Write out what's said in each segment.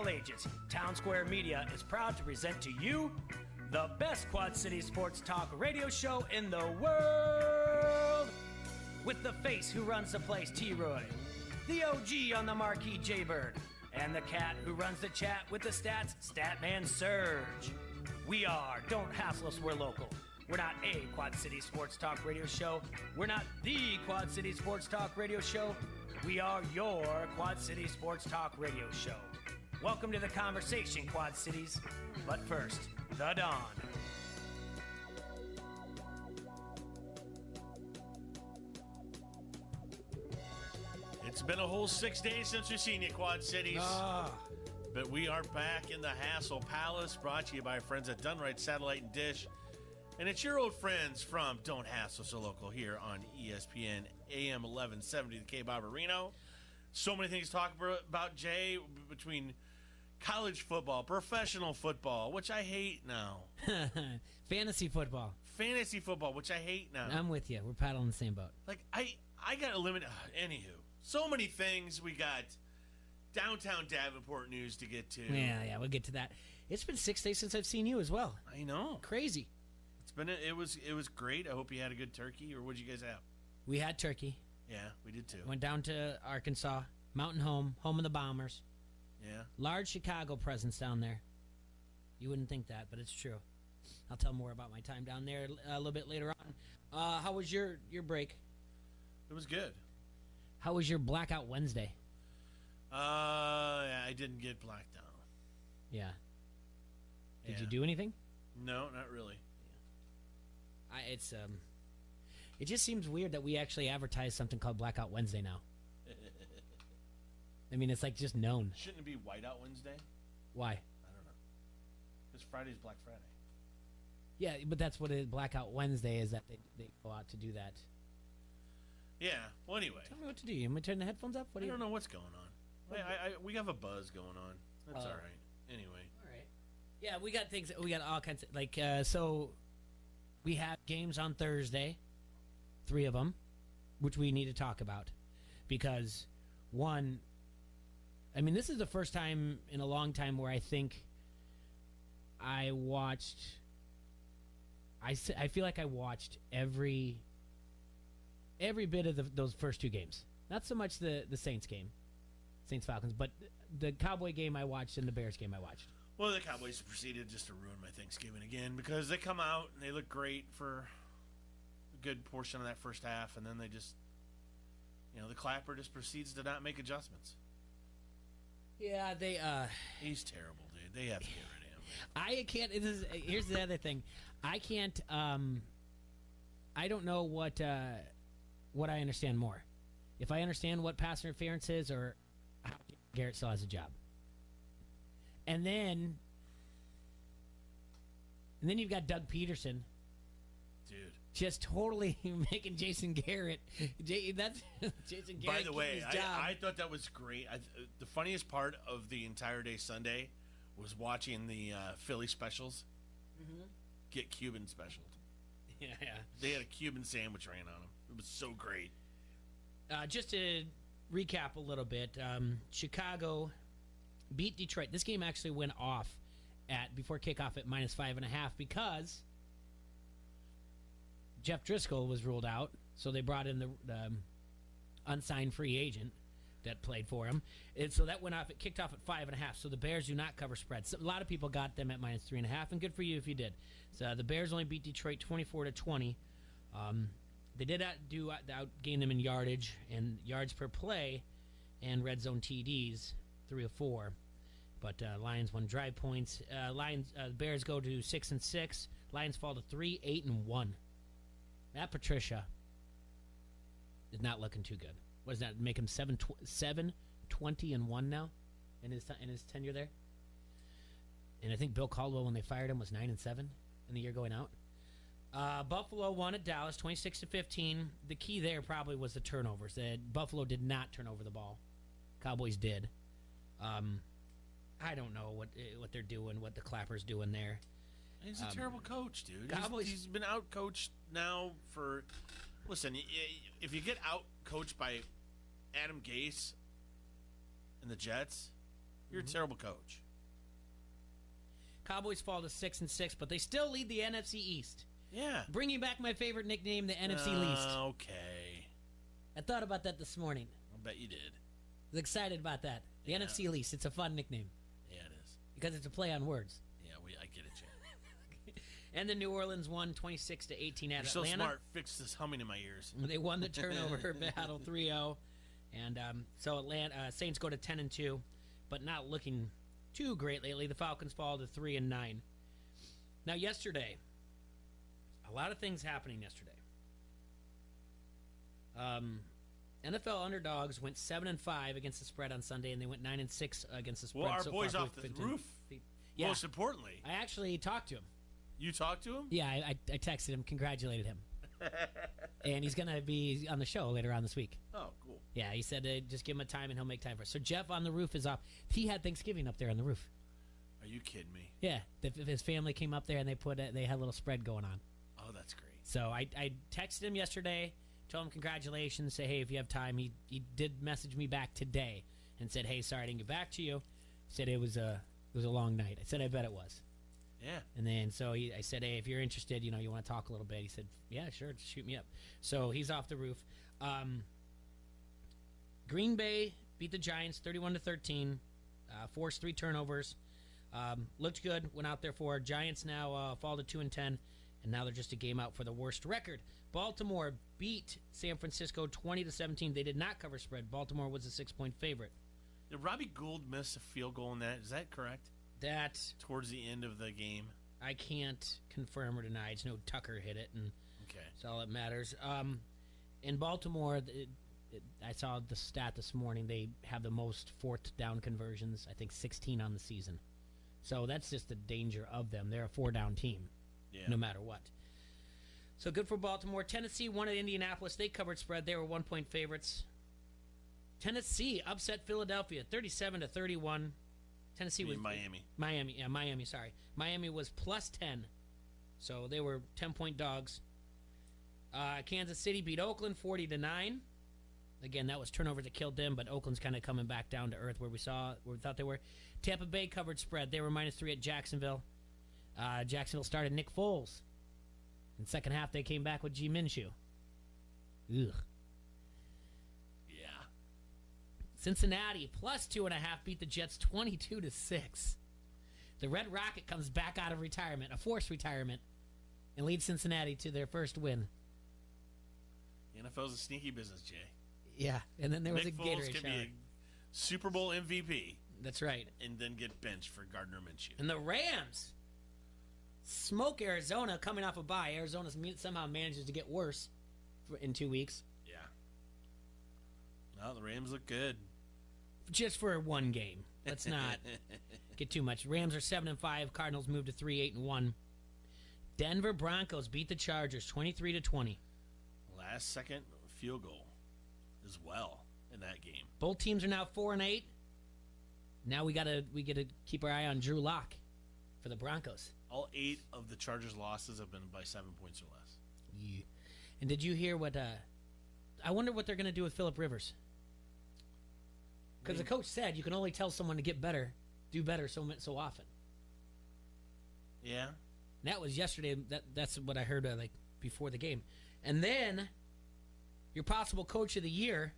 all ages, Town Square Media is proud to present to you the best Quad City sports talk radio show in the world. With the face who runs the place, T-Roy, the OG on the marquee, J-Bird, and the cat who runs the chat with the stats, Statman Surge. We are Don't Hassle Us, We're Local. We're not a Quad City sports talk radio show. We're not the Quad City sports talk radio show. We are your Quad City sports talk radio show. Welcome to the conversation, Quad Cities. But first, the dawn. It's been a whole 6 days since we've seen you, Quad Cities. But we are back in the Hassle Palace, brought to you by our friends at Dunright Satellite and Dish. And it's your old friends from Don't Hassle So Local here on ESPN AM 1170, the K. Barbarino. So many things to talk about, Jay, between college football, professional football, which I hate now. Fantasy football. Fantasy football, which I hate now. I'm with you. We're paddling the same boat. Like, I got to limit. Anywho, so many things. We got downtown Davenport news to get to. Yeah, we'll get to that. It's been 6 days since I've seen you as well. I know. Crazy. It was great. I hope you had a good turkey, or what'd you guys have? We had turkey. Yeah, we did too. Went down to Arkansas, Mountain Home of the Bombers. Yeah. Large Chicago presence down there. You wouldn't think that, but it's true. I'll tell more about my time down there a little bit later on. How was your break? It was good. How was your Blackout Wednesday? I didn't get blacked out. Yeah. Did you do anything? No, not really. It just seems weird that we actually advertise something called Blackout Wednesday now. I mean, it's like just known. Shouldn't it be Whiteout Wednesday? Why? I don't know. Because Friday's Black Friday. Yeah, but that's what Blackout Wednesday is, that they go out to do that. Yeah. Well, anyway. Tell me what to do. You want me to turn the headphones up? I don't know what's going on. We have a buzz going on. That's all right. Anyway. All right. Yeah, we got things. We got all kinds of so. We have games on Thursday, 3 of them, which we need to talk about because one. I mean, this is the first time in a long time where I think I watched. I feel like I watched every bit of those first 2 games. Not so much the Saints game, Saints Falcons, but the Cowboy game I watched and the Bears game I watched. Well, the Cowboys proceeded just to ruin my Thanksgiving again because they come out and they look great for a good portion of that first half, and then they just, the clapper just proceeds to not make adjustments. Yeah, he's terrible, dude. They have to get rid of him. I can't. Here's the other thing. I can't. I don't know what I understand more. If I understand what pass interference is, or how Garrett still has a job. And then you've got Doug Peterson. Dude. Just totally making Jason Garrett. That's Jason Garrett. By the way, his job. I thought that was great. The funniest part of the entire day Sunday was watching the Philly specials get Cuban specialed. Yeah. They had a Cuban sandwich ran on them. It was so great. Just to recap a little bit, Chicago beat Detroit. This game actually went off before kickoff at -5.5 because Jeff Driscoll was ruled out, so they brought in the unsigned free agent that played for him, and so that went off. It kicked off at 5.5. So the Bears do not cover spreads. So a lot of people got them at -3.5, and good for you if you did. So the Bears only beat Detroit 24-20. They did outgain them in yardage and yards per play, and red zone TDs, 3 of 4. But Lions won drive points. Bears go to 6-6. Lions fall to 3-8-1. Matt Patricia is not looking too good. What does that make him? 7-20-1 now in his tenure there. And I think Bill Caldwell, when they fired him, was 9-7 in the year going out. Buffalo won at Dallas 26-15. The key there probably was the turnovers. Buffalo did not turn over the ball. Cowboys did. I don't know what they're doing, what the Clapper's doing there. He's a terrible coach, dude. Cowboys, he's been out-coached now for... Listen, if you get out-coached by Adam Gase and the Jets, You're a terrible coach. Cowboys fall to 6-6, but they still lead the NFC East. Yeah. Bringing back my favorite nickname, the NFC Least. Okay. I thought about that this morning. I'll bet you did. I was excited about that. The NFC Least. It's a fun nickname. Yeah, it is. Because it's a play on words. Yeah, I get it, Jay. And the New Orleans won 26-18 at You're Atlanta. so smart. Fix this humming in my ears. They won the turnover battle 3-0. And so Atlanta Saints go to 10-2, but not looking too great lately. The Falcons fall to 3-9. Now, yesterday, a lot of things happening yesterday. NFL underdogs went 7-5 against the spread on Sunday, and they went 9-6 against the spread. Well, our so boys far off the roof. Yeah. Most importantly, I actually talked to him. You talked to him? Yeah, I texted him, congratulated him. And he's going to be on the show later on this week. Oh, cool. Yeah, he said just give him a time and he'll make time for us. So Jeff on the roof is off. He had Thanksgiving up there on the roof. Are you kidding me? Yeah, his family came up there and they had a little spread going on. Oh, that's great. So I texted him yesterday, told him congratulations, say, hey, if you have time. He did message me back today and said, hey, sorry I didn't get back to you. He said it was a long night. I said, I bet it was. Yeah. And then I said, hey, if you're interested, you want to talk a little bit. He said, yeah, sure, just shoot me up. So he's off the roof. Green Bay beat the Giants 31-13, forced 3 turnovers. Looked good, went out there for Giants now fall to 2-10, and now they're just a game out for the worst record. Baltimore beat San Francisco 20-17. They did not cover spread. Baltimore was a 6-point favorite. Did Robbie Gould miss a field goal in that? Is that correct? That towards the end of the game. I can't confirm or deny. It's no Tucker hit it, and okay, that's all that matters. In Baltimore, I saw the stat this morning. They have the most fourth down conversions. I think 16 on the season. So that's just the danger of them. They're a 4-down team, no matter what. So good for Baltimore. Tennessee won at Indianapolis. They covered spread. They were 1-point favorites. Tennessee upset Philadelphia 37-31. Tennessee was Miami. Miami, sorry. Miami was plus 10. So they were 10-point dogs. Kansas City beat Oakland 40-9. Again, that was turnovers that killed them, but Oakland's kind of coming back down to earth where we thought they were. Tampa Bay covered spread. They were -3 at Jacksonville. Jacksonville started Nick Foles. In the second half, they came back with G. Minshew. Ugh. Yeah. Cincinnati plus 2.5 beat the Jets 22-6. The Red Rocket comes back out of retirement, a forced retirement, and leads Cincinnati to their first win. The NFL's a sneaky business, Jay. Yeah, and then there was Nick a Foles Gatorade can shower. be a Super Bowl MVP. That's right. And then get benched for Gardner Minshew. And the Rams smoke Arizona coming off a bye. Arizona somehow manages to get worse in 2 weeks. Yeah. No, the Rams look good. Just for one game. Let's not get too much. Rams are 7-5. Cardinals moved to 3-8-1. Denver Broncos beat the Chargers 23-20. Last second field goal as well in that game. Both teams are now 4-8. Now we gotta keep our eye on Drew Lock for the Broncos. All 8 of the Chargers' losses have been by 7 points or less. Yeah. And did you hear what? I wonder what they're gonna do with Phillip Rivers. Because the coach said you can only tell someone to get better, do better so often. Yeah. And that was yesterday. That's what I heard before the game. And then your possible coach of the year,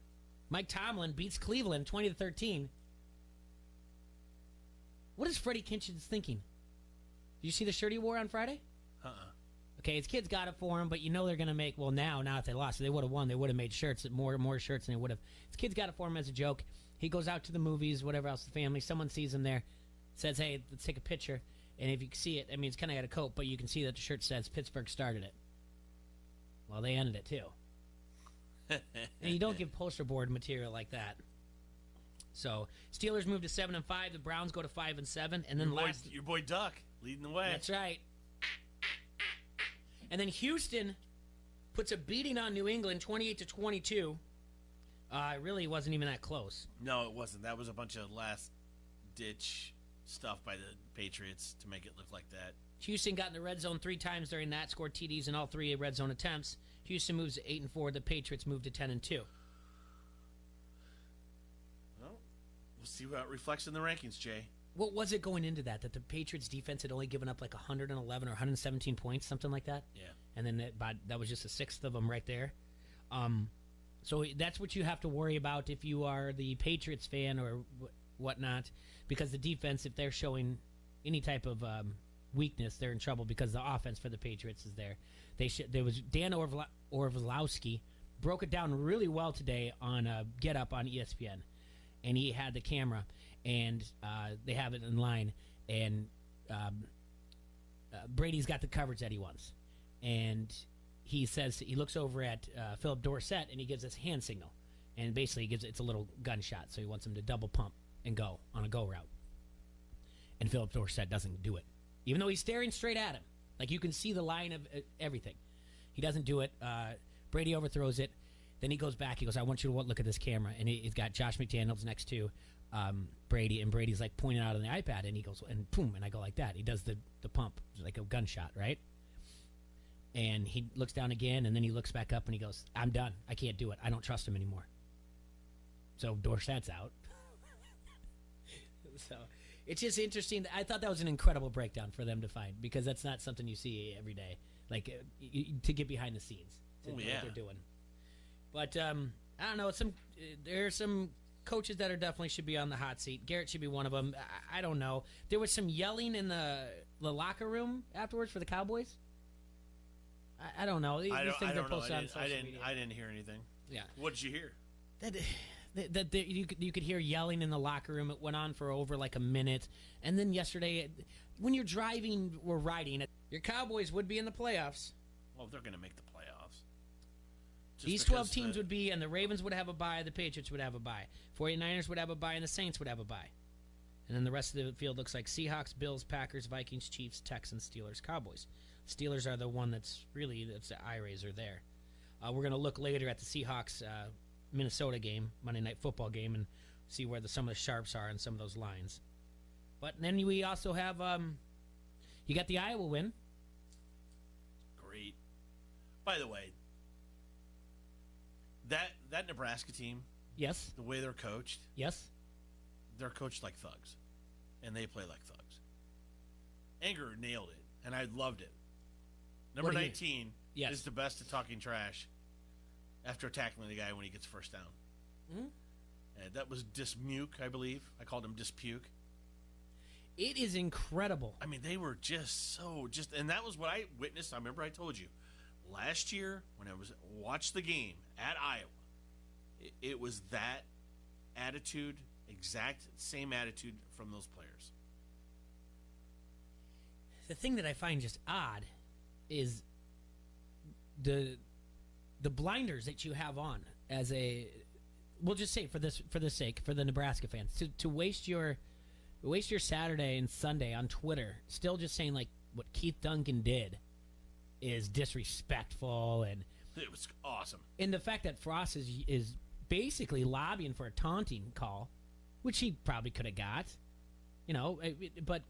Mike Tomlin, beats Cleveland 20-13. What is Freddie Kitchens thinking? Did you see the shirt he wore on Friday? Okay, his kids got it for him, but they're going to make, now if they lost, if they would have won, they would have made shirts, more shirts than they would have. His kids got it for him as a joke. He goes out to the movies, whatever else, the family, someone sees him there, says, hey, let's take a picture. And if you can see it, it's kind of got a coat, but you can see that the shirt says Pittsburgh started it. Well, they ended it too. And you don't give poster board material like that. So Steelers move to 7-5. The Browns go to 5-7, and then your boy Duck leading the way. That's right. And then Houston puts a beating on New England, 28-22. It really wasn't even that close. No, it wasn't. That was a bunch of last-ditch stuff by the Patriots to make it look like that. Houston got in the red zone 3 times during that, scored TDs in all 3 red zone attempts. Houston moves to 8-4. The Patriots move to 10-2. Well, we'll We'll see how it reflects in the rankings, Jay. What was it going into that the Patriots defense had only given up like 111 or 117 points, something like that? Yeah. And then that was just a sixth of them right there. So that's what you have to worry about if you are the Patriots fan or whatnot, because the defense, if they're showing any type of weakness, they're in trouble because the offense for the Patriots is there. There was Dan Orlovsky broke it down really well today on Get Up on ESPN, and he had the camera, and they have it in line, and Brady's got the coverage that he wants, and he says he looks over at Philip Dorsett, and he gives this hand signal, and basically it's a little gunshot, so he wants him to double pump and go on a go route, and Philip Dorsett doesn't do it, even though he's staring straight at him, like you can see the line of everything. He doesn't do it. Brady overthrows it. Then he goes back. He goes, I want you to look at this camera. And he's got Josh McDaniels next to Brady. And Brady's like pointing out on the iPad. And he goes, and boom. And I go like that. He does the pump, like a gunshot, right? And he looks down again. And then he looks back up and he goes, I'm done. I can't do it. I don't trust him anymore. So Dorsett's out. So it's just interesting. I thought that was an incredible breakdown for them to find, because that's not something you see every day. Like to get behind the scenes to know what they're doing. But I don't know. There are some coaches that are definitely should be on the hot seat. Garrett should be one of them. I don't know. There was some yelling in the locker room afterwards for the Cowboys. I don't know. These things are posted on social media. I didn't hear anything. Yeah. What did you hear? That you could hear yelling in the locker room. It went on for over like a minute. And then yesterday, when you're driving or riding, your Cowboys would be in the playoffs. Well, they're going to make the playoffs. These 12 teams would be, and the Ravens would have a bye, the Patriots would have a bye, 49ers would have a bye, and the Saints would have a bye. And then the rest of the field looks like Seahawks, Bills, Packers, Vikings, Chiefs, Texans, Steelers, Cowboys. Steelers are the one that's the eye raiser there. We're going to look later at the Seahawks Minnesota game, Monday Night Football game, and see where some of the sharps are in some of those lines. But then we also have you got the Iowa win. Great. By the way, that Nebraska team, yes, the way they're coached, yes, they're coached like thugs, and they play like thugs. Anger nailed it, and I loved it. Number 19 is the best at talking trash after tackling the guy when he gets first down. Mm-hmm. And that was Dismuke, I believe. I called him Dispuke. It is incredible. I mean, they were and that was what I witnessed. I remember I told you last year when I watched the game at Iowa, it was that attitude, exact same attitude from those players. The thing that I find just odd is the blinders that you have on as we'll just say for this sake, for the Nebraska fans, to waste your Saturday and Sunday on Twitter still just saying like what Keith Duncan did is disrespectful, and it was awesome. And the fact that Frost is basically lobbying for a taunting call, which he probably could have got, but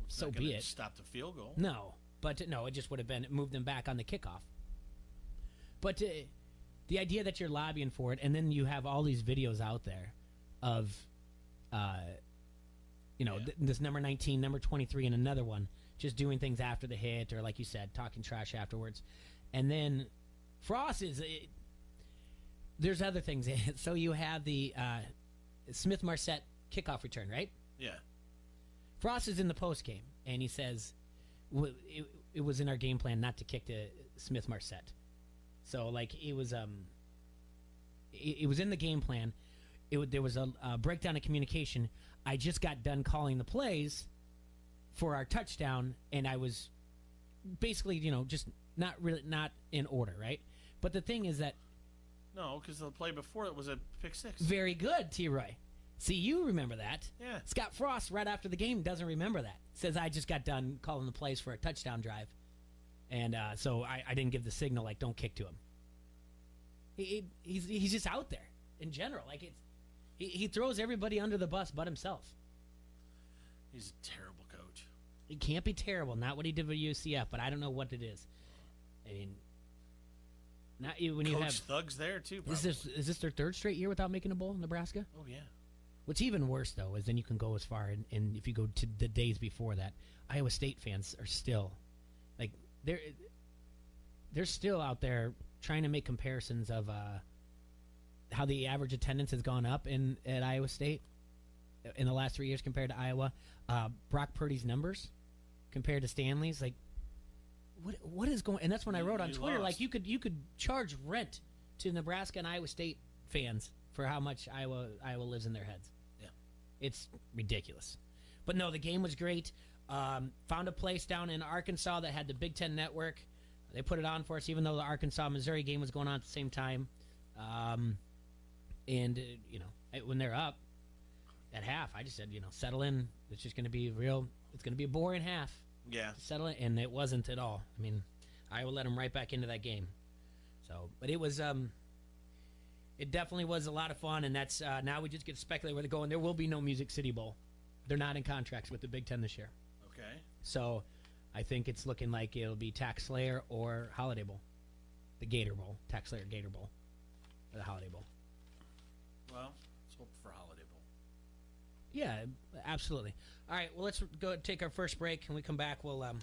so be it. Stop the field goal. No, but no, it just would have been moved them back on the kickoff. But the idea that you're lobbying for it, and then you have all these videos out there of, this number 19, number 23, and another one just doing things after the hit, or like you said, talking trash afterwards. And then Frost there's other things. So you have the Smith-Marset kickoff return, right? Yeah. Frost is in the post game, and he says, it was in our game plan not to kick to Smith-Marset. So, like, it was in the game plan. There was a breakdown of communication. I just got done calling the plays for our touchdown, and I was basically, just not in order, right? But the thing is that... No, because the play before it was a pick six. Very good, T-Roy. See, you remember that. Yeah. Scott Frost, right after the game, doesn't remember that. Says, I just got done calling the plays for a touchdown drive. And so I didn't give the signal, like, don't kick to him. He's just out there in general. Like, he throws everybody under the bus but himself. He's a terrible coach. He can't be terrible. Not what he did with UCF, but I don't know what it is. I mean, not when you have thugs there too. Is this their third straight year without making a bowl in Nebraska? Oh yeah. What's even worse, though, is then you can go as far, and if you go to the days before that, Iowa State fans are still, like, they're still out there trying to make comparisons of how the average attendance has gone up at Iowa State in the last 3 years compared to Iowa. Brock Purdy's numbers compared to Stanley's, like, what is going? And that's when I wrote on Twitter, like, you could charge rent to Nebraska and Iowa State fans for how much Iowa lives in their heads. Yeah, it's ridiculous. But no, the game was great. Found a place down in Arkansas that had the Big Ten Network. They put it on for us, even though the Arkansas-Missouri game was going on at the same time. When they're up at half, I just said, settle in. It's just going to be it's going to be a boring half. Yeah. Settle in, and it wasn't at all. I mean, Iowa let them right back into that game. So, but it was, it definitely was a lot of fun, and that's, now we just get to speculate where they're going. There will be no Music City Bowl. They're not in contracts with the Big Ten this year. Okay. So I think it's looking like it'll be Tax Slayer or Holiday Bowl. The Gator Bowl. Tax Slayer Gator Bowl. Or the Holiday Bowl. Well, let's hope for Holiday Bowl. Yeah, absolutely. All right, well, let's go take our first break. When we come back, we have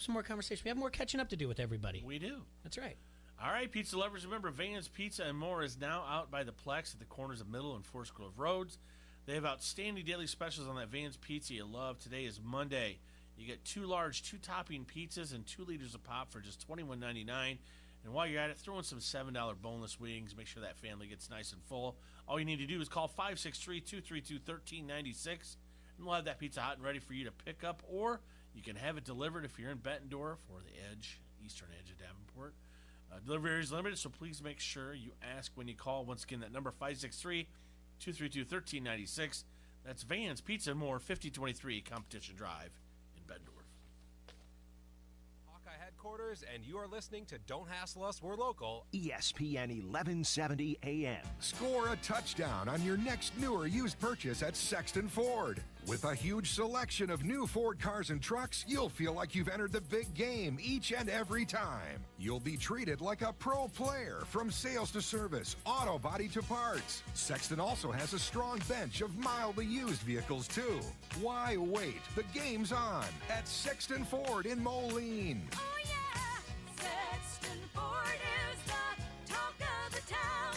some more conversation. We have more catching up to do with everybody. We do. That's right. All right, pizza lovers, remember Van's Pizza and More is now out by the Plex at the corners of Middle and Forest Grove Roads. They have outstanding daily specials on that Van's Pizza you love. Today is Monday. You get 2 large, 2-topping pizzas and 2 liters of pop for just $21.99. And while you're at it, throw in some $7 boneless wings. Make sure that family gets nice and full. All you need to do is call 563-232-1396, and we'll have that pizza hot and ready for you to pick up, or you can have it delivered if you're in Bettendorf or the eastern edge of Davenport. Delivery is limited, so please make sure you ask when you call. Once again, that number 563-232-1396. That's Van's Pizza and More, 5023 Competition Drive in Bettendorf. Hawkeye headquarters, and you are listening to Don't Hassle Us, We're Local. ESPN 1170 AM. Score a touchdown on your next new or used purchase at Sexton Ford. With a huge selection of new Ford cars and trucks, you'll feel like you've entered the big game each and every time. You'll be treated like a pro player, from sales to service, auto body to parts. Sexton also has a strong bench of mildly used vehicles, too. Why wait? The game's on at Sexton Ford in Moline. Oh yeah, Sexton Ford is the talk of the town.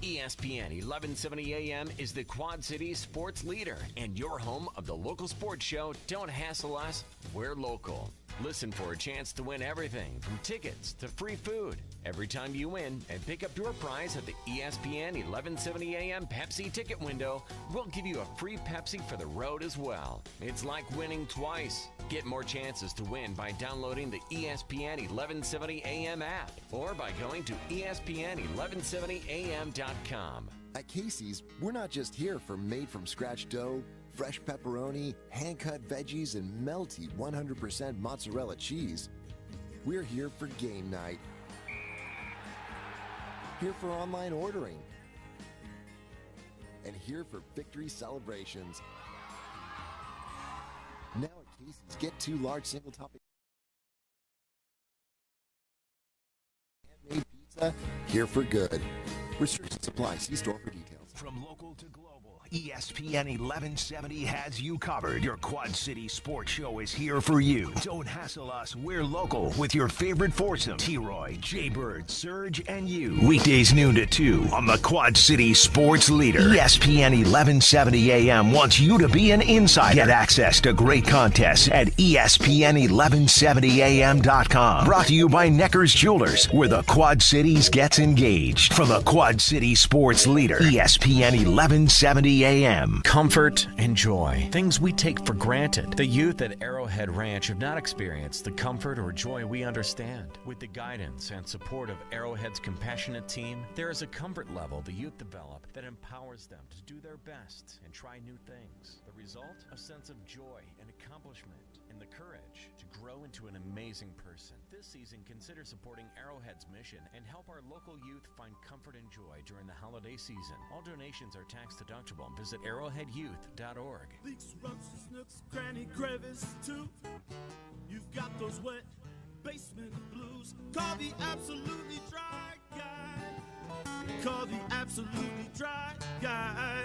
ESPN 1170 AM is the Quad Cities sports leader and your home of the local sports show. Don't hassle us, we're local. Listen for a chance to win everything from tickets to free food every time you win and pick up your prize at the ESPN 1170 AM Pepsi ticket window. We'll give you a free Pepsi for the road as well. It's like winning twice. Get more chances to win by downloading the ESPN 1170 AM app or by going to ESPN1170am.com. At Casey's, we're not just here for made-from-scratch dough, fresh pepperoni, hand-cut veggies, and melty 100% mozzarella cheese. We're here for game night. Here for online ordering. And here for victory celebrations. Now at Casey's, get 2 large single-topping handmade pizza, here for good. Restrictions apply. See store for details. From local to global, ESPN 1170 has you covered. Your Quad City sports show is here for you. Don't hassle us, we're local with your favorite foursome, T-Roy, Jay-Bird, Surge, and you. Weekdays noon to 2 on the Quad City sports leader. ESPN 1170 AM wants you to be an insider. Get access to great contests at ESPN1170am.com. Brought to you by Necker's Jewelers, where the Quad Cities gets engaged. From the Quad City sports leader, ESPN 1170 AM. Comfort and joy, things we take for granted. The youth at Arrowhead Ranch have not experienced the comfort or joy we understand. With the guidance and support of Arrowhead's compassionate team, there is a comfort level the youth develop that empowers them to do their best and try new things. The result? A sense of joy and accomplishment and the courage to grow into an amazing person. This season, consider supporting Arrowhead's mission and help our local youth find comfort and joy during the holiday season. All donations are tax deductible. Visit arrowheadyouth.org. Leaks, roaches, nooks, cranny, crevice, too. You've got those wet basement blues. Call the absolutely dry guy. called the absolutely dry guy.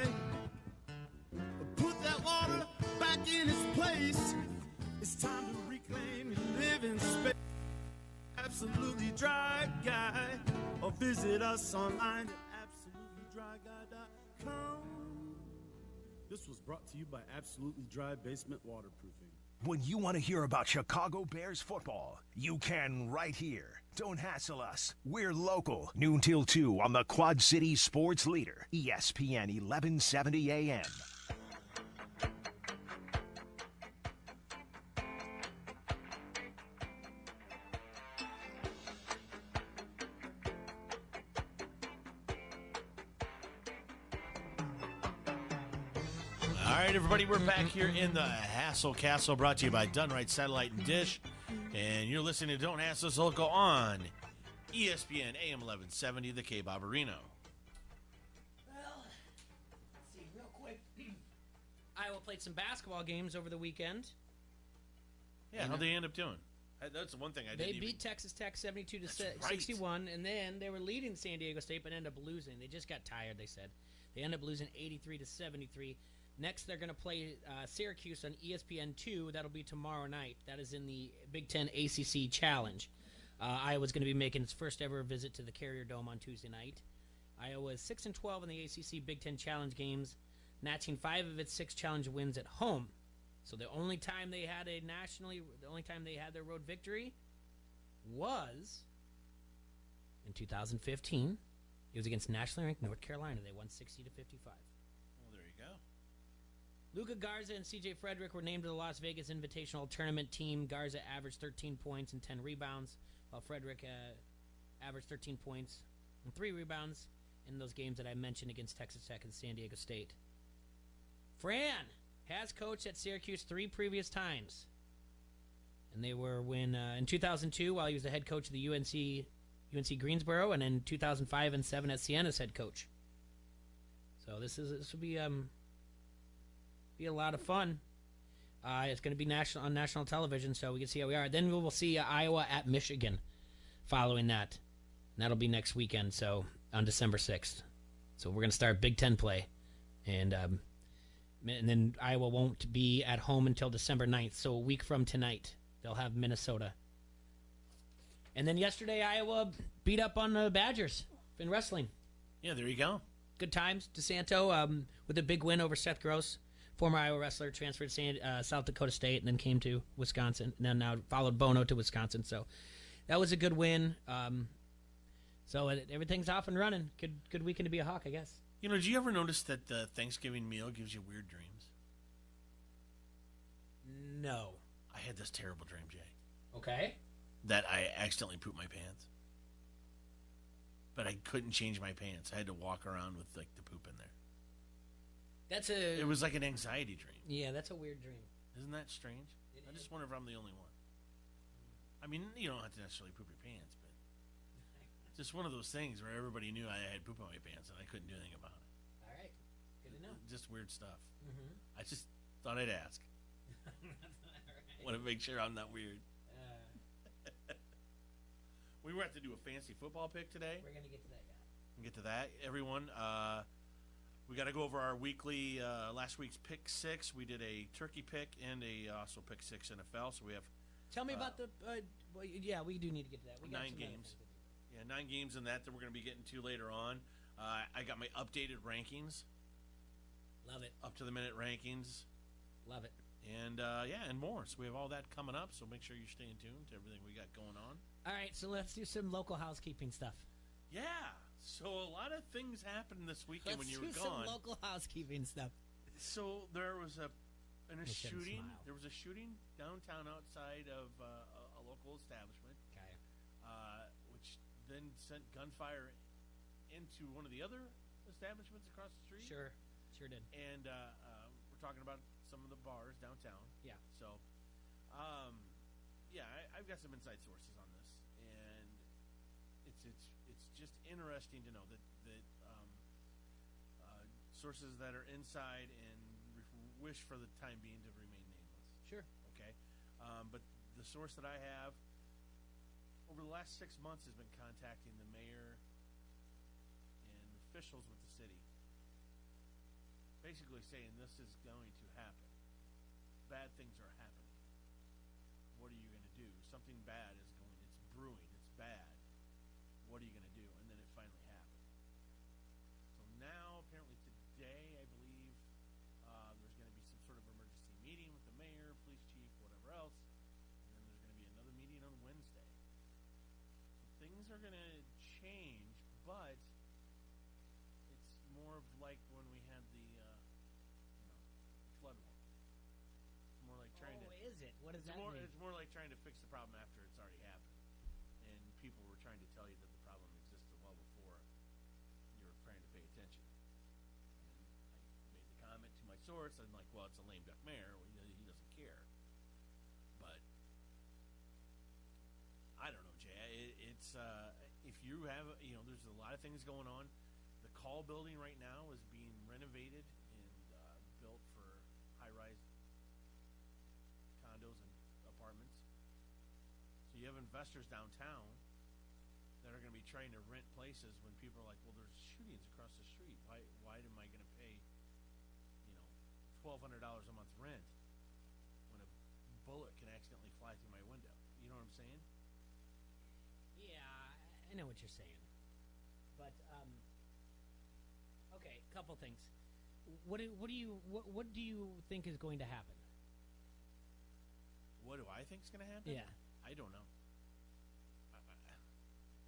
Put that water back in its place. It's time to reclaim your living space. Absolutely dry guy. Or visit us online at absolutelyDryGuy.com. This was brought to you by Absolutely Dry Basement Waterproofing. When you want to hear about Chicago Bears football, you can right here. Don't hassle us. We're local. Noon till 2 on the Quad City Sports Leader, ESPN 1170 AM. All right, everybody, we're back here in the Hassle Castle, brought to you by Dunright Satellite and Dish. And you're listening to Don't Hassle Us Local on ESPN AM 1170, the K. Barbarino. Well, let's see real quick. Iowa played some basketball games over the weekend. Yeah, how'd they end up doing? That's the one thing I didn't They beat Texas Tech 72 to That's right. 61, and then they were leading San Diego State, but ended up losing. They just got tired, they said. They ended up losing 83 to 73. Next, they're going to play Syracuse on ESPN2. That'll be tomorrow night. That is in the Big Ten ACC Challenge. Iowa's going to be making its first ever visit to the Carrier Dome on Tuesday night. Iowa is 6-12 in the ACC Big Ten Challenge games, notching 5 of its 6 challenge wins at home. So the only time they had their road victory was in 2015. It was against nationally ranked North Carolina. They won 60 to 55. Well, there you go. Luka Garza and C.J. Frederick were named to the Las Vegas Invitational Tournament team. Garza averaged 13 points and 10 rebounds, while Frederick averaged 13 points and 3 rebounds in those games that I mentioned against Texas Tech and San Diego State. Fran has coached at Syracuse 3 previous times. And they were in 2002 while he was the head coach of the UNC Greensboro, and in 2005 and 7 as Siena's head coach. So this will be a lot of fun. It's going to be on national television, so we can see how we are. Then we will see Iowa at Michigan following that. And that'll be next weekend, so on December 6th. So we're going to start Big Ten play. And then Iowa won't be at home until December 9th, so a week from tonight. They'll have Minnesota. And then yesterday, Iowa beat up on the Badgers in wrestling. Yeah, there you go. Good times. DeSanto with a big win over Seth Gross, former Iowa wrestler, transferred to South Dakota State and then came to Wisconsin. And then now followed Bono to Wisconsin. So that was a good win. So everything's off and running. Good weekend to be a Hawk, I guess. You know, did you ever notice that the Thanksgiving meal gives you weird dreams? No. I had this terrible dream, Jay. Okay. That I accidentally pooped my pants. But I couldn't change my pants. I had to walk around with like the poop in there. It was like an anxiety dream. Yeah, that's a weird dream. Isn't that strange? I just wonder if I'm the only one. I mean, you don't have to necessarily poop your pants, but it's just one of those things where everybody knew I had poop on my pants and I couldn't do anything about it. All right. Good to know. Just weird stuff. Mm-hmm. I just thought I'd ask. Right. Want to make sure I'm not weird. We were have to do a fancy football pick today. We're going to get to that, yeah. We'll get to that. Everyone, we got to go over our weekly, last week's pick six. We did a turkey pick and also pick six NFL. So we have. Tell me about the. Well, yeah, we do need to get to that. We got 9 games. Yeah, 9 games in that we're going to be getting to later on. I got my updated rankings. Love it. Up to the minute rankings. Love it. And and more. So we have all that coming up. So make sure you're staying tuned to everything we got going on. All right, so let's do some local housekeeping stuff. Yeah. So a lot of things happened this weekend when you were Let's gone. do some local housekeeping stuff. So there was a shooting. Smile. There was a shooting downtown outside of a local establishment. Okay. Which then sent gunfire into one of the other establishments across the street. Sure did. And we're talking about some of the bars downtown. Yeah. So, I've got some inside sources on this, and it's just interesting to know that sources that are inside and wish for the time being to remain nameless. Sure. Okay. But the source that I have over the last 6 months has been contacting the mayor officials with the city, basically saying this is going to happen. Bad things are happening. What are you going to do? Something bad is it's brewing. It's bad. What are you going to do? And then it finally happened. So now, apparently today, I believe, there's going to be some sort of emergency meeting with the mayor, police chief, whatever else. And then there's going to be another meeting on Wednesday. So things are going to change, but it's more of like when we had the flood wall. It's more like trying to. Is it? What does that mean? It's more like trying to fix the problem after it's already happened. And people were trying to tell you that the problem existed well before you were trying to pay attention. And I made the comment to my source. I'm like, well, it's a lame duck mayor. Well, he doesn't care. But I don't know, Jay. It's if you have, there's a lot of things going on. The call building right now is being renovated and built for high-rise condos and apartments. So you have investors downtown that are going to be trying to rent places when people are like, well, there's shootings across the street. Why am I going to pay, $1,200 a month rent when a bullet can accidentally fly through my window? You know what I'm saying? Yeah, I know what you're saying. But, okay, couple things. What do you think is going to happen? What do I think is going to happen? Yeah. I don't know.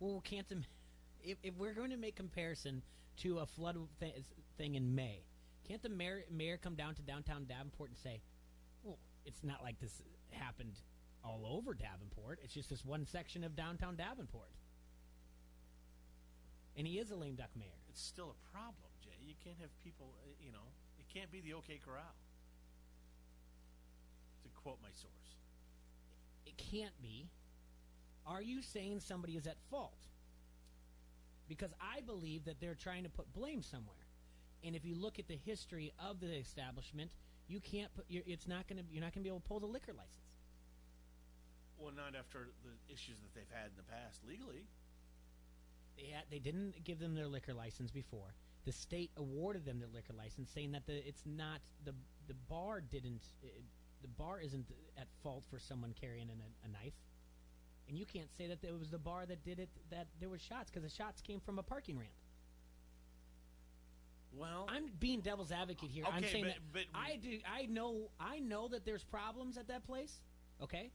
Well, can't if we're going to make comparison to a flood thing in May, can't the mayor come down to downtown Davenport and say, well, it's not like this happened all over Davenport. It's just this one section of downtown Davenport. And he is a lame duck mayor. It's still a problem, Jay. You can't have people, it can't be the OK Corral. To quote my source. It can't be. Are you saying somebody is at fault? Because I believe that they're trying to put blame somewhere. And if you look at the history of the establishment, you can't put. You're not going to be able to pull the liquor license. Well, not after the issues that they've had in the past legally. They didn't give them their liquor license before. The state awarded them their liquor license, saying that it's not the bar didn't. The bar isn't at fault for someone carrying a knife. And you can't say that it was the bar that did it, that there was shots, because the shots came from a parking ramp. Well, I'm being devil's advocate here. Okay, I'm saying but I know that there's problems at that place. Okay,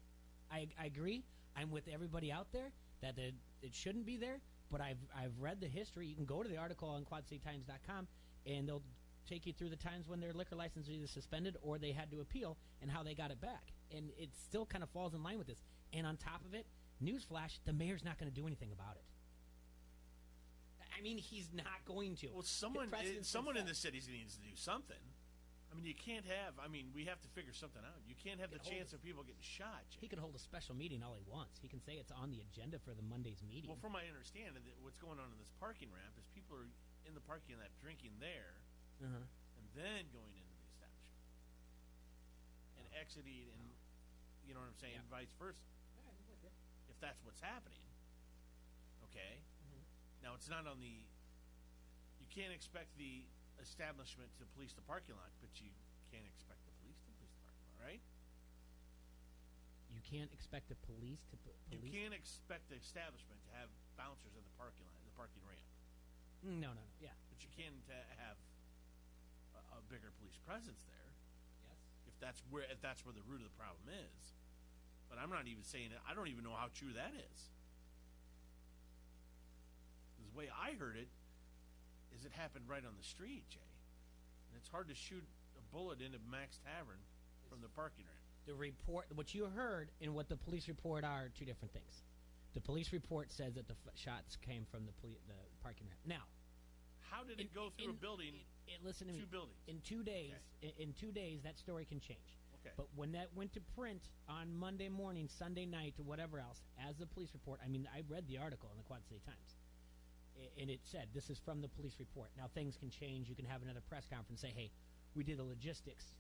I agree. I'm with everybody out there that it shouldn't be there. But I've read the history. You can go to the article on QuadCityTimes.com, and they'll take you through the times when their liquor license was either suspended or they had to appeal, and how they got it back. And it still kind of falls in line with this. And on top of it, newsflash, the mayor's not going to do anything about it. I mean, he's not going to. Well, someone in the city needs to do something. I mean, you can't have. I mean, we have to figure something out. You can't have the chance of people getting shot, Jay. He could hold a special meeting all he wants. He can say it's on the agenda for the Monday's meeting. Well, from my understanding, what's going on in this parking ramp is people are in the parking lot drinking there, and then going into the establishment, and exiting, and you know what I'm saying, vice versa. If that's what's happening, okay. Now it's not on the. You can't expect the establishment to police the parking lot, but you can't expect the police to police the parking lot, right? You can't expect the police to police. You can't expect the establishment to have bouncers in the parking lot, the parking ramp. No, yeah. But you can have a bigger police presence there. Yes. If that's where the root of the problem is. But I'm not even saying it. I don't even know how true that is. The way I heard it is it happened right on the street, Jay. And it's hard to shoot a bullet into Max Tavern from the parking ramp. The report, what you heard and what the police report are two different things. The police report says that the shots came from the parking ramp. Now, how did it go through a building? Listen to me. Two buildings. In 2 days, in 2 days, that story can change. Okay. But when that went to print on Monday morning, Sunday night, or whatever else, as the police report, I mean, I read the article in the Quad City Times, and it said this is from the police report. Now things can change. You can have another press conference and say, hey, we did the logistics.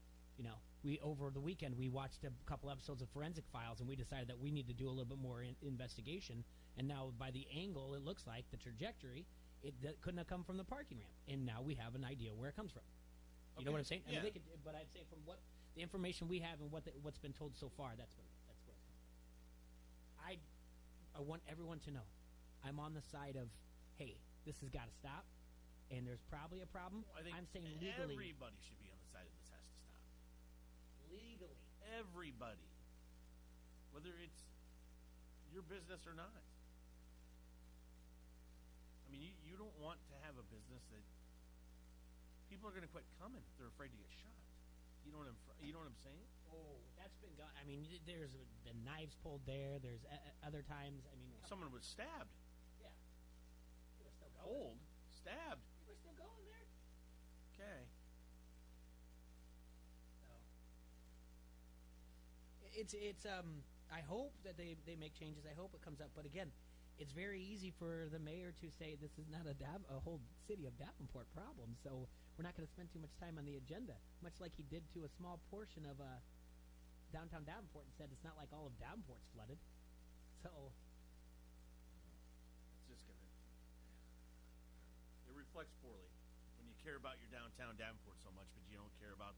We over the weekend we watched a couple episodes of Forensic Files, and we decided that we need to do a little bit more investigation. And now by the angle, it looks like the trajectory That couldn't have come from the parking ramp, and now we have an idea where it comes from. You know what I'm saying? I mean, they could, but I'd say from what the information we have and what's been told so far, that's where it's come from. I want everyone to know, I'm on the side of, hey, this has got to stop, and there's probably a problem. I think I'm saying legally, everybody should be on the side of this has to stop. legally. Everybody, whether it's your business or not. I mean, you don't want to have a business that people are going to quit coming if they're afraid to get shot. You know what I'm saying? Oh, that's been gone. I mean, there's been knives pulled there. There's other times. I mean, Someone was stabbed. Yeah, they were still going. Pulled, stabbed. They were still going there. Okay. So it's I hope that they make changes. I hope it comes up. But again, it's very easy for the mayor to say this is not a whole city of Davenport problem. So we're not going to spend too much time on the agenda, much like he did to a small portion of downtown Davenport and said it's not like all of Davenport's flooded. So It's just going to... It reflects poorly when you care about your downtown Davenport so much, but you don't care about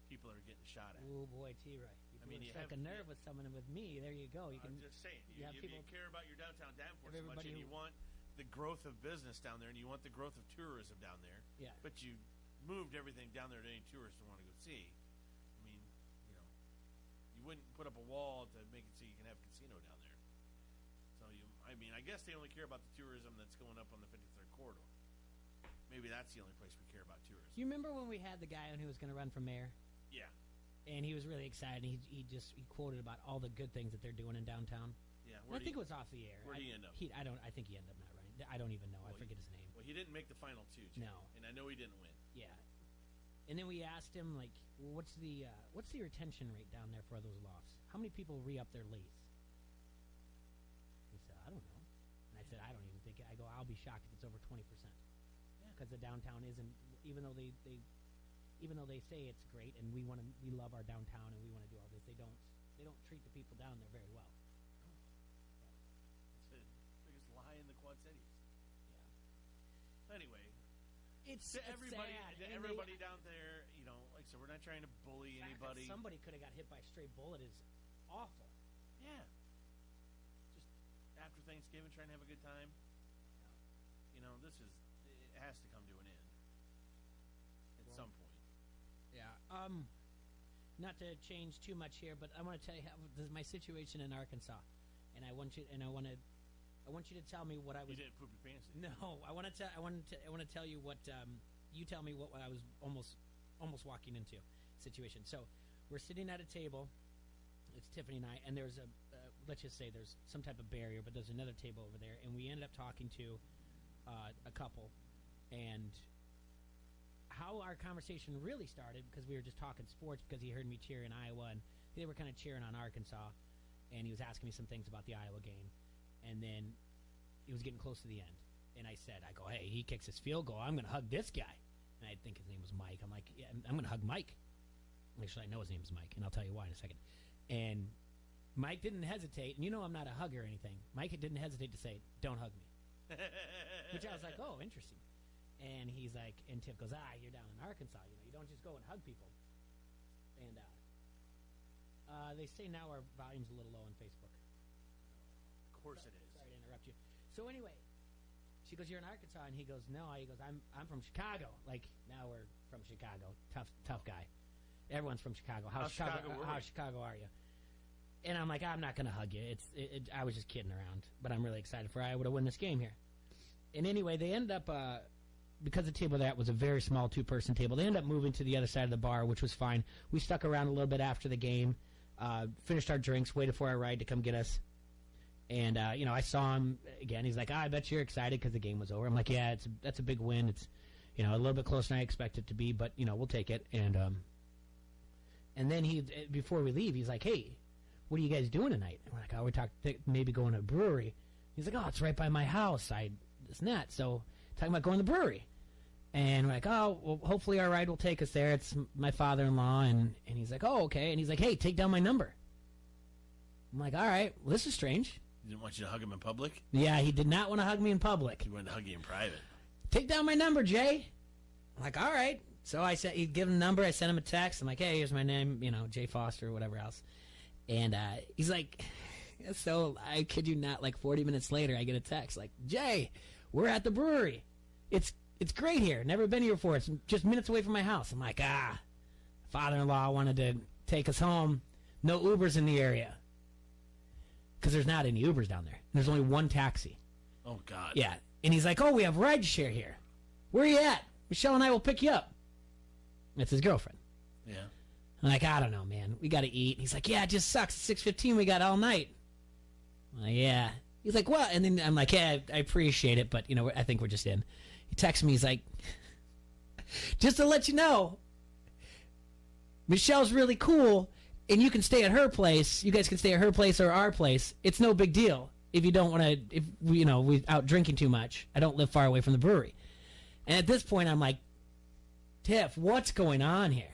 people that are getting shot at. oh boy, T-Ray, you struck a nerve with someone and with me. There you go. You can I'm just saying, you have you people care about your downtown Davenport so much, everybody and you want the growth of business down there, and you want the growth of tourism down there. Yeah. But you moved everything down there that any tourist would want to go see. I mean, you wouldn't put up a wall to make it so you can have a casino down there. So I guess they only care about the tourism that's going up on the 53rd corridor. Maybe that's the only place we care about tourism. You remember when we had the guy on who was going to run for mayor? Yeah. And he was really excited. He quoted about all the good things that they're doing in downtown. Yeah. I think it was off the air. Where did he end up? I think he ended up not running. I don't even know. I forget his name. Well, he didn't make the final two. Jay, No. And I know he didn't win. Yeah. And then we asked him, like, well, what's the retention rate down there for those lofts? How many people re-up their lease? He said, I don't know. And I said, I don't even think. I go, I'll be shocked if it's over 20%. Because the downtown isn't, even though they say it's great and we love our downtown and we want to do all this, they don't treat the people down there very well. It's the biggest lie in the Quad Cities. Yeah. Anyway, It's everybody, sad. to everybody down there, like I said, we're not trying to bully anybody. Somebody could have got hit by a stray bullet is awful. Yeah. Just after Thanksgiving, trying to have a good time. It has to come to an end at some point. Yeah. Not to change too much here, but I want to tell you my situation in Arkansas, and I want you to tell me what I was. You didn't poop your pants. Did you? No, I want to tell you what you tell me what I was almost walking into situation. So we're sitting at a table. It's Tiffany and I, and there's let's just say there's some type of barrier, but there's another table over there, and we ended up talking to a couple, and how our conversation really started, because we were just talking sports, because he heard me cheer in Iowa, and they were kind of cheering on Arkansas, and he was asking me some things about the Iowa game, and then it was getting close to the end, and I go, hey, he kicks his field goal, I'm going to hug this guy, and I think his name was Mike. I'm like, yeah, I'm going to hug Mike. Actually, I know his name is Mike, and I'll tell you why in a second. And Mike didn't hesitate, and I'm not a hugger or anything. Mike didn't hesitate to say, don't hug me. Which I was like, oh, interesting. And he's like, and Tiff goes, you're down in Arkansas. You don't just go and hug people. And they say now our volume's a little low on Facebook. Of course it is. Sorry to interrupt you. So anyway, she goes, you're in Arkansas? And he goes, no. He goes, I'm from Chicago. Like, now we're from Chicago. Tough guy. Everyone's from Chicago. How Chicago are you? And I'm like, I'm not going to hug you. I was just kidding around. But I'm really excited for Iowa to win this game here. And anyway, they end up, because the table that was a very small two-person table, they ended up moving to the other side of the bar, which was fine. We stuck around a little bit after the game, finished our drinks, waited for our ride to come get us. And, I saw him again. He's like, I bet you're excited because the game was over. I'm like, yeah, that's a big win. It's, a little bit closer than I expect it to be, but, we'll take it. And then before we leave, he's like, hey, what are you guys doing tonight? And we're like, we're talking maybe going to a brewery. He's like, it's right by my house. This and that. So talking about going to the brewery. And we're like, well, hopefully our ride will take us there. It's my father-in-law. And he's like, okay. And he's like, hey, take down my number. I'm like, all right. Well, this is strange. He didn't want you to hug him in public? Yeah, he did not want to hug me in public. He wanted to hug you in private. Take down my number, Jay. I'm like, all right. So I said, he'd give him the number. I sent him a text. I'm like, hey, here's my name, Jay Foster or whatever else. And he's like, so I kid you not, like 40 minutes later, I get a text like, Jay, we're at the brewery. It's great here. Never been here before. It's just minutes away from my house. I'm like, father-in-law wanted to take us home. No Ubers in the area. Because there's not any Ubers down there. There's only one taxi. Oh, God. Yeah. And he's like, we have ride share here. Where are you at? Michelle and I will pick you up. That's his girlfriend. Yeah. I'm like, I don't know, man. We got to eat. He's like, yeah, it just sucks. It's 6:15. We got all night. I'm like, yeah. He's like, what? And then I'm like, yeah, I appreciate it, but, I think we're just in. He texts me. He's like, just to let you know, Michelle's really cool, and you can stay at her place. You guys can stay at her place or our place. It's no big deal if you don't want to, if we out drinking too much. I don't live far away from the brewery. And at this point, I'm like, Tiff, what's going on here?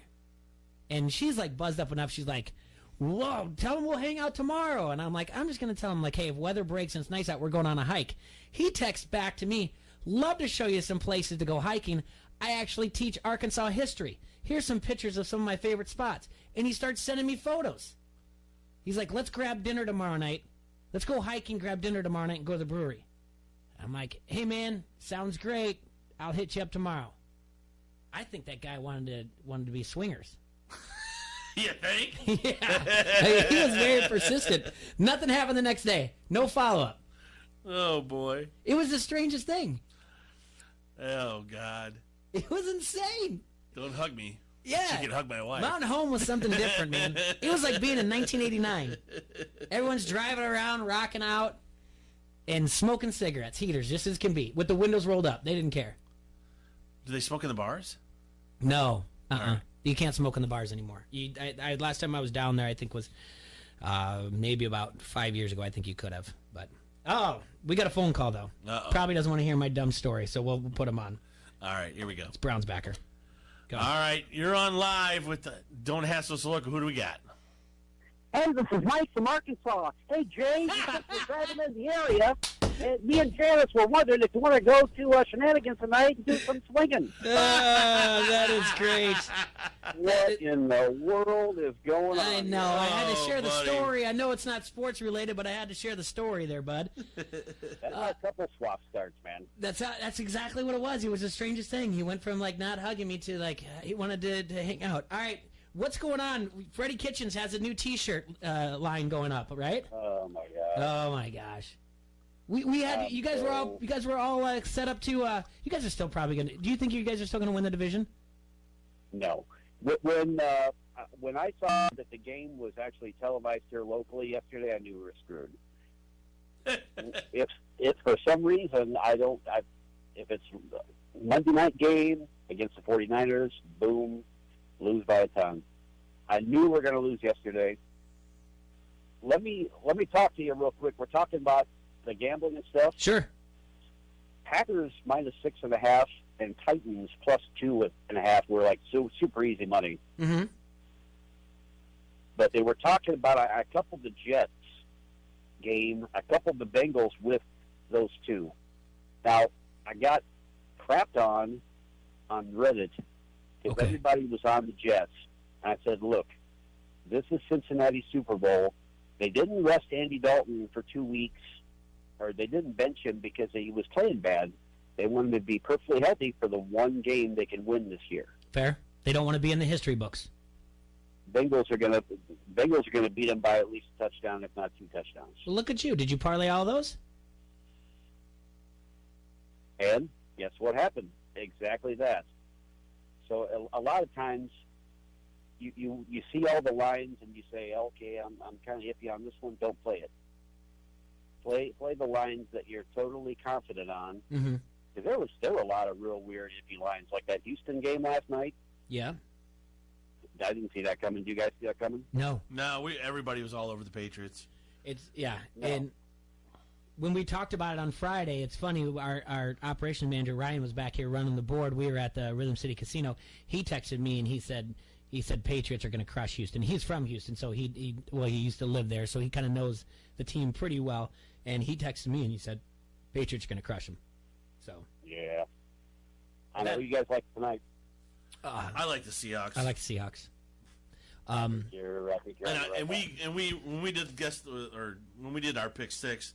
And she's like buzzed up enough. She's like, whoa, tell him we'll hang out tomorrow. And I'm like, I'm just going to tell him, like, hey, if weather breaks and it's nice out, we're going on a hike. He texts back to me, love to show you some places to go hiking. I actually teach Arkansas history. Here's some pictures of some of my favorite spots. And he starts sending me photos. He's like, let's grab dinner tomorrow night. Let's go hiking, grab dinner tomorrow night, and go to the brewery. I'm like, hey, man, sounds great. I'll hit you up tomorrow. I think that guy wanted to be swingers. You think? Yeah. He was very persistent. Nothing happened the next day. No follow-up. Oh, boy. It was the strangest thing. Oh, God. It was insane. Don't hug me. Yeah. She can hug my wife. Mountain Home was something different, man. It was like being in 1989. Everyone's driving around, rocking out, and smoking cigarettes, heaters, just as can be, with the windows rolled up. They didn't care. Do they smoke in the bars? No. Right. You can't smoke in the bars anymore. Last time I was down there, I think was maybe about 5 years ago. I think you could have. But we got a phone call, though. Uh-oh. Probably doesn't want to hear my dumb story, so we'll put him on. All right, here we go. It's Browns backer. Go. All right, you're on live with the Don't Hassle Us Local. Who do we got? Hey, this is Mike from Arkansas. Hey, Jay, we're driving in the area, and me and Janice were wondering if you want to go to Shenanigans tonight and do some swinging. That is great. What in the world is going on? I know. I had to share the buddy. story. I know it's not sports related, but I had to share the story there, bud. That's a couple swap starts, man. That's exactly what it was. It was the strangest thing. He went from like not hugging me to like he wanted to hang out. All right. What's going on? Freddie Kitchens has a new T-shirt line going up, right? Oh my god! Oh my gosh! We had you guys were all set up to. You guys are still probably gonna. Do you think you guys are still gonna win the division? No. When I saw that the game was actually televised here locally yesterday, I knew we were screwed. if for some reason if it's Monday night game against the 49ers, boom. Lose by a ton. I knew we were going to lose yesterday. Let me talk to you real quick. We're talking about the gambling and stuff. Sure. Packers -6.5 and Titans +2.5 were like super easy money. Mm-hmm. But they were talking about I coupled the Jets game. I coupled the Bengals with those two. Now I got crapped on Reddit. Because everybody was on the Jets. And I said, look, this is Cincinnati Super Bowl. They didn't rest Andy Dalton for 2 weeks, or they didn't bench him because he was playing bad. They wanted him to be perfectly healthy for the one game they can win this year. Fair. They don't want to be in the history books. Bengals are gonna beat them by at least a touchdown, if not 2 touchdowns. Well, look at you. Did you parlay all those? And guess what happened? Exactly that. So a lot of times you see all the lines and you say, okay, I'm kind of iffy on this one. Don't play it. Play the lines that you're totally confident on. Mm-hmm. Because there were a lot of real weird iffy lines, like that Houston game last night. Yeah. I didn't see that coming. Do you guys see that coming? No. No, everybody was all over the Patriots. No. And when we talked about it on Friday, it's funny, our operations manager, Ryan, was back here running the board. We were at the Rhythm City Casino. He texted me, and he said Patriots are going to crush Houston. He's from Houston, so he used to live there, so he kind of knows the team pretty well. And he texted me and he said, Patriots are going to crush them. So. Yeah. I know who you guys like tonight. I like the Seahawks. I like the Seahawks. I think you're And we when we did our pick six,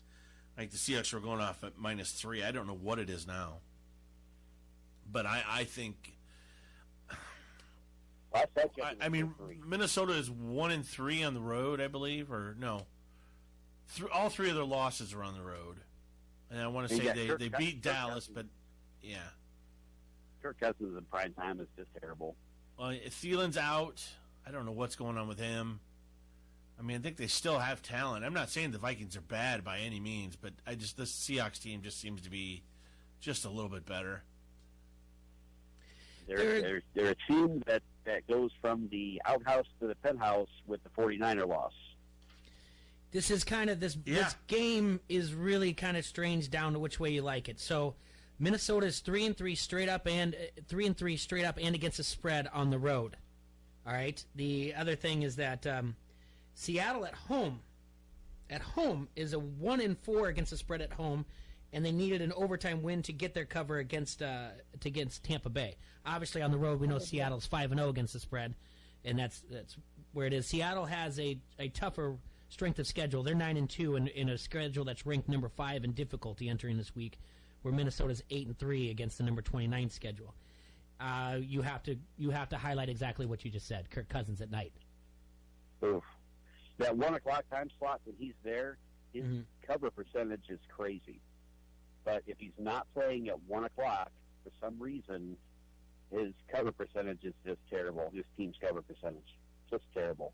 like the Seahawks were going off at -3. I don't know what it is now, but I think. I mean, Minnesota is 1-3 on the road, I believe, or no? All three of their losses are on the road, and I want to say they beat Dallas, but yeah. Kirk Cousins in prime time is just terrible. Well, Thielen's out. I don't know what's going on with him. I mean, I think they still have talent. I'm not saying the Vikings are bad by any means, but this Seahawks team just seems to be just a little bit better. They're a team that goes from the outhouse to the penthouse with the 49er loss. This is kind of this game is really kind of strange down to which way you like it. So Minnesota is 3-3 straight up and 3-3 straight up and against the spread on the road. All right. The other thing is that Seattle at home is a 1-4 against the spread at home, and they needed an overtime win to get their cover against Tampa Bay. Obviously, on the road, we know Seattle's 5-0 against the spread, and that's where it is. Seattle has a tougher strength of schedule. They're 9-2 in a schedule that's ranked number 5 in difficulty entering this week, where Minnesota's 8-3 against the number 29 schedule. You have to highlight exactly what you just said. Kirk Cousins at night. Oof. That 1 o'clock time slot when he's there, his cover percentage is crazy. But if he's not playing at 1 o'clock, for some reason, his cover percentage is just terrible. His team's cover percentage, just terrible.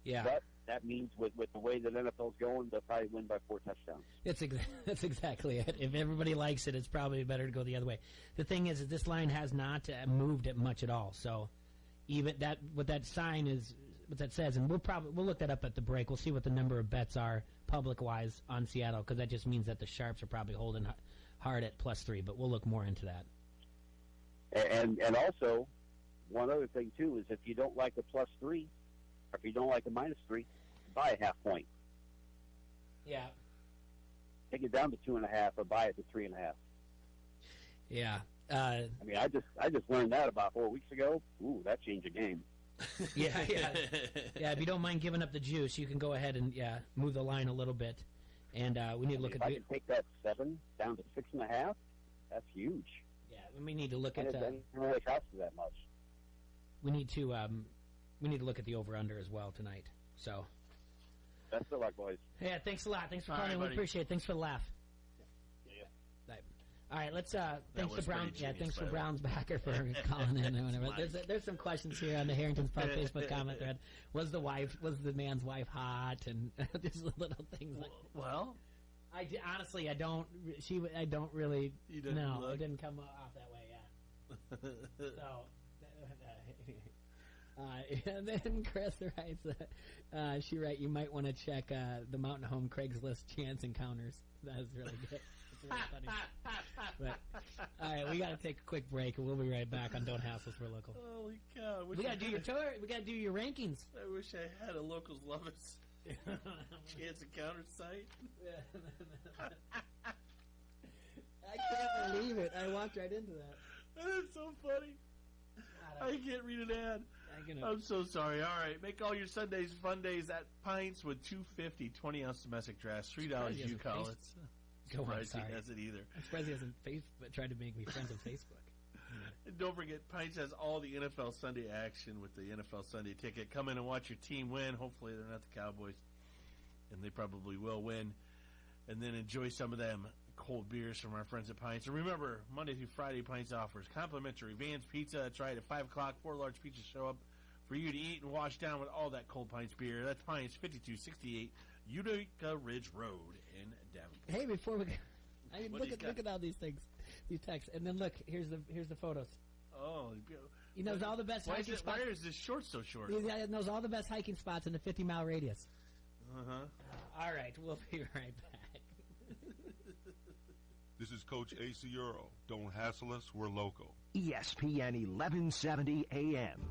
Yeah. But that means with the way that NFL's going, they'll probably win by 4 touchdowns. That's exactly it. If everybody likes it, it's probably better to go the other way. The thing is that this line has not moved it much at all. So even that, what that sign is, what that says, and we'll look that up at the break. We'll see what the number of bets are public-wise on Seattle, because that just means that the Sharps are probably holding hard at +3, but we'll look more into that. And also, one other thing, too, is if you don't like a +3, or if you don't like a -3, buy a half point. Yeah. Take it down to 2.5 or buy it to 3.5. Yeah. I mean, I just learned that about 4 weeks ago. Ooh, that changed the game. Yeah. If you don't mind giving up the juice, you can go ahead and move the line a little bit. And we need to look at. If I can take that 7 down to 6.5, that's huge. Yeah, we need to look and at. It doesn't really cost you that much. We need to look at the over/under as well tonight. So. Best of luck, boys. Yeah, thanks a lot. Thanks for calling. Right, we appreciate it. Thanks for the laugh. All right, let's thanks to Brown. Yeah, thanks for Brown's backer for calling in. Or whatever. There's some questions here on the Harrington's Pub Facebook comment thread. Was the man's wife hot, and just little things like. Well, honestly, I don't really. You didn't no, look? it didn't come off that way. Yeah. So. And then Chris writes, you might want to check the Mountain Home Craigslist chance encounters. That is really good. It's really funny. But, all right, we got to take a quick break, and we'll be right back on Don't Hassle Us, We're Local. Holy cow. We got to do your tour. We got to do your rankings. I wish I had a Locals Love Us chance encounter site. I can't believe it. I walked right into that. That's so funny. I can't read an ad. I'm so sorry. All right, make all your Sundays fun days at Pints with $2.50 20-ounce domestic draft. $3 you call it. Go on, Surprised sorry. he has it either. I'm surprised he hasn't tried to make me friends on Facebook. And don't forget, Pints has all the NFL Sunday action with the NFL Sunday ticket. Come in and watch your team win. Hopefully they're not the Cowboys, and they probably will win. And then enjoy some of them cold beers from our friends at Pints. And remember, Monday through Friday, Pints offers complimentary Vans Pizza. Try it at 5 o'clock. 4 large pizzas show up for you to eat and wash down with all that cold Pints beer. That's Pints, 5268 Utica Ridge Road in Davenport. Hey, before we go, look at all these things, these texts, and then look, here's the photos. Oh, he knows all the best hiking spots. Why is this short so short? He knows all the best hiking spots in the 50-mile radius. All right, we'll be right back. This is Coach A.C. Earl. Don't hassle us, we're local. ESPN 1170 AM.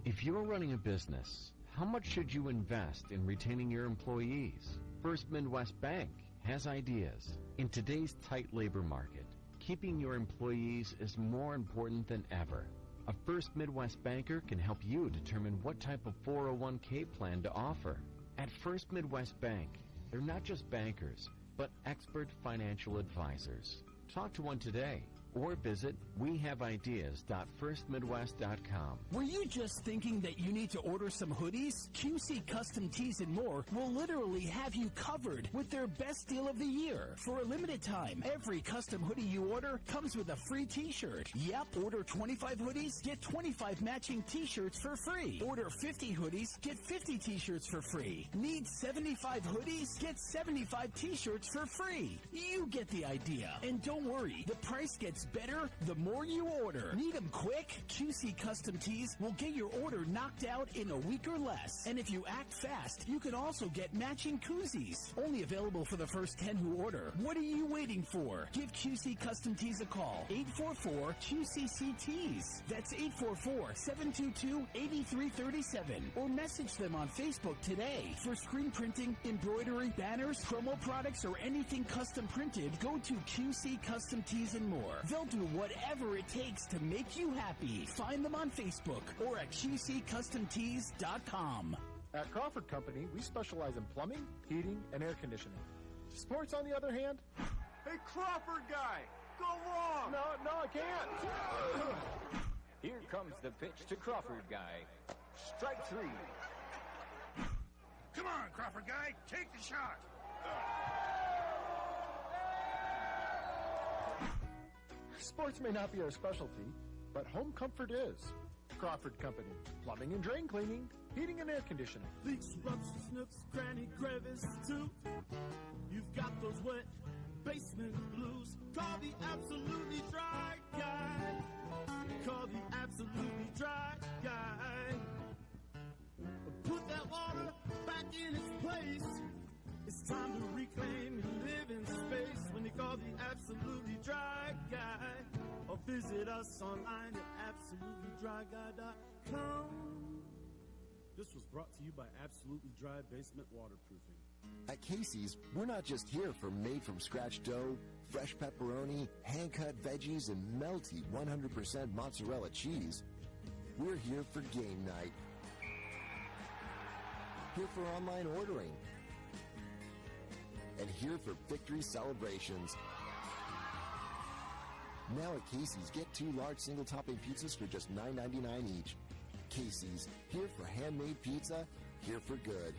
If you're running a business, how much should you invest in retaining your employees? First Midwest Bank has ideas. In today's tight labor market, keeping your employees is more important than ever. A First Midwest banker can help you determine what type of 401k plan to offer. At First Midwest Bank, they're not just bankers, but expert financial advisors. Talk to one today or visit wehaveideas.firstmidwest.com. Were you just thinking that you need to order some hoodies? QC Custom Tees and More will literally have you covered with their best deal of the year. For a limited time, every custom hoodie you order comes with a free t-shirt. Yep, order 25 hoodies, get 25 matching t-shirts for free. Order 50 hoodies, get 50 t-shirts for free. Need 75 hoodies? Get 75 t-shirts for free. You get the idea. And don't worry, the price gets better the more you order. Need them quick? QC Custom Tees will get your order knocked out in a week or less. And if you act fast, you can also get matching koozies. Only available for the first 10 who order. What are you waiting for? Give QC Custom Tees a call. 844-QCC-TEES. That's 844-722-8337. Or message them on Facebook today. For screen printing, embroidery, banners, promo products, or anything custom printed, go to QC Custom Tees and More. They'll do whatever it takes to make you happy. Find them on Facebook or at QCCustomTees.com. At Crawford Company, we specialize in plumbing, heating, and air conditioning. Sports, on the other hand... Hey, Crawford guy, go long! No, I can't. Here comes the pitch to Crawford guy. Strike three. Come on, Crawford guy, take the shot. Sports may not be our specialty, but home comfort is. Crawford Company, plumbing and drain cleaning, heating and air conditioning. Leaks, ruptures, nooks, cranny, crevice, too. You've got those wet basement blues. Call the absolutely dry guy. Call the absolutely dry guy. Put that water back in its place. It's time to reclaim your living space when you call the absolutely dry guy. Or visit us online at absolutelydryguy.com. This was brought to you by Absolutely Dry Basement Waterproofing. At Casey's, we're not just here for made-from-scratch dough, fresh pepperoni, hand-cut veggies, and melty 100% mozzarella cheese. We're here for game night. Here for online ordering. And here for victory celebrations. Now at Casey's, get 2 large single-topping pizzas for just $9.99 each. Casey's, here for handmade pizza, here for good.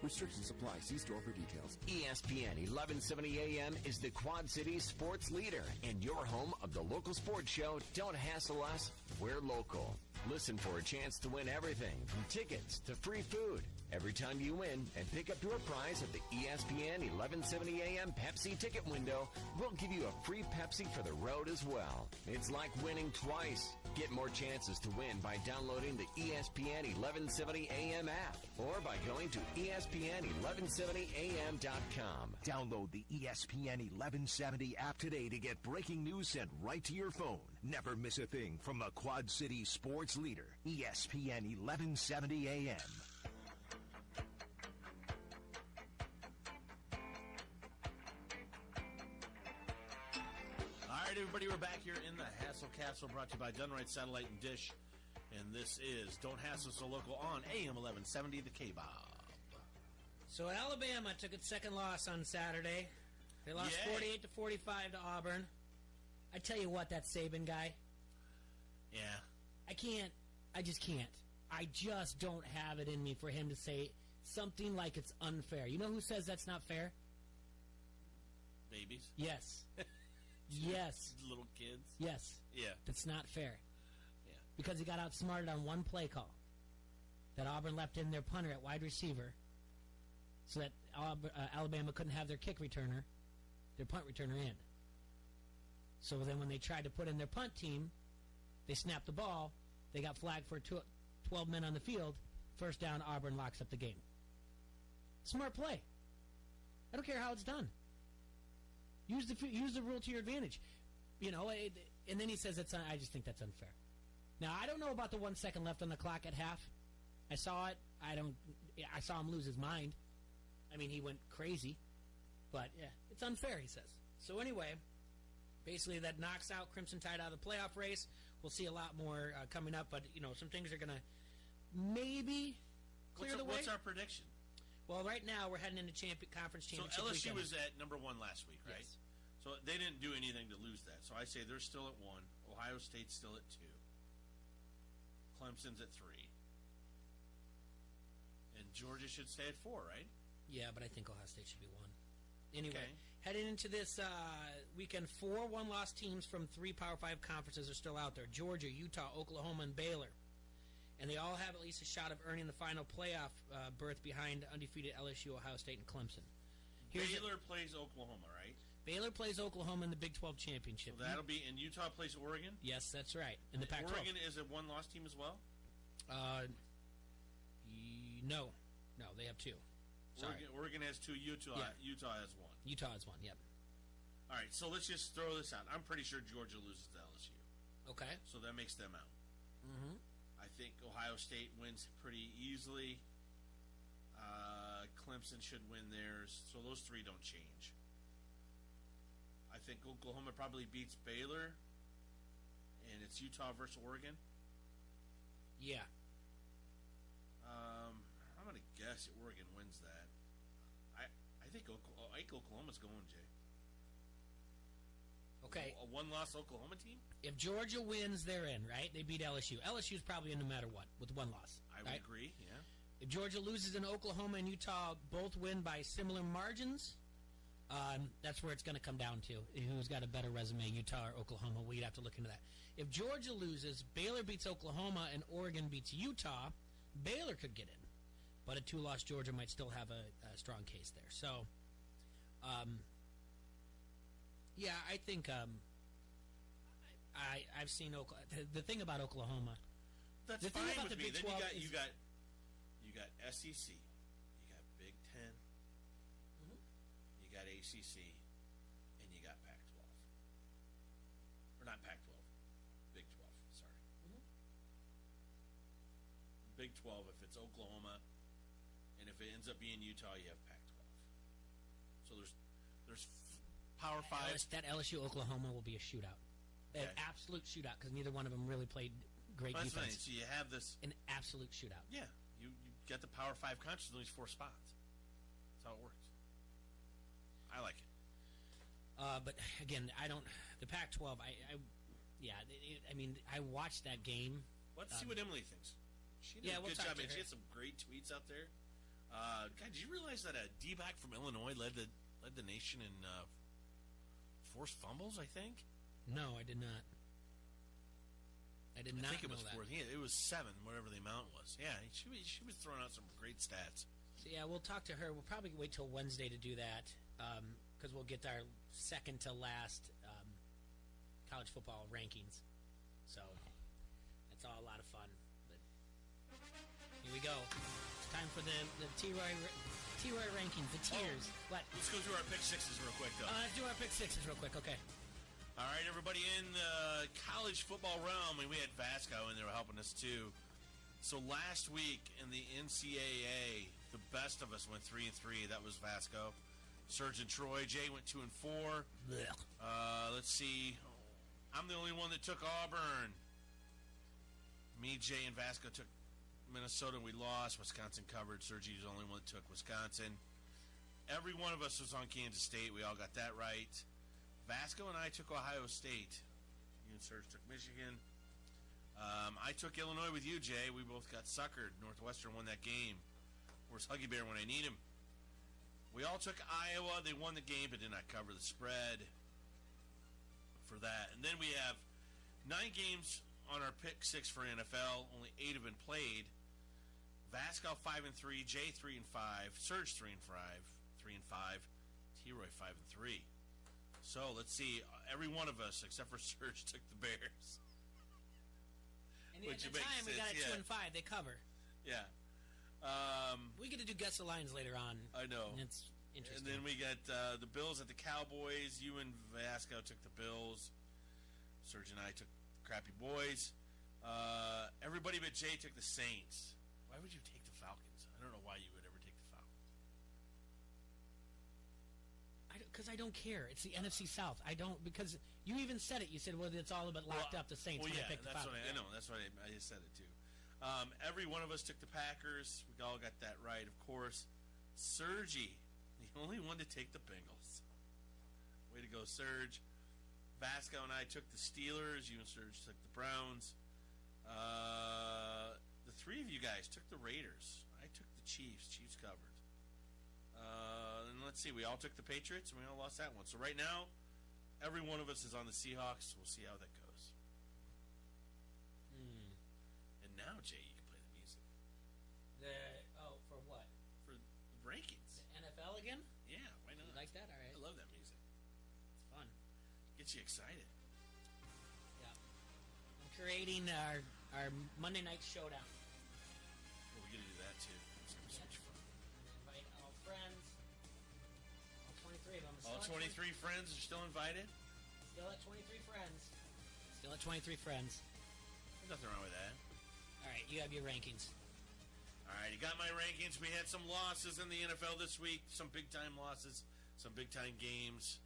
Restrictions apply. See store for details. ESPN 1170 AM is the Quad Cities sports leader and your home of the local sports show. Don't hassle us. We're local. Listen for a chance to win everything from tickets to free food. Every time you win and pick up your prize at the ESPN 1170 AM Pepsi ticket window, we'll give you a free Pepsi for the road as well. It's like winning twice. Get more chances to win by downloading the ESPN 1170 AM app or by going to ESPN1170am.com. Download the ESPN 1170 app today to get breaking news sent right to your phone. Never miss a thing from the Quad City sports leader, ESPN 1170 AM. All right, everybody, we're back here in the Hassle Castle, brought to you by Dunright Satellite and Dish. And this is Don't Hassle So Local on AM 1170, the K-Bob. So Alabama took its second loss on Saturday. They lost 48-45 to Auburn. I tell you what, that Saban guy. Yeah. I just can't. I just don't have it in me for him to say something like it's unfair. You know who says that's not fair? Babies? Yes. Yes. Little kids? Yes. Yeah. That's not fair. Yeah. Because he got outsmarted on one play call. That Auburn left in their punter at wide receiver so that Alabama couldn't have their kick returner, their punt returner in. So then when they tried to put in their punt team, they snapped the ball. They got flagged for 12 men on the field. First down, Auburn locks up the game. Smart play. I don't care how it's done. Use the rule to your advantage. You know, and then he says I just think that's unfair. Now, I don't know about the 1 second left on the clock at half. I saw it. I saw him lose his mind. I mean, he went crazy. But, yeah, it's unfair, he says. So, anyway, basically that knocks out Crimson Tide out of the playoff race. We'll see a lot more coming up, but, some things are going to maybe clear the way. What's our prediction? Well, right now we're heading into conference championship So LSU weekend. was at number 1 last week, right? Yes. So they didn't do anything to lose that. So I say they're still at 1. Ohio State's still at 2. Clemson's at 3. And Georgia should stay at 4, right? Yeah, but I think Ohio State should be 1. Anyway, Okay. heading into this weekend, 4 one-loss teams from 3 Power 5 conferences are still out there. Georgia, Utah, Oklahoma, and Baylor. And they all have at least a shot of earning the final playoff berth behind undefeated LSU, Ohio State, and Clemson. Baylor plays Oklahoma, right? Baylor plays Oklahoma in the Big 12 championship. So that'll be, and Utah plays Oregon? Yes, that's right. In the Pac-12. Oregon is a one-loss team as well? No, they have 2. Sorry. Oregon has 2. Utah has 1. Utah has 1. Yep. All right, so let's just throw this out. I'm pretty sure Georgia loses to LSU. Okay. So that makes them out. Mm-hmm. I think Ohio State wins pretty easily. Clemson should win theirs. So those 3 don't change. I think Oklahoma probably beats Baylor. And it's Utah versus Oregon. Yeah. I'm going to guess Oregon wins that. I think Oklahoma's going, Jay. Okay. A one-loss Oklahoma team? If Georgia wins, they're in, right? They beat LSU. LSU's probably in no matter what with 1 loss. I would agree, yeah. If Georgia loses and Oklahoma and Utah both win by similar margins, that's where it's going to come down to. Who's got a better resume, Utah or Oklahoma? We'd have to look into that. If Georgia loses, Baylor beats Oklahoma, and Oregon beats Utah, Baylor could get in. But a 2-loss Georgia might still have a strong case there. So, yeah, I think I've seen Oklahoma. The thing about Oklahoma, that's the fine thing about with the me. Big Then 12 you got SEC, you got Big 10, you got ACC, and you got Pac-12. Or not Pac-12, Big 12. Sorry. Big 12. If it's Oklahoma, and if it ends up being Utah, you have Pac-12. So there's Power 5. That LSU Oklahoma will be a shootout, an absolute shootout, because neither one of them really played great That's defense. funny. So you have this an absolute shootout. Yeah, you get the Power 5 conference in these 4 spots. That's how it works. I like it. But again, I don't. The Pac-12. I mean, I watched that game. Let's see what Emily thinks. She did a good job. She had some great tweets out there. God, did you realize that a D-back from Illinois led the nation in forced fumbles? I think. No, I did not. I did not think it know was that. 4. Yeah, it was 7, whatever the amount was. Yeah, she was throwing out some great stats. So yeah, we'll talk to her. We'll probably wait till Wednesday to do that because we'll get our second to last college football rankings. So that's all a lot of fun. But here we go. It's time for the T-Roy rankings, the tiers. What? Let's go through our pick sixes real quick, though. Let's do our pick sixes real quick. Okay. All right, everybody in the college football realm, and we had Vasco, and they were helping us too. So last week in the NCAA, the best of us went 3-3. That was Vasco. Sergeant Troy, Jay went 2-4. Let's see. I'm the only one that took Auburn. Me, Jay, and Vasco took Minnesota. We lost. Wisconsin covered. Sergio's the only one that took Wisconsin. Every one of us was on Kansas State. We all got that right. Vasco and I took Ohio State. You and Serge took Michigan. I took Illinois with you, Jay. We both got suckered. Northwestern won that game. Where's Huggy Bear when I need him? We all took Iowa. They won the game, but did not cover the spread for that. And then we have 9 games on our pick 6 for NFL. Only 8 have been played. Vasco 5-3, Jay 3-5, Serge 3-5, T-Roy 5-3. So let's see. Every one of us, except for Serge, took the Bears. And at the time, we got it 2-5. They cover. Yeah. We get to do guess the lines later on. I know. And it's interesting. And then we got the Bills at the Cowboys. You and Vasco took the Bills. Serge and I took the crappy boys. Everybody but Jay took the Saints. Why would you take the Falcons? I don't know why you would ever take the Falcons. because I don't care. It's the NFC South. I don't, because you even said it. You said, well, it's all about locked up, the Saints. Well, when yeah, I picked the that's Falcons. what I know. That's what I just said it too. Every one of us took the Packers. We all got that right, of course. Sergi, the only one to take the Bengals. Way to go, Serge. Vasco and I took the Steelers. You and Serge took the Browns. The three of you guys took the Raiders. I took the Chiefs. Chiefs covered. And let's see, we all took the Patriots, and we all lost that one. So right now, every one of us is on the Seahawks. We'll see how that goes. And now, Jay, you can play the music. For what? For the rankings. The NFL again? Yeah, why not? You like that? All right. I love that music. It's fun. Gets you excited. Yeah. I'm creating our Monday night showdown. Well, we're going to do that, too. It's going to be so much fun. Invite all friends. All 23 of them. All 23 friends are still invited? Still at 23 friends. Still at 23 friends. There's nothing wrong with that. All right, you have your rankings. All right, you got my rankings. We had some losses in the NFL this week. Some big-time losses. Some big-time games.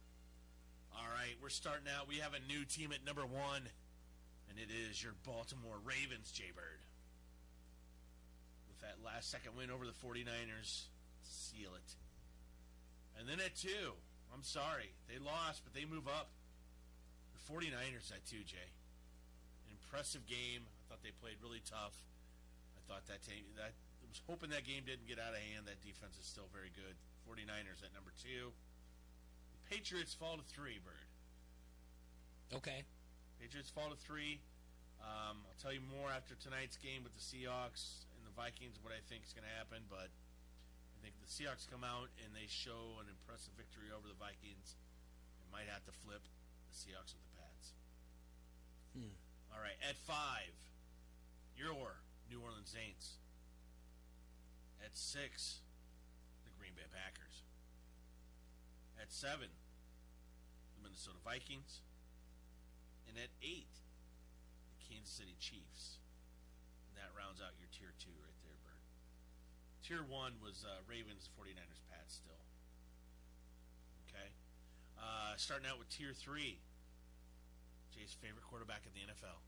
All right, we're starting out. We have a new team at number 1. And it is your Baltimore Ravens, Jay-Bird. With that last-second win over the 49ers. Seal it. And then at 2, I'm sorry. They lost, but they move up. The 49ers at 2, Jay. An impressive game. I thought they played really tough. I thought that team, I was hoping that game didn't get out of hand. That defense is still very good. 49ers at number 2. The Patriots fall to 3, Bird. Okay. Patriots fall to 3. I'll tell you more after tonight's game with the Seahawks and the Vikings, what I think is going to happen, but I think the Seahawks come out and they show an impressive victory over the Vikings. They might have to flip the Seahawks with the Pats. All right, at 5, your New Orleans Saints. At 6, the Green Bay Packers. At 7, the Minnesota Vikings. And at 8, the Kansas City Chiefs. And that rounds out your Tier 2 right there, Bert. Tier 1 was Ravens, 49ers, Pats still. Okay. Starting out with Tier 3. Jay's favorite quarterback in the NFL.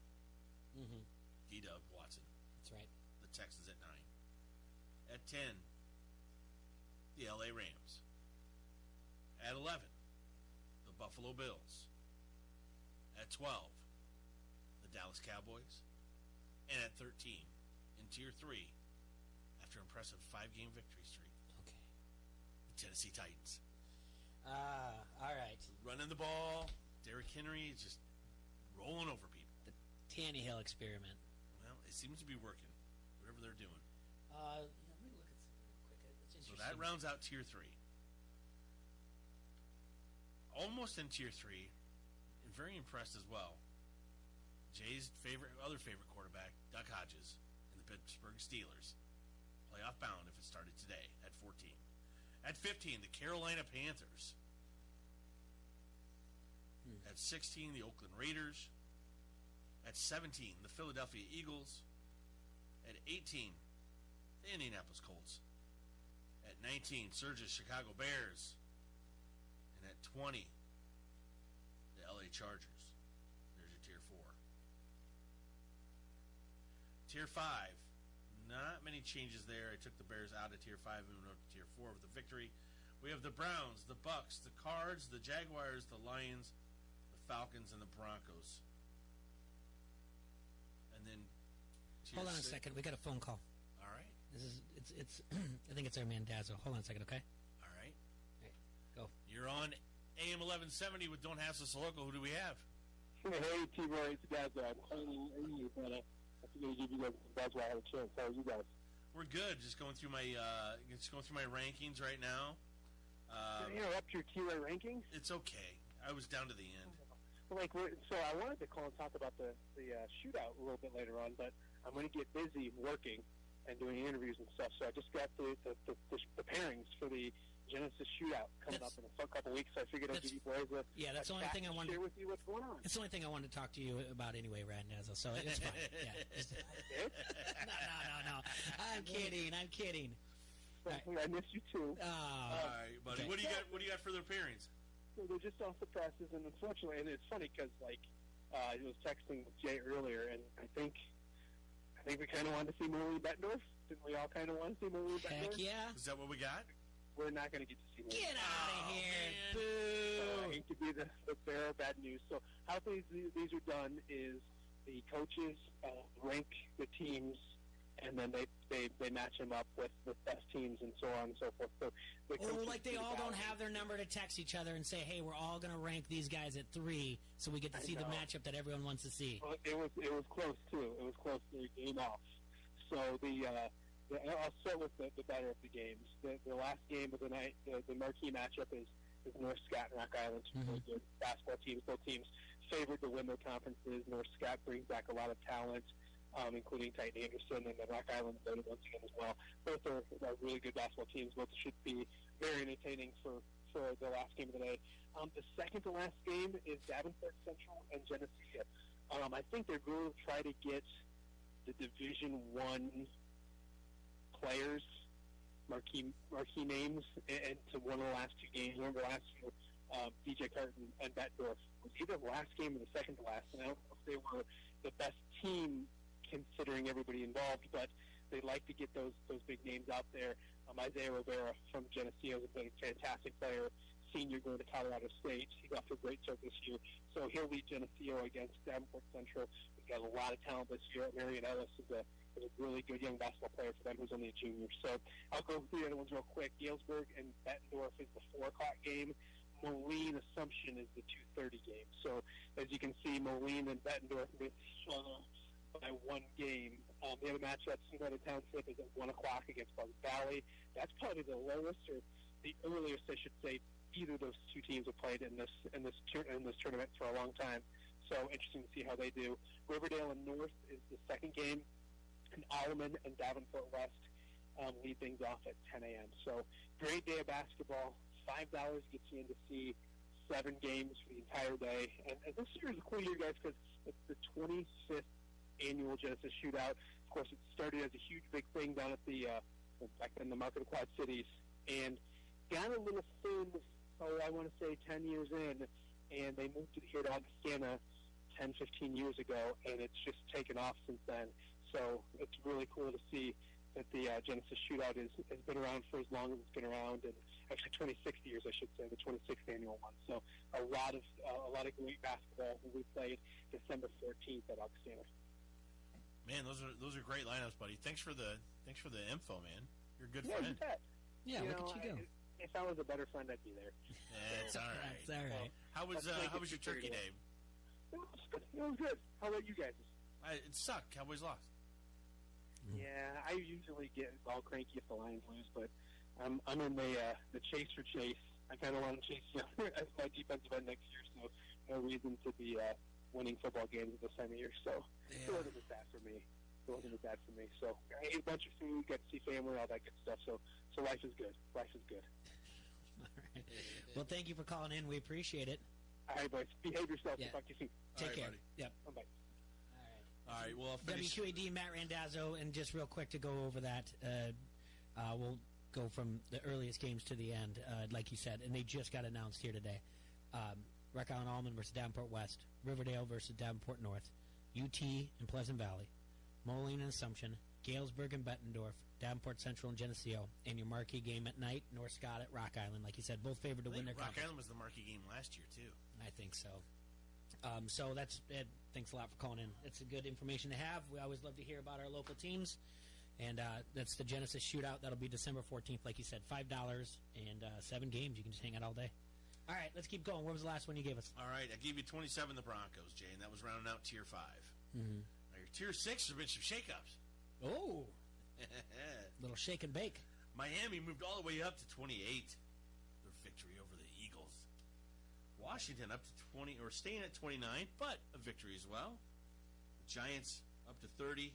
D-Dub Watson. That's right. The Texans at 9. At 10, the LA Rams. At 11, the Buffalo Bills. At 12, the Dallas Cowboys. And at 13, in Tier 3, after impressive 5-game victory streak, the Tennessee Titans. All right. Running the ball. Derrick Henry is just rolling over people. The Tannehill experiment. Well, it seems to be working, whatever they're doing. Let me look at something real quick. It's So interesting. that rounds out Tier 3. Almost in Tier 3, and very impressed as well. Jay's other favorite quarterback, Duck Hodges, and the Pittsburgh Steelers. Playoff bound if it started today at 14. At 15, the Carolina Panthers. At 16, the Oakland Raiders. At 17, the Philadelphia Eagles. At 18, the Indianapolis Colts. At 19, Surge's Chicago Bears. And at 20, the LA Chargers. There's your Tier 4. Tier 5, not many changes there. I took the Bears out of Tier 5 and went up to Tier 4 with a victory. We have the Browns, the Bucks, the Cards, the Jaguars, the Lions, the Falcons, and the Broncos. And then Tier Hold on a 6. second. We got a phone call. All right. It's I think it's our man Dazzle. Hold on a second, okay? All right. Go. You're on AM 1170 with Don't Hassle Us Local. Who do we have? Hey, T-Roy, it's Dazzle. I'm calling you, but I figured I'd give you guys that's why I have a chance. How are you guys? We're good. Just going through my rankings right now. Can I interrupt your T-Roy rankings? It's okay. I was down to the end. So I wanted to call and talk about the shootout a little bit later on, but I'm going to get busy working and doing interviews and stuff. So I just got the pairings for the Genesis shootout coming up in a couple weeks. So I figured I'd give you boys a that's the only thing I wanted to share with you what's going on. It's the only thing I wanted to talk to you about anyway, Rad Dazzle. So it's fine. Yeah. No. I'm kidding. I miss you too. All right, buddy. Okay. What do you got for their pairings? So they're just off the presses, and unfortunately, and it's funny because I was texting with Jay earlier, and I think we kind of wanted to see Maureen Bettendorf. Didn't we all kind of want to see Maureen Bettendorf? Heck yeah. Is that what we got? We're not going to get to see Maureen. Get out of here. So I Boo. hate to be the bearer of bad news. So how these are done is the coaches rank the teams, and then they match them up with the best teams and so on and so forth. So the coaches like they do the all don't balance. have their number to text each other and say, hey, we're all going to rank these guys at 3 so we get to I see the know. matchup that everyone wants to see. Well, it was close too. It was close to the game off. So I'll start with the better of the games. The last game of the night, the marquee matchup is North Scott and Rock Island. Really good basketball teams. Both teams favored to win their conferences. North Scott brings back a lot of talent, including Titan Anderson, and then Rock Island voted once again as well. Both are really good basketball teams. Both should be very entertaining for the last game of the day. The second to last game is Davenport Central and Geneseo. I think they're going to try to get the Division I players, marquee names, into one of the last two games. Remember last year, DJ Carton and Bettendorf was either the last game or the second to last, and I don't know if they were the best team considering everybody involved, but they like to get those big names out there. Isaiah Rivera from Geneseo is a fantastic player, senior going to Colorado State. He's off to a great start this year. So he'll lead Geneseo against Davenport Central. We've got a lot of talent this year. Marion Ellis is a really good young basketball player for them who's only a junior. So I'll go through the other ones real quick. Galesburg and Bettendorf is the 4 o'clock game. Moline Assumption is the 2:30 game. So as you can see, Moline and Bettendorf miss each other by 1 game. The other matchup, United Township, is at 1 o'clock against Bugs Valley. That's probably the lowest or the earliest, I should say, either of those two teams have played in this tournament for a long time. So interesting to see how they do. Riverdale and North is the second game, and Alleman and Davenport West lead things off at 10 a.m. So great day of basketball. $5 gets you in to see 7 games for the entire day. And this year is a cool year, guys, because it's the 25th annual Genesis Shootout. Of course, it started as a huge, big thing down at back in the Market of Quad Cities, and got a little thin, I want to say 10 years in, and they moved it here to Augustana 10, 15 years ago, and it's just taken off since then. So it's really cool to see that the Genesis Shootout has been around for as long as it's been around, and actually 26 years, I should say, the 26th annual one. So a lot of great basketball will be played December 14th at Augustana. Man, those are great lineups, buddy. Thanks for the info, man. You're a good Yeah, friend. you bet. Yeah, look at you go. If I was a better friend, I'd be there. It's all right. It's all right. How was your turkey day? It was good. How about you guys? It sucked. Cowboys lost. Yeah, I usually get all cranky if the Lions lose, but I'm in the chase for Chase. I kind of want to chase Younger as my defensive end next year, so no reason to be winning football games at this time of year. So it wasn't as bad for me. So I ate a bunch of food, got to see family, all that good stuff. So life is good. Life is good. All right. Well, thank you for calling in. We appreciate it. All right, boys. Behave yourself. Yeah. Talk to you soon. Take care. buddy. Yep. Bye. All right, well, I'll finish. WQAD, Matt Randazzo, and just real quick to go over that, we'll go from the earliest games to the end, like you said, and they just got announced here today. Rock Island Allman versus Davenport West, Riverdale versus Davenport North, UT and Pleasant Valley, Moline and Assumption, Galesburg and Bettendorf, Davenport Central and Geneseo, and your marquee game at night, North Scott at Rock Island. Like you said, both favored to win their Rock conference. Island was the marquee game last year, too. I think so. So that's it. Thanks a lot for calling in. It's a good information to have. We always love to hear about our local teams. And that's the Genesis Shootout. That'll be December 14th, like you said, $5 and 7 games. You can just hang out all day. All right, let's keep going. What was the last one you gave us? All right, I gave you 27, the Broncos, Jay, and that was rounding out Tier 5. Mm-hmm. Now, your Tier 6 has been some shakeups. Oh. Little shake and bake. Miami moved all the way up to 28. Their victory over the Eagles. Washington up to 20, or staying at 29, but a victory as well. The Giants up to 30.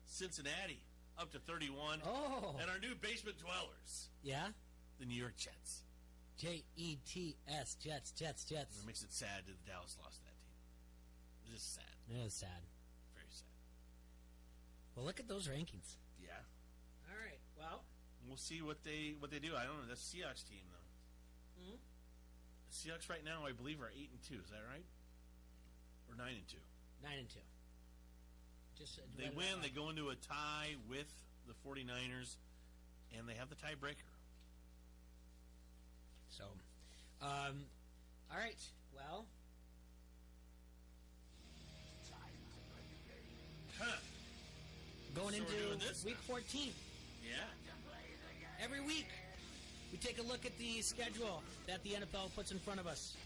Cincinnati up to 31. Oh. And our new basement dwellers. Yeah? The New York Jets. Jets, Jets. It makes it sad that Dallas lost that team. It's just sad. It is sad. Very sad. Well, look at those rankings. Yeah. All right. Well, we'll see what they do. I don't know. That's Seahawks team though. Mm-hmm. Seahawks right now, I believe, are 8-2. Is that right? Or 9-2? 9-2. Just they win. They go into a tie with the 49ers, and they have the tiebreaker. So, all right. Well, going into week 14. Yeah. Every week, we take a look at the schedule that the NFL puts in front of us,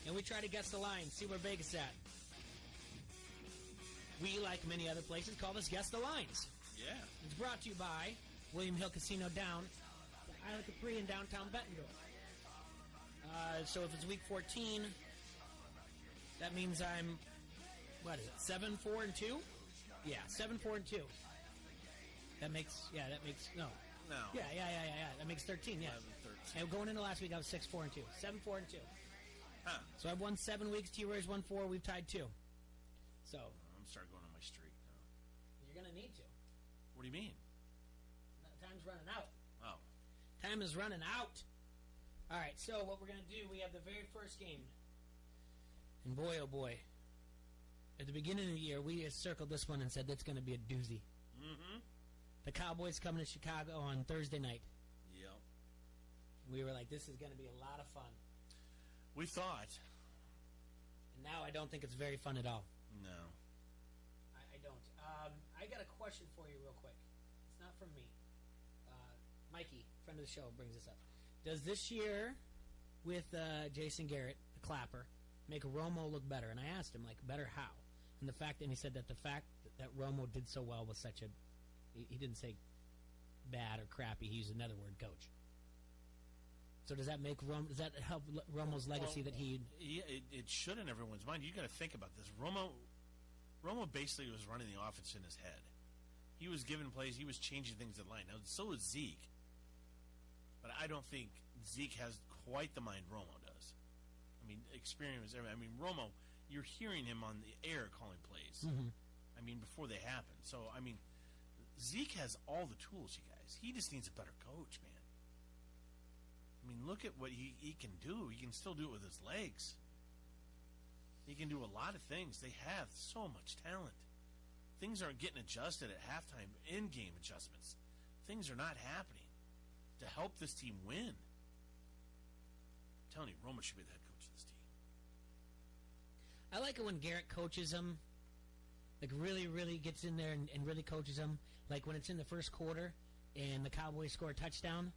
and we try to guess the line, see where Vegas at. We, like many other places, call this Guess the Lines. Yeah. It's brought to you by William Hill Casino down Island Capri in downtown Bettendorf. So if it's week 14, that means I'm, 7-4-2? Yeah, 7-4-2. That makes, no. No. Yeah. That makes 13, yeah. 11, 13. And going into last week, I was 6-4-2. 7-4-2. Huh. So I've won 7 weeks. T-Roy's won 4. We've tied 2. So I'm starting going on my streak now. you're going to need to. What do you mean? Time's running out. Oh. Time is running out. All right, so what we're going to do, we have the very first game. And boy, oh boy. At the beginning of the year, we circled this one and said that's going to be a doozy. Mm-hmm. The Cowboys coming to Chicago on Thursday night. Yep. We were like, this is going to be a lot of fun. We thought. And now I don't think it's very fun at all. No. I don't. I got a question for you real quick. It's not from me. Mikey, friend of the show, brings this up. Does this year, with Jason Garrett, the clapper, make Romo look better? And I asked him, better how? And he said that the fact that Romo did so well was such a, he didn't say bad or crappy, he used another word, coach. So does that does that help Romo's legacy that he... Yeah, it should in everyone's mind. You got to think about this. Romo basically was running the offense in his head. He was giving plays. He was changing things at line. Now, so is Zeke. But I don't think Zeke has quite the mind Romo does. I mean, experience. I mean, Romo, you're hearing him on the air calling plays. Mm-hmm. I mean, before they happen. So, I mean, Zeke has all the tools, you guys. He just needs a better coach, man. I mean, look at what he can do. He can still do it with his legs. He can do a lot of things. They have so much talent. Things aren't getting adjusted at halftime, in-game adjustments. Things are not happening to help this team win. I'm telling you, Romo should be the head coach of this team. I like it when Garrett coaches them, really, really gets in there and really coaches them. Like when it's in the first quarter and the Cowboys score a touchdown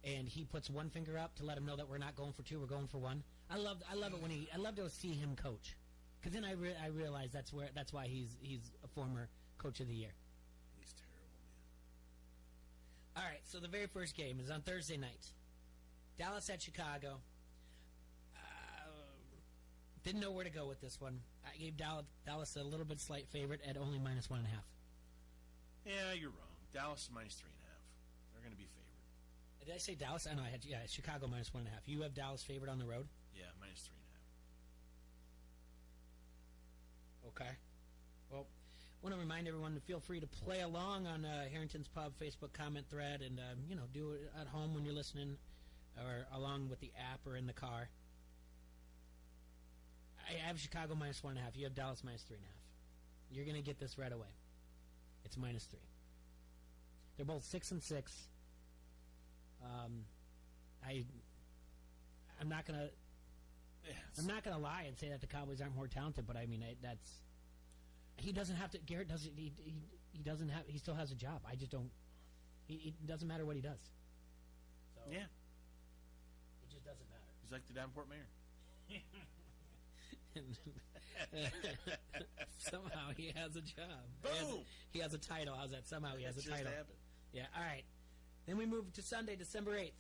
and he puts one finger up to let them know that we're not going for 2, we're going for 1. I love it when I love to see him coach. Because then I realize that's why he's a former coach of the year. He's terrible, man. All right, so the very first game is on Thursday night. Dallas at Chicago. Didn't know where to go with this one. I gave Dallas a little bit slight favorite at only -1.5. Yeah, you're wrong. Dallas is -3.5. They're going to be favored. Did I say Dallas? I know I had Chicago -1.5. You have Dallas favored on the road? Yeah, -3.5. Okay. Well, I want to remind everyone to feel free to play along on Harrington's Pub Facebook comment thread and, do it at home when you're listening or along with the app or in the car. I have Chicago -1.5. You have Dallas -3.5. You're going to get this right away. It's -3. They're both 6-6. I'm not going to... I'm not going to lie and say that the Cowboys aren't more talented, but I mean that's. He doesn't have to. Garrett doesn't. He doesn't have. He still has a job. I just don't. It doesn't matter what he does. So, yeah. It just doesn't matter. He's like the Davenport mayor. Somehow he has a job. Boom! He has a title. How's that? Somehow he has a title. Happened. Yeah. All right. Then we move to Sunday, December 8th.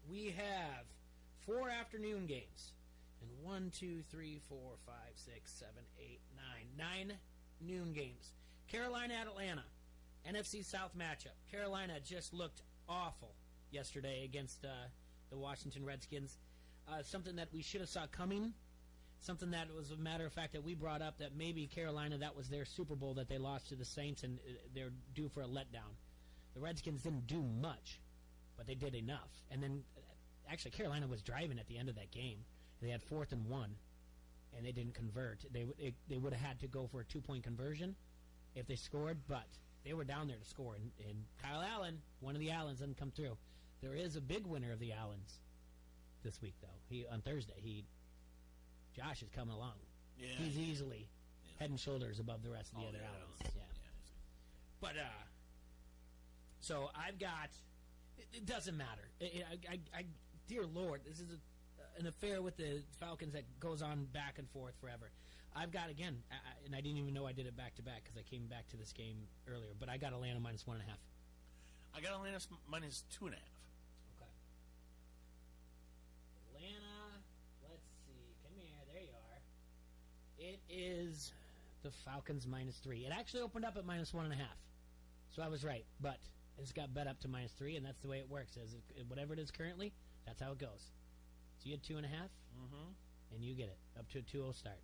We have 4 afternoon games. And 1, 2, 3, 4, 5, 6, 7, 8, 9. 9 noon games. Carolina at Atlanta. NFC South matchup. Carolina just looked awful yesterday against the Washington Redskins. Something that we should have saw coming. Something that was a matter of fact that we brought up that maybe Carolina, that was their Super Bowl that they lost to the Saints and they're due for a letdown. The Redskins didn't do much, but they did enough. And then actually, Carolina was driving at the end of that game. They had 4th and 1, and they didn't convert. They would have had to go for a 2-point conversion if they scored, but they were down there to score. And Kyle Allen, one of the Allens, didn't come through. There is a big winner of the Allens this week, though. On Thursday, Josh is coming along. Yeah. He's easily head and shoulders above the rest of the other Allens. Yeah. But, so I've got, it doesn't matter. Dear Lord, this is an affair with the Falcons that goes on back and forth forever. I've got, again, and I didn't even know I did it back-to-back because I came back to this game earlier, but I got Atlanta -1.5. I got Atlanta -2.5. Okay. Atlanta, let's see. Come here. There you are. It is the Falcons -3. It actually opened up at -1.5. So I was right, but it's got bet up to -3, and that's the way it works. Whatever it is currently, that's how it goes. So you had 2.5, and you get it up to a 2-0 start.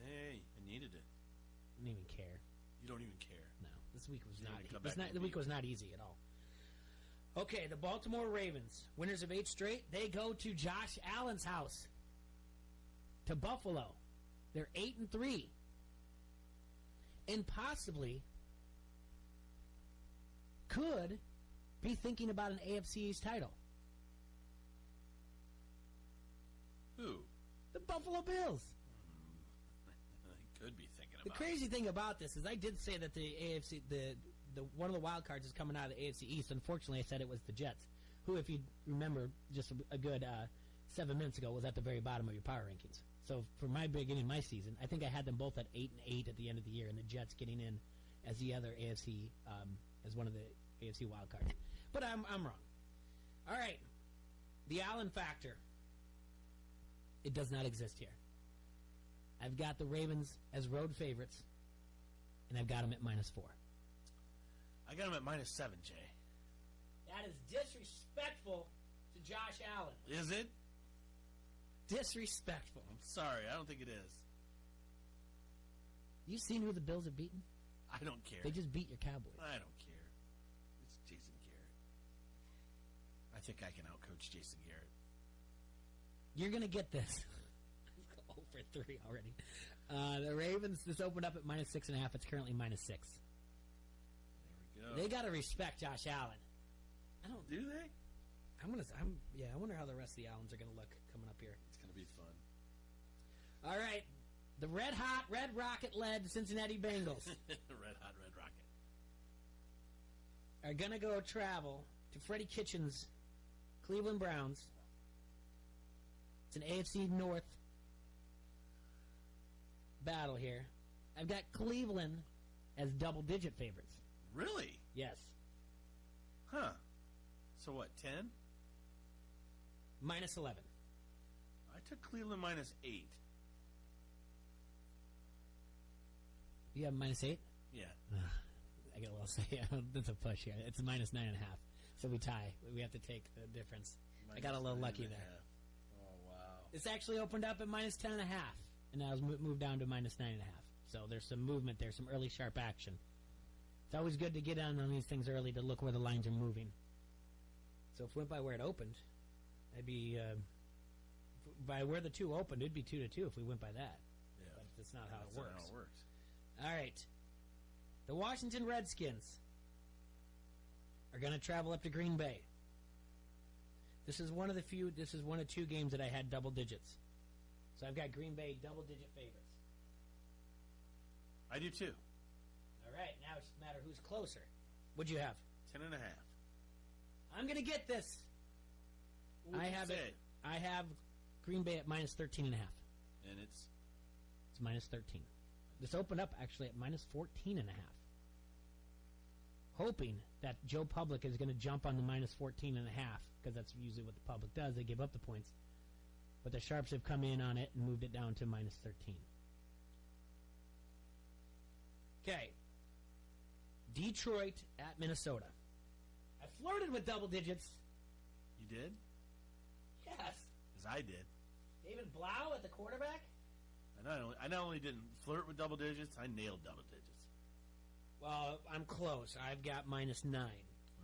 Hey, I needed it. I didn't even care. You don't even care. No, this week was not. come back The week was not easy at all. Okay, the Baltimore Ravens, winners of 8 straight, they go to Josh Allen's house, to Buffalo. They're 8-3, and possibly could be thinking about an AFC East title. Who? The Buffalo Bills. I could be thinking The about crazy thing about this is I did say that the AFC, the one of the wild cards is coming out of the AFC East. Unfortunately, I said it was the Jets, who, if you remember, just a good 7 minutes ago, was at the very bottom of your power rankings. So for my beginning of my season, I think I had them both at 8-8 at the end of the year, and the Jets getting in as the other AFC, as one of the AFC wild cards. But I'm wrong. All right, the Allen factor. It does not exist here. I've got the Ravens as road favorites, and I've got them at -4. I got them at -7, Jay. That is disrespectful to Josh Allen. Is it? Disrespectful. I'm sorry. I don't think it is. You seen who the Bills have beaten? I don't care. They just beat your Cowboys. I don't care. It's Jason Garrett. I think I can outcoach Jason Garrett. You're going to get this. 0 for 3 already. The Ravens, this opened up at -6.5. It's currently -6. There we go. They got to respect Josh Allen. I don't. Do they? I wonder how the rest of the Allens are going to look coming up here. It's going to be fun. All right. The Red Rocket-led Cincinnati Bengals Red Rocket. are going to go travel to Freddie Kitchens' Cleveland Browns. It's an AFC North battle here. I've got Cleveland as double-digit favorites. Really? Yes. Huh. So what, 10? -11. I took Cleveland -8. You have -8? Yeah. I got a little say. That's a push here. It's -9.5. So we tie. We have to take the difference. I got a little lucky there. Oh, wow. It's actually opened up at -10.5, and now it's moved down to -9.5. So there's some movement there, some early sharp action. It's always good to get on these things early to look where the lines are moving. So if we went by where it opened, I'd be by where the 2 opened, it'd be 2-2 if we went by that. Yeah. But that's not how it That's works. not how it works. All right. The Washington Redskins are going to travel up to Green Bay. This is one of 2 games that I had double digits. So I've got Green Bay double-digit favorites. I do too. All right, now it's just a matter who's closer. What'd you have? 10.5. I'm going to get this. I have Green Bay at -13.5. And it's -13. This opened up actually at -14.5. Hoping that Joe Public is going to jump on the -14.5, because that's usually what the public does. They give up the points. But the Sharps have come in on it and moved it down to -13. Okay. Detroit at Minnesota. I flirted with double digits. You did? Yes. As I did. David Blau at the quarterback? I not only didn't flirt with double digits, I nailed double digits. Well, I'm close. I've got -9.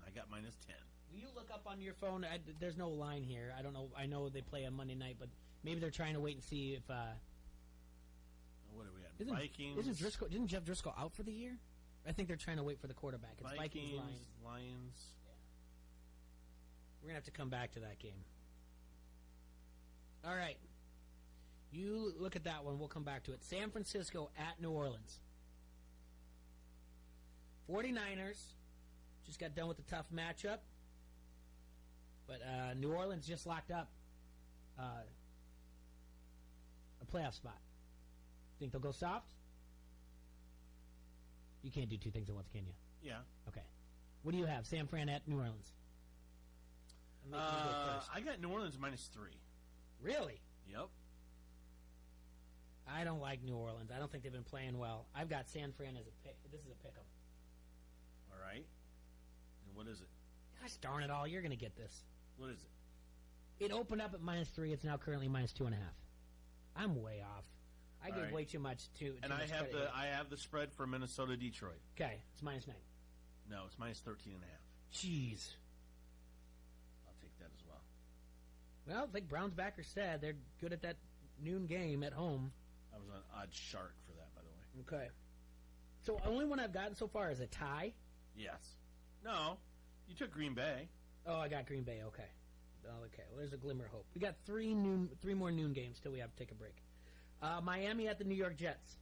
I got -10. Will you look up on your phone? There's no line here. I don't know. I know they play on Monday night, but maybe they're trying to wait and see if. What are we at? Isn't, Vikings. Isn't Driscoll? Didn't Jeff Driscoll out for the year? I think they're trying to wait for the quarterback. It's Vikings, Lions. Yeah. We're gonna have to come back to that game. All right. You look at that one. We'll come back to it. San Francisco at New Orleans. 49ers just got done with a tough matchup. But New Orleans just locked up a playoff spot. Think they'll go soft? You can't do two things at once, can you? Yeah. Okay. What do you have? San Fran at New Orleans. I got New Orleans -3. Really? Yep. I don't like New Orleans. I don't think they've been playing well. I've got San Fran as a pick. This is a pick 'em. All right. And what is it? Gosh darn it all. You're going to get this. What is it? It opened up at -3. It's now currently -2.5. I'm way off. I All gave right. way too much to. And I have the spread for Minnesota Detroit. Okay, it's -9. No, it's -13.5. Jeez. I'll take that as well. Well, like Browns backer said, they're good at that noon game at home. I was on odd shark for that, by the way. Okay. So only one I've gotten so far is a tie. Yes. No, you took Green Bay. Oh, I got Green Bay. Okay. Okay. Well, there's a glimmer of hope. We got three more noon games till we have to take a break. Miami at the New York Jets.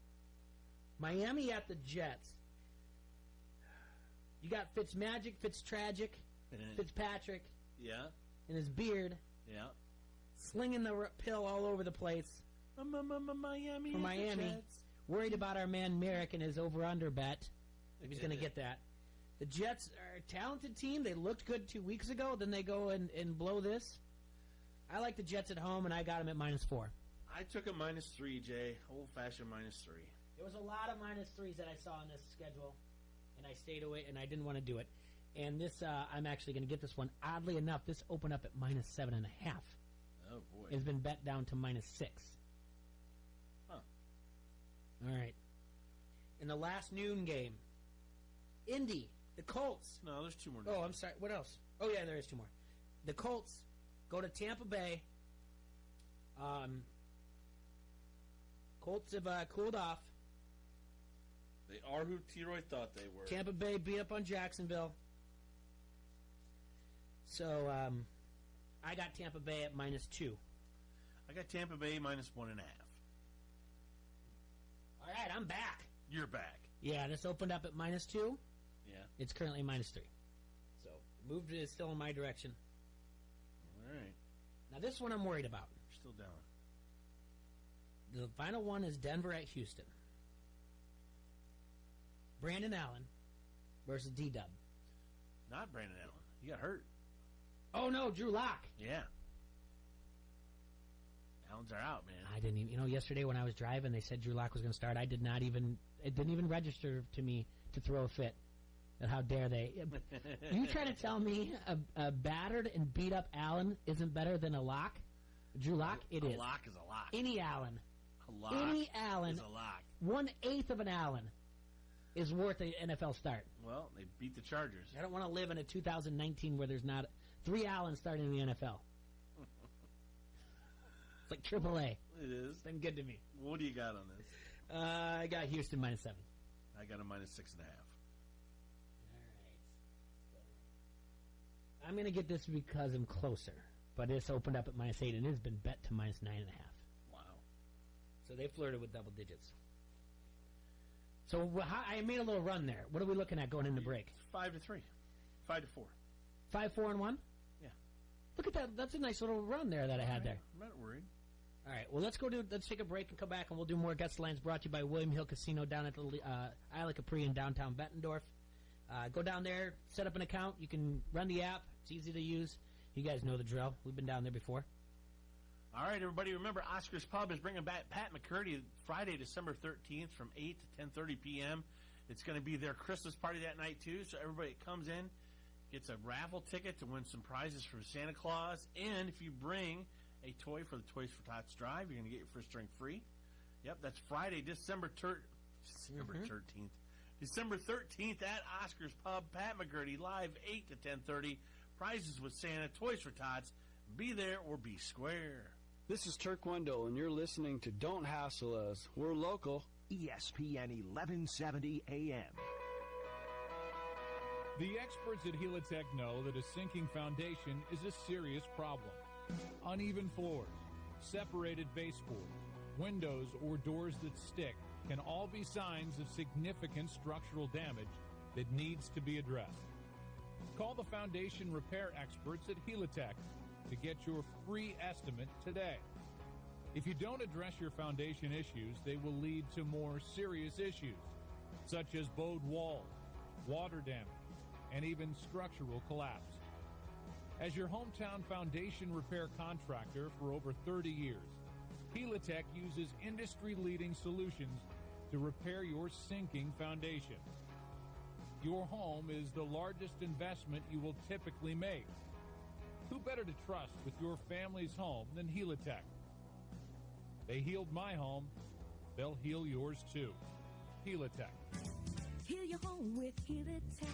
Miami at the Jets. You got Fitzmagic, Fitztragic, Fitzpatrick. Yeah. And his beard. Yeah. Slinging the pill all over the place. Miami. For Miami. Worried about our man Merrick and his over-under bet. If he's going to get that. The Jets are a talented team. They looked good 2 weeks ago. Then they go and blow this. I like the Jets at home, and I got them at -4. I took a -3, Jay. Old-fashioned -3. There was a lot of -3s that I saw in this schedule, and I stayed away, and I didn't want to do it. And this, I'm actually going to get this one. Oddly enough, this opened up at -7.5. Oh, boy. It's been bet down to -6. Huh. All right. In the last noon game, Indy, the Colts. No, there's 2 more. Oh, I'm sorry. What else? Oh, yeah, there is 2 more. The Colts go to Tampa Bay. Colts have cooled off. They are who T-Roy thought they were. Tampa Bay beat up on Jacksonville. So, I got Tampa Bay at -2. I got Tampa Bay -1.5. All right, I'm back. You're back. Yeah, this opened up at -2. Yeah. It's currently -3. So, moved is still in my direction. All right. Now, this one I'm worried about. You're still down. The final one is Denver at Houston. Brandon Allen versus D-Dub. Not Brandon Allen. He got hurt. Oh, no, Drew Lock. Yeah. Allens are out, man. I didn't even, yesterday when I was driving, they said Drew Lock was going to start. It didn't even register to me to throw a fit. And how dare they? You trying to tell me a battered and beat up Allen isn't better than a Lock? Drew Lock? It is. A lock is a lock. Any Allen. A lock Any Allen. is a lock. 1/8 of an Allen is worth an NFL start. Well, they beat the Chargers. I don't want to live in a 2019 where there's not 3 Allens starting in the NFL. It's like AAA. It is. It's been good to me. What do you got on this? I got Houston -7. I got a -6.5. I'm going to get this because I'm closer. But it's opened up at -8 and it's been bet to -9.5. Wow. So they flirted with double digits. So I made a little run there. What are we looking at going into break? 5-3. 5-4. 5-4-1? Yeah. Look at that. That's a nice little run there that I had there. I'm not worried. All right. Well, let's take a break and come back, and we'll do more Guts Lines brought to you by William Hill Casino down at the Isla Capri in downtown Bettendorf. Go down there, set up an account. You can run the app. It's easy to use. You guys know the drill. We've been down there before. All right, everybody. Remember, Oscar's Pub is bringing back Pat McCurdy Friday, December 13th from 8 to 10:30 p.m. It's going to be their Christmas party that night, too. So everybody that comes in gets a raffle ticket to win some prizes from Santa Claus. And if you bring a toy for the Toys for Tots Drive, you're going to get your first drink free. Yep, that's Friday, December 13th. December 13th at Oscar's Pub. Pat McCurdy live 8 to 10:30. Prizes with Santa, Toys for Tots. Be there or be square. This is Turk Wendell, and you're listening to Don't Hassle Us. We're local. ESPN 1170 AM. The experts at Helitech know that a sinking foundation is a serious problem. Uneven floors, separated baseboard, windows or doors that stick can all be signs of significant structural damage that needs to be addressed. Call the foundation repair experts at Helitech to get your free estimate today. If you don't address your foundation issues, they will lead to more serious issues, such as bowed walls, water damage, and even structural collapse. As your hometown foundation repair contractor for over 30 years, Helitech uses industry-leading solutions to repair your sinking foundation. Your home is the largest investment you will typically make. Who better to trust with your family's home than Helitech? They healed my home. They'll heal yours too. Helitech. Heal your home with Helitech.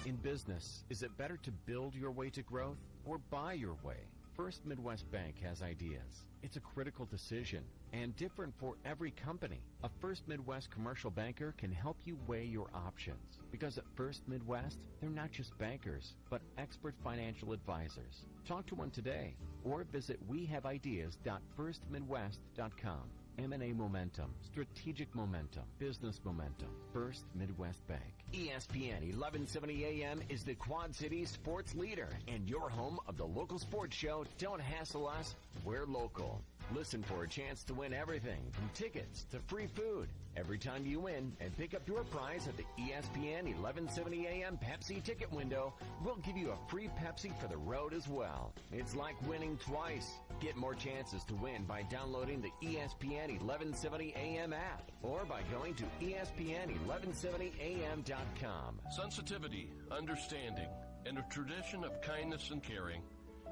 In business, is it better to build your way to growth or buy your way? First Midwest Bank has ideas. It's a critical decision and different for every company. A First Midwest commercial banker can help you weigh your options, because at First Midwest, they're not just bankers, but expert financial advisors. Talk to one today or visit wehaveideas.firstmidwest.com. M&A momentum, strategic momentum, business momentum. First Midwest Bank. ESPN 1170 AM is the Quad Cities sports leader and your home of the local sports show. Don't hassle us, we're local. Listen for a chance to win everything from tickets to free food every time you win and pick up your prize at the ESPN 1170 AM Pepsi ticket window. We'll give you a free Pepsi for the road as well. It's like winning twice. Get more chances to win by downloading the ESPN 1170 AM app or by going to ESPN1170am.com. Sensitivity, understanding, and a tradition of kindness and caring.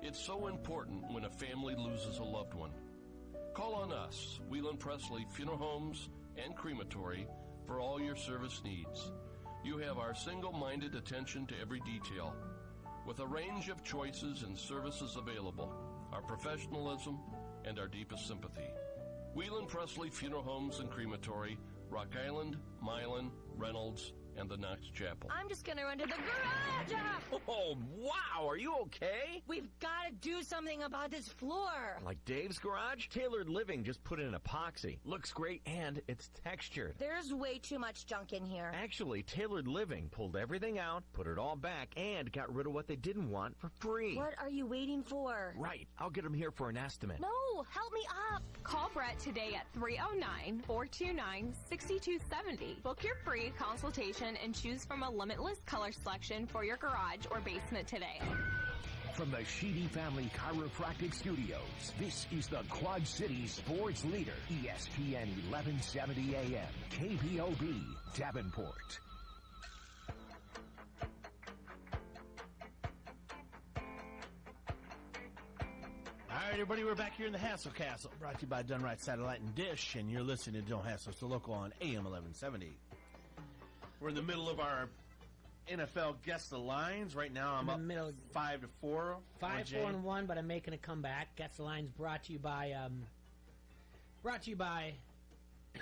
It's so important when a family loses a loved one. Call on us, Wheelan Presley Funeral Homes and Crematory, for all your service needs. You have our single-minded attention to every detail. With a range of choices and services available, our professionalism, and our deepest sympathy. Wheelan Presley Funeral Homes and Crematory, Rock Island, Milan, Reynolds, and the Knox Chapel. I'm just gonna run to the garage! Oh, wow, are you okay? We've gotta do something about this floor! Like Dave's garage? Tailored Living just put in epoxy. Looks great and it's textured. There's way too much junk in here. Actually, Tailored Living pulled everything out, put it all back, and got rid of what they didn't want for free. What are you waiting for? Right, I'll get them here for an estimate. No, help me up! Call Brett today at 309-429-6270. Book your free consultation and choose from a limitless color selection for your garage or basement today. From the Sheedy Family Chiropractic Studios, this is the Quad Cities sports leader, ESPN 1170 AM, KPOB, Davenport. All right, everybody, we're back here in the Hassle Castle, brought to you by Dunright Satellite and Dish, and you're listening to Don't Hassle Us, the local on AM 1170. We're in the middle of our NFL Guess the Lines. Right now, I'm up 5-4. 5-4-1, but I'm making a comeback. Guess the Lines brought to you by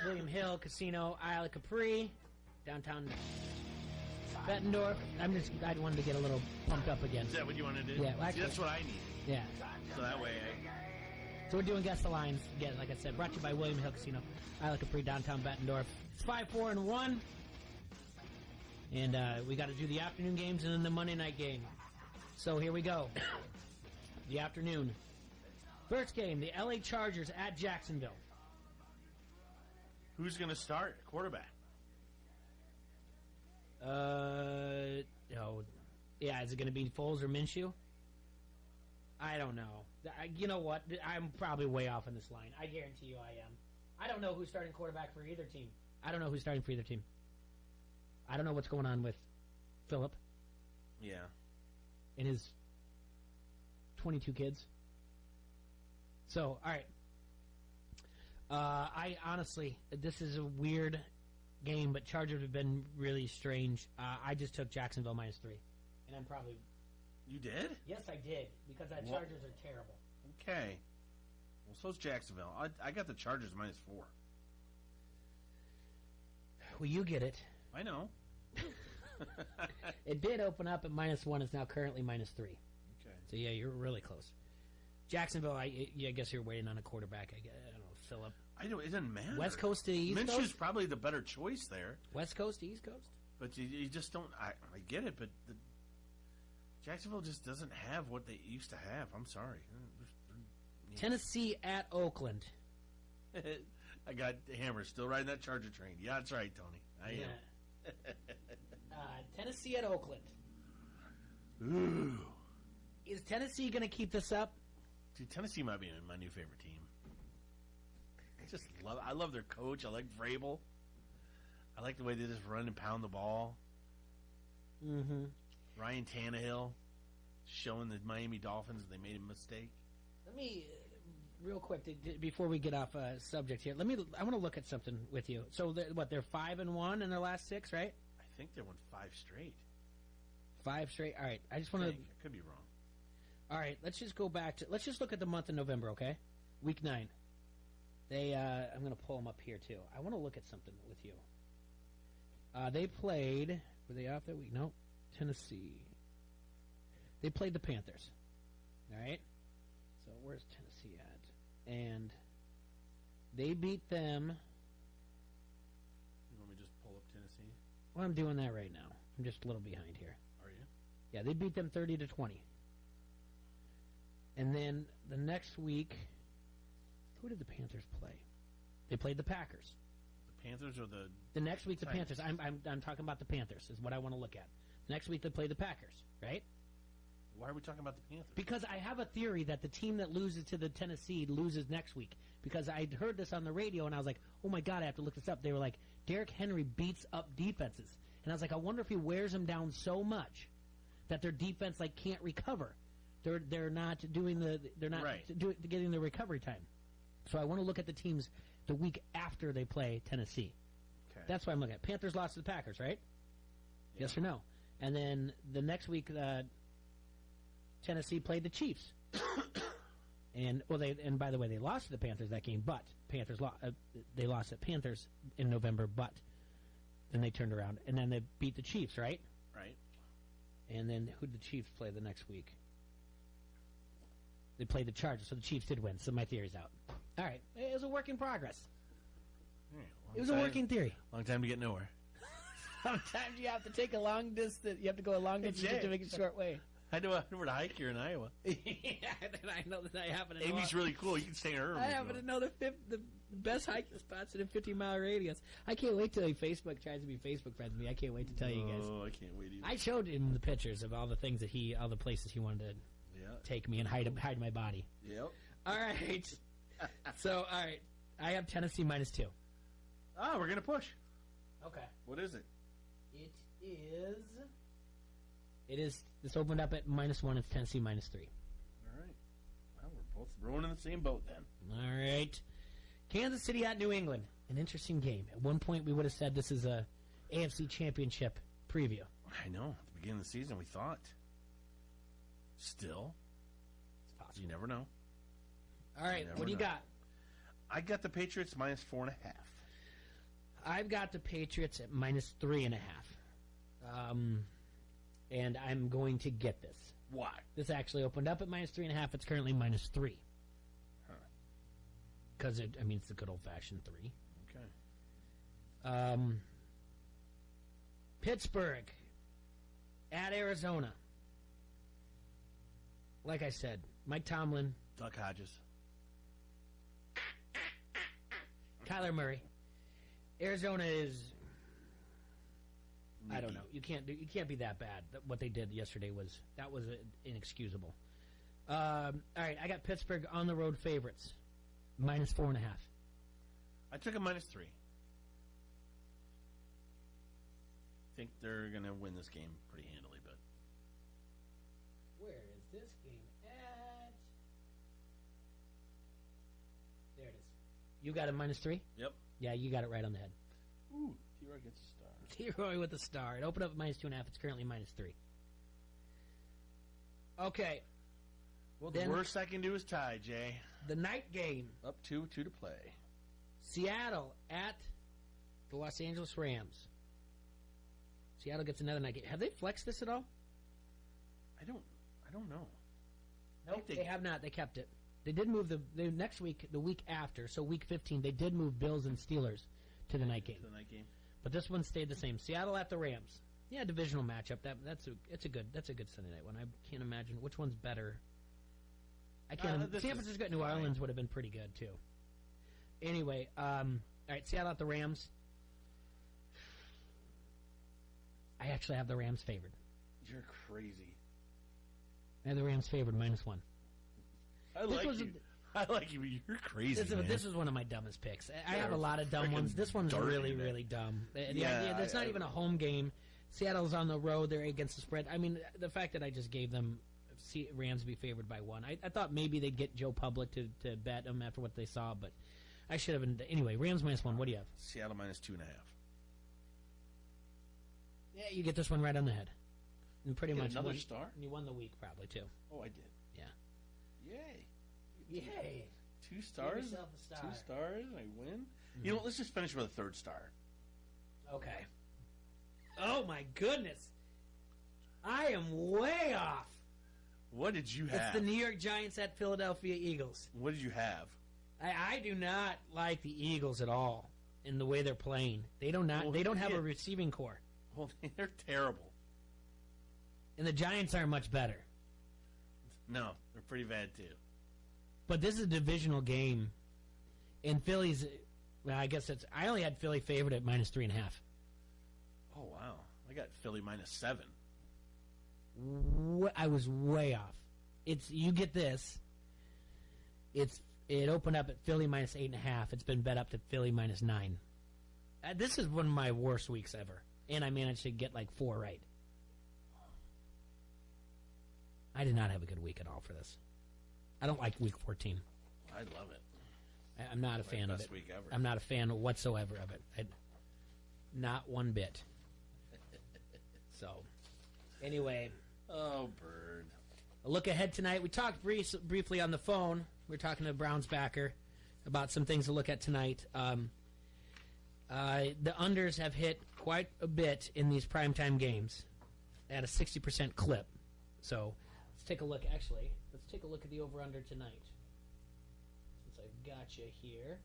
William Hill Casino, Isle of Capri, downtown Bettendorf. I wanted to get a little pumped up again. Is that what you want to do? Yeah, well, actually, see, that's what I need. Yeah. So that way So we're doing Guess the Lines again, like I said, brought to you by William Hill Casino, Isle of Capri, downtown Bettendorf. It's 5-4-1. And we got to do the afternoon games and then the Monday night game. So here we go. The afternoon. First game, the LA Chargers at Jacksonville. Who's going to start quarterback? Yeah, is it going to be Foles or Minshew? I don't know. You know what? I'm probably way off on this line. I guarantee you I am. I don't know who's starting quarterback for either team. I don't know what's going on with Philip. Yeah. And his 22 kids. So, all right. I honestly, this is a weird game, but Chargers have been really strange. I just took Jacksonville -3. And I'm probably You did? Yes, I did, because that What? Chargers are terrible. Okay. Well, so's Jacksonville. I got the Chargers -4. Well, you get it. I know. It did open up at -1. It's now currently -3. Okay. So, yeah, you're really close. Jacksonville, I guess you're waiting on a quarterback. I don't know, Phillip. It doesn't matter. West Coast to East Minshew's Coast? probably the better choice there. West Coast to East Coast? But you just don't. I get it, but Jacksonville just doesn't have what they used to have. I'm sorry. Tennessee at Oakland. I got Hammer still riding that Charger train. Yeah, that's right, Tony. I am. Tennessee at Oakland. Ooh. Is Tennessee going to keep this up? Dude, Tennessee might be my new favorite team. I love their coach. I like Vrabel. I like the way they just run and pound the ball. Mm-hmm. Ryan Tannehill showing the Miami Dolphins they made a mistake. Let me, real quick, before we get off subject here, I want to look at something with you. So, they're 5-1 in their last 6, right? I think they won 5 straight. 5 straight? All right. I just want to... I could be wrong. All right, let's just go back to... Let's just look at the month of November, okay? Week 9. I'm going to pull them up here, too. I want to look at something with you. They played... Were they off that week? No. Tennessee. They played the Panthers. All right? So where's Tennessee at? And they beat them... You want me to just pull up Tennessee? Well, I'm doing that right now. I'm just a little behind here. Are you? Yeah, they beat them 30-20. And then the next week, who did the Panthers play? They played the Packers. The Panthers or the next week? The Titans. Panthers. I'm talking about the Panthers. Is what I want to look at. Next week they play the Packers, right? Why are we talking about the Panthers? Because I have a theory that the team that loses to the Tennessee loses next week. Because I'd heard this on the radio and I was like, oh my God, I have to look this up. They were like, Derrick Henry beats up defenses, and I was like, I wonder if he wears them down so much that their defense can't recover. They're not doing getting the recovery time. So I want to look at the teams the week after they play Tennessee. Okay. That's why I'm looking at. Panthers lost to the Packers, right? Yeah. Yes or no? And then the next week, Tennessee played the Chiefs. And by the way, they lost to the Panthers that game, but they lost at Panthers in November, but then they turned around and then they beat the Chiefs, right? Right. And then who did the Chiefs play the next week? They played the Chargers, so the Chiefs did win. So my theory's out. All right, it was a work in progress. It was a working theory. Long time to get nowhere. Sometimes you have to take a long distance. You have to go a long distance just to make it a short way. I know where to hike here in Iowa. Yeah, I know that I happen to know. Amy's really cool. You can stay in her room. I happen to know the best hiking spots in a 50-mile radius. I can't wait till Facebook tries to be Facebook friends with me. I can't wait to tell you guys. Oh, I can't wait either. I showed him the pictures of all the things all the places he wanted to take me and hide my body. Yep. All right. So, all right. I have Tennessee -2. Ah, we're going to push. Okay. What is it? It is. This opened up at -1. It's Tennessee -3. All right. Well, we're both rowing in the same boat then. All right. Kansas City at New England. An interesting game. At one point, we would have said this is a AFC Championship preview. I know. At the beginning of the season, we thought. Still. It's possible. You never know. All right. What do you got? I got the Patriots -4.5. I've got the Patriots at -3.5. And I'm going to get this. Why? This actually opened up at -3.5. It's currently -3. Huh. Because it's a good old-fashioned 3. Okay. Pittsburgh at Arizona. Like I said, Mike Tomlin, Duck Hodges, Kyler Murray. Arizona is. I don't know. You can't be that bad. What they did yesterday was inexcusable. All right, I got Pittsburgh on the road favorites, -4.5. I took a -3. I think they're going to win this game pretty handily, but. Where is this game at? There it is. You got a -3? Yep. Yeah, you got it right on the head. Ooh, T-Roy gets a star. T-Roy with a star. It opened up at -2.5. It's currently -3. Okay. Well, the worst I can do is tie, Jay. The night game. Up 2-2 to play. Seattle at the Los Angeles Rams. Seattle gets another night game. Have they flexed this at all? I don't know. Nope, they have not. They kept it. They did move the next week, the week after, so week 15, they did move Bills and Steelers to the night game. But this one stayed the same. Seattle at the Rams. Yeah, divisional matchup. That's a good Sunday night one. I can't imagine which one's better. I can't. San Francisco at New Orleans would have been pretty good too. Anyway, all right, Seattle at the Rams. I actually have the Rams favored. You're crazy. I have the Rams favored -1. I like you, but you're crazy. This is one of my dumbest picks. I have a lot of dumb ones. This one's really, really dumb. It's not even a home game. Seattle's on the road. They're against the spread. I mean, the fact that I just gave them Rams be favored by 1. I thought maybe they'd get Joe Public to bet them after what they saw, but I should have been. Anyway, Rams -1. What do you have? Seattle -2.5. Yeah, you get this one right on the head. And pretty much another star? You won the week probably, too. Oh, I did. Yeah. Yay. 2 stars? Give yourself a star. 2 stars? I win? You know, let's just finish with a 3rd star. Okay. Oh, my goodness. I am way off. What did you have? It's the New York Giants at Philadelphia Eagles. What did you have? I do not like the Eagles at all in the way they're playing. They don't have a receiving core. Well, they're terrible. And the Giants aren't much better. No, they're pretty bad too. But this is a divisional game. And Philly's, well, I guess I only had Philly favored at -3.5. Oh, wow. I got Philly -7. I was way off. You get this. It opened up at Philly -8.5. It's been bet up to Philly -9. This is one of my worst weeks ever. And I managed to get like 4 right. I did not have a good week at all for this. I don't like week 14. I love it. I'm not a fan of it. Best week ever. I'm not a fan whatsoever of it. Not one bit. So, anyway. Oh, Bird. A look ahead tonight. We talked briefly on the phone. We were talking to Browns backer about some things to look at tonight. The unders have hit quite a bit in these primetime games at a 60% clip. So, let's take a look. Actually, let's take a look at the over-under tonight. Since I've got you here.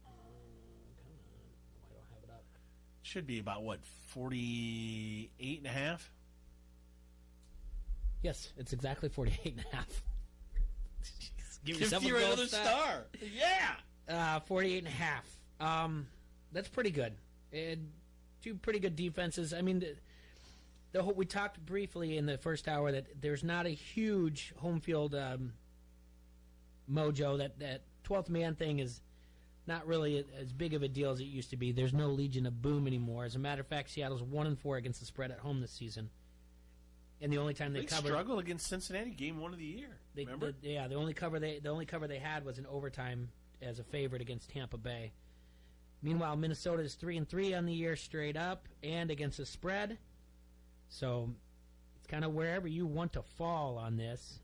Come on. Why don't I have it up? Should be about, 48.5? Yes, it's exactly 48.5. Give yourself you another star. Yeah. 48.5. That's pretty good. Two pretty good defenses. I mean, we talked briefly in the first hour that there's not a huge home field mojo. That 12th man thing is not really as big of a deal as it used to be. There's no Legion of Boom anymore. As a matter of fact, Seattle's 1-4 against the spread at home this season. And the only time they covered, struggled against Cincinnati, game 1 of the year. Remember? The only cover they had was in overtime as a favorite against Tampa Bay. Meanwhile, Minnesota is 3-3 on the year straight up and against the spread. So it's kind of wherever you want to fall on this.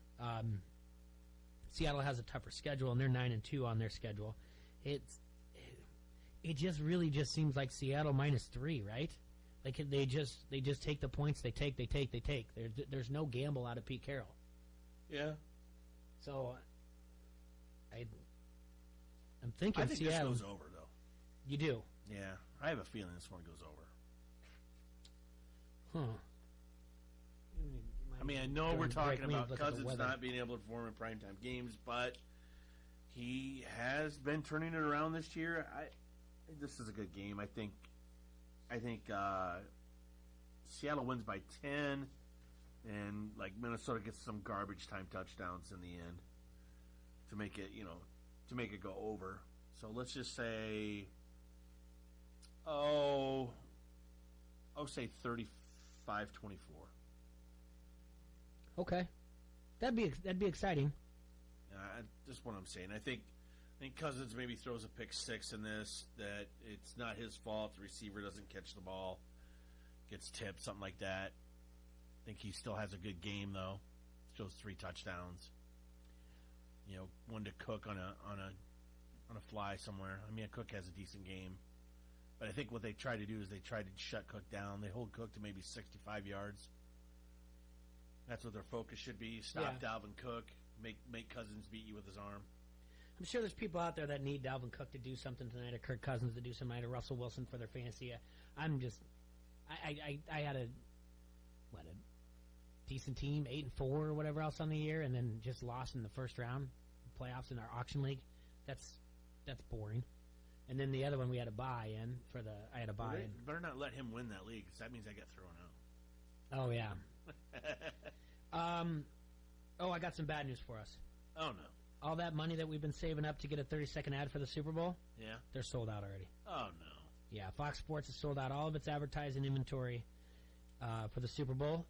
Seattle has a tougher schedule, and they're 9-2 on their schedule. It just really just seems like Seattle -3, right? Like they just take the points they take. There's no gamble out of Pete Carroll. Yeah. So I'm thinking I think Seattle. this goes over though. You do? Yeah, I have a feeling this one goes over. Huh. I mean, I know we're talking about Cousins not being able to perform in primetime games, but he has been turning it around this year. This is a good game. I think Seattle wins by 10, and like Minnesota gets some garbage time touchdowns in the end to make it go over. So let's just say, I'll say 35-24. Okay, that'd be exciting. Just what I'm saying. I think Cousins maybe throws a pick 6 in this. That it's not his fault. The receiver doesn't catch the ball, gets tipped, something like that. think he still has a good game, though. Shows 3 touchdowns. You know, one to Cook on a fly somewhere. I mean, Cook has a decent game. But I think what they try to do is they try to shut Cook down. They hold Cook to maybe 65 yards. That's what their focus should be. Stop Dalvin Cook. Make Cousins beat you with his arm. I'm sure there's people out there that need Dalvin Cook to do something tonight, or Kirk Cousins to do something tonight, or Russell Wilson for their fantasy. I had a decent team, 8-4 or whatever else on the year, and then just lost in the first round playoffs in our auction league. That's boring. And then the other one we had a buy-in for the. I had a buy-in. You better not let him win that league, because that means I get thrown out. Oh yeah. I got some bad news for us. Oh no. All that money that we've been saving up to get a 30-second ad for the Super Bowl. Yeah. They're sold out already. Oh no. Yeah, Fox Sports has sold out all of its advertising inventory for the Super Bowl.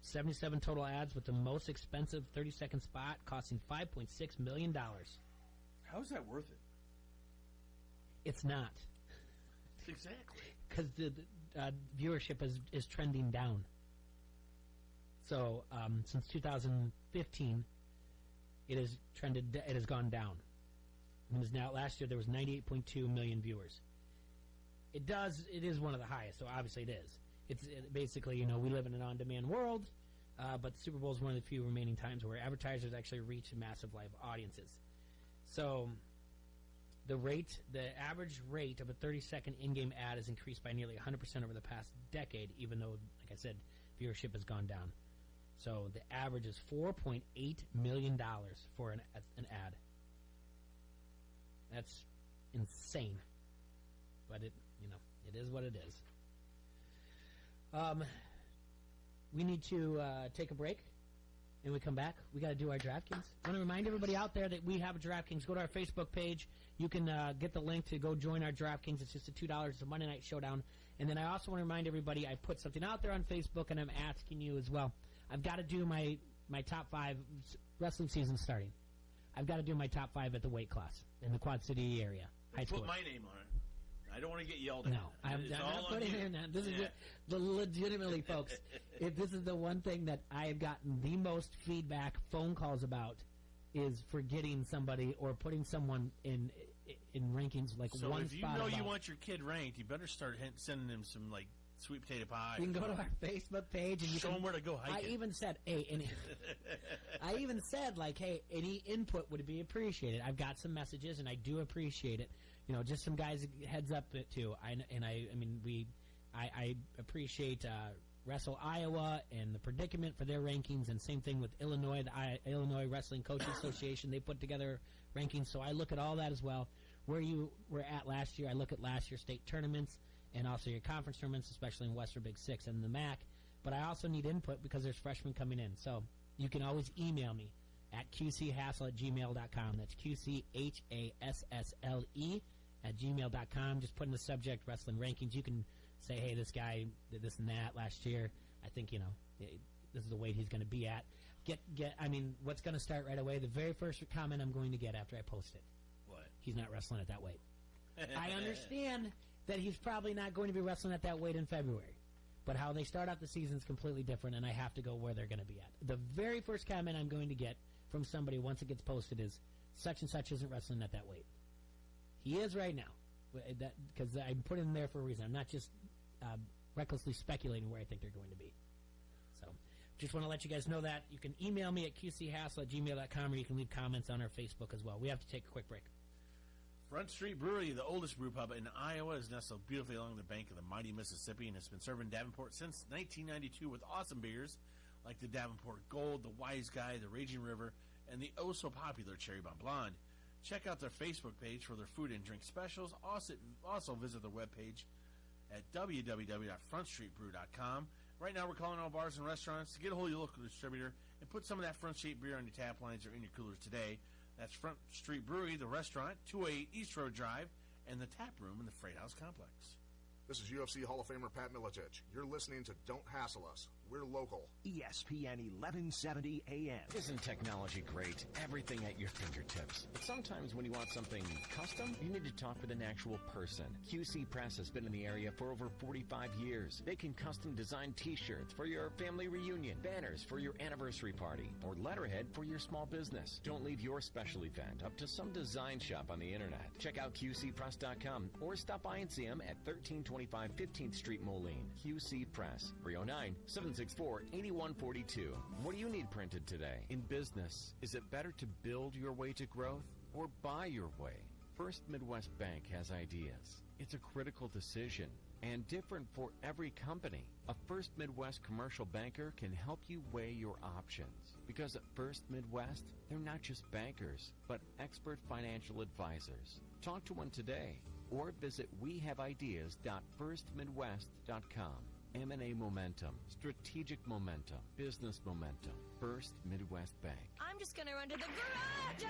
77 total ads, with the most expensive 30-second spot costing $5.6 million. How is that worth it? It's not. Exactly. Because the viewership is trending down. So since 2015, it has trended. It has gone down. It is now. Last year there was 98.2 million viewers. It is one of the highest. So obviously it is. It's basically, we live in an on-demand world, but the Super Bowl is one of the few remaining times where advertisers actually reach massive live audiences. So the average rate of a 30-second in-game ad has increased by nearly 100% over the past decade, even though, like I said, viewership has gone down. So the average is $4.8 million for an ad. That's insane. But it is what it is. We need to take a break. And we come back, we got to do our DraftKings. I want to remind everybody out there that we have a DraftKings. Go to our Facebook page. You can get the link to go join our DraftKings. It's just a $2. It's a Monday Night Showdown. And then I also want to remind everybody, I put something out there on Facebook, and I'm asking you as well. I've got to do my top 5 wrestling season starting. I've got to do my top 5 at the weight class in the Quad City area. High school. Put my name on it. I don't want to get yelled at. No, I'm not putting it in that. This is legitimately, folks. If this is the one thing that I have gotten the most feedback, phone calls about, is forgetting somebody or putting someone in rankings like so one if you spot. know above. You want your kid ranked, you better start sending him some sweet potato pie. You can go to our Facebook page and you show can him where to go hiking. I even said, hey, any input would be appreciated. I've got some messages and I do appreciate it. Just some guys heads up too. I appreciate Wrestle Iowa and the predicament for their rankings, and same thing with Illinois, the Illinois Wrestling Coaches Association. They put together rankings, so I look at all that as well. Where you were at last year, I look at last year's state tournaments and also your conference tournaments, especially in Western Big Six and the MAC. But I also need input because there's freshmen coming in. So you can always email me at qchassle@gmail.com. That's QCHASSLE@gmail.com. Just put in the subject wrestling rankings. You can say, hey, this guy did this and that last year. I think, this is the weight he's going to be at. What's going to start right away? The very first comment I'm going to get after I post it. What? He's not wrestling at that weight. I understand that he's probably not going to be wrestling at that weight in February. But how they start out the season is completely different, and I have to go where they're going to be at. The very first comment I'm going to get from somebody once it gets posted is, such and such isn't wrestling at that weight. He is right now, because I put him there for a reason. I'm not just recklessly speculating where I think they're going to be. So just want to let you guys know that. You can email me at qchassle@gmail.com, or you can leave comments on our Facebook as well. We have to take a quick break. Front Street Brewery, the oldest brew pub in Iowa, is nestled beautifully along the bank of the mighty Mississippi and has been serving Davenport since 1992 with awesome beers like the Davenport Gold, the Wise Guy, the Raging River, and the oh-so-popular Cherry Bomb Blonde. Check out their Facebook page for their food and drink specials. Also visit their webpage at www.frontstreetbrew.com. Right now we're calling all bars and restaurants to get a hold of your local distributor and put some of that Front Street beer on your tap lines or in your coolers today. That's Front Street Brewery, the restaurant, 208 East Road Drive, and the tap room in the Freight House Complex. This is UFC Hall of Famer Pat Miletich. You're listening to Don't Hassle Us. we're local. ESPN 1170 AM. Isn't technology great? Everything at your fingertips. But sometimes when you want something custom, you need to talk with an actual person. QC Press has been in the area for over 45 years. They can custom design t-shirts for your family reunion, banners for your anniversary party, or letterhead for your small business. Don't leave your special event up to some design shop on the internet. Check out QCPress.com or stop by and see them at 1325 15th Street, Moline. QC Press, 309-764-8142. What do you need printed today? In business, is it better to build your way to growth or buy your way? First Midwest Bank has ideas. It's a critical decision and different for every company. A First Midwest commercial banker can help you weigh your options. Because at First Midwest, they're not just bankers, but expert financial advisors. Talk to one today or visit wehaveideas.firstmidwest.com. M&A momentum, strategic momentum, business momentum. First Midwest Bank. I'm just gonna run to the garage!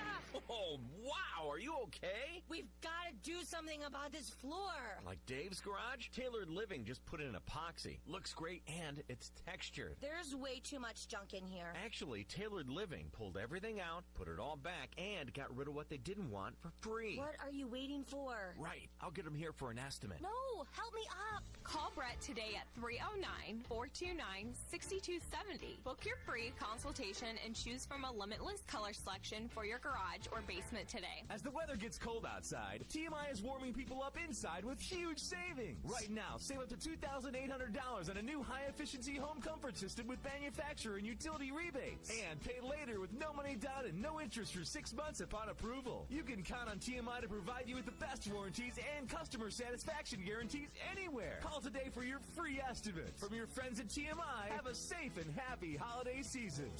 Oh, wow, are you okay? We've gotta do something about this floor! Like Dave's garage? Tailored Living just put in epoxy. Looks great and it's textured. There's way too much junk in here. Actually, Tailored Living pulled everything out, put it all back, and got rid of what they didn't want for free. What are you waiting for? Right, I'll get them here for an estimate. No, help me up! Call Brett today at 309-429-6270. Book your free consultation and choose from a limitless color selection for your garage or basement today. As the weather gets cold outside, TMI is warming people up inside with huge savings. Right now, save up to $2,800 on a new high-efficiency home comfort system with manufacturer and utility rebates. And pay later with no money down and no interest for 6 months upon approval. You can count on TMI to provide you with the best warranties and customer satisfaction guarantees anywhere. Call today for your free estimate. From your friends at TMI, have a safe and happy holiday season.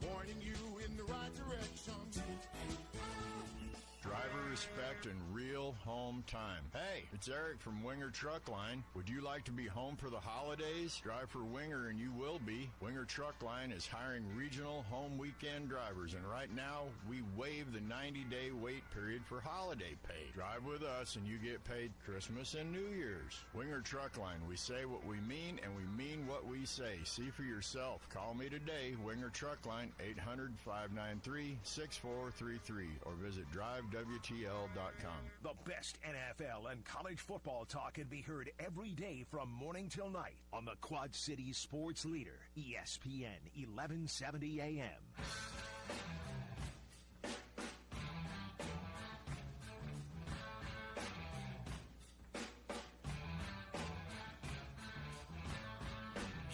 Pointing you in the right direction. Driver respect and real home time. Hey, it's Eric from Winger Truck Line. Would you like to be home for the holidays? Drive for Winger and you will be. Winger Truck Line is hiring regional home weekend drivers, and right now we waive the 90-day wait period for holiday pay. Drive with us and you get paid Christmas and New Year's. Winger Truck Line, we say what we mean and we mean what we say. See for yourself. Call me today, Winger Truck Line, 800-593-6433, or visit drivewtl.com. The best NFL and college football talk can be heard every day from morning till night on the Quad Cities sports leader, ESPN 1170 AM.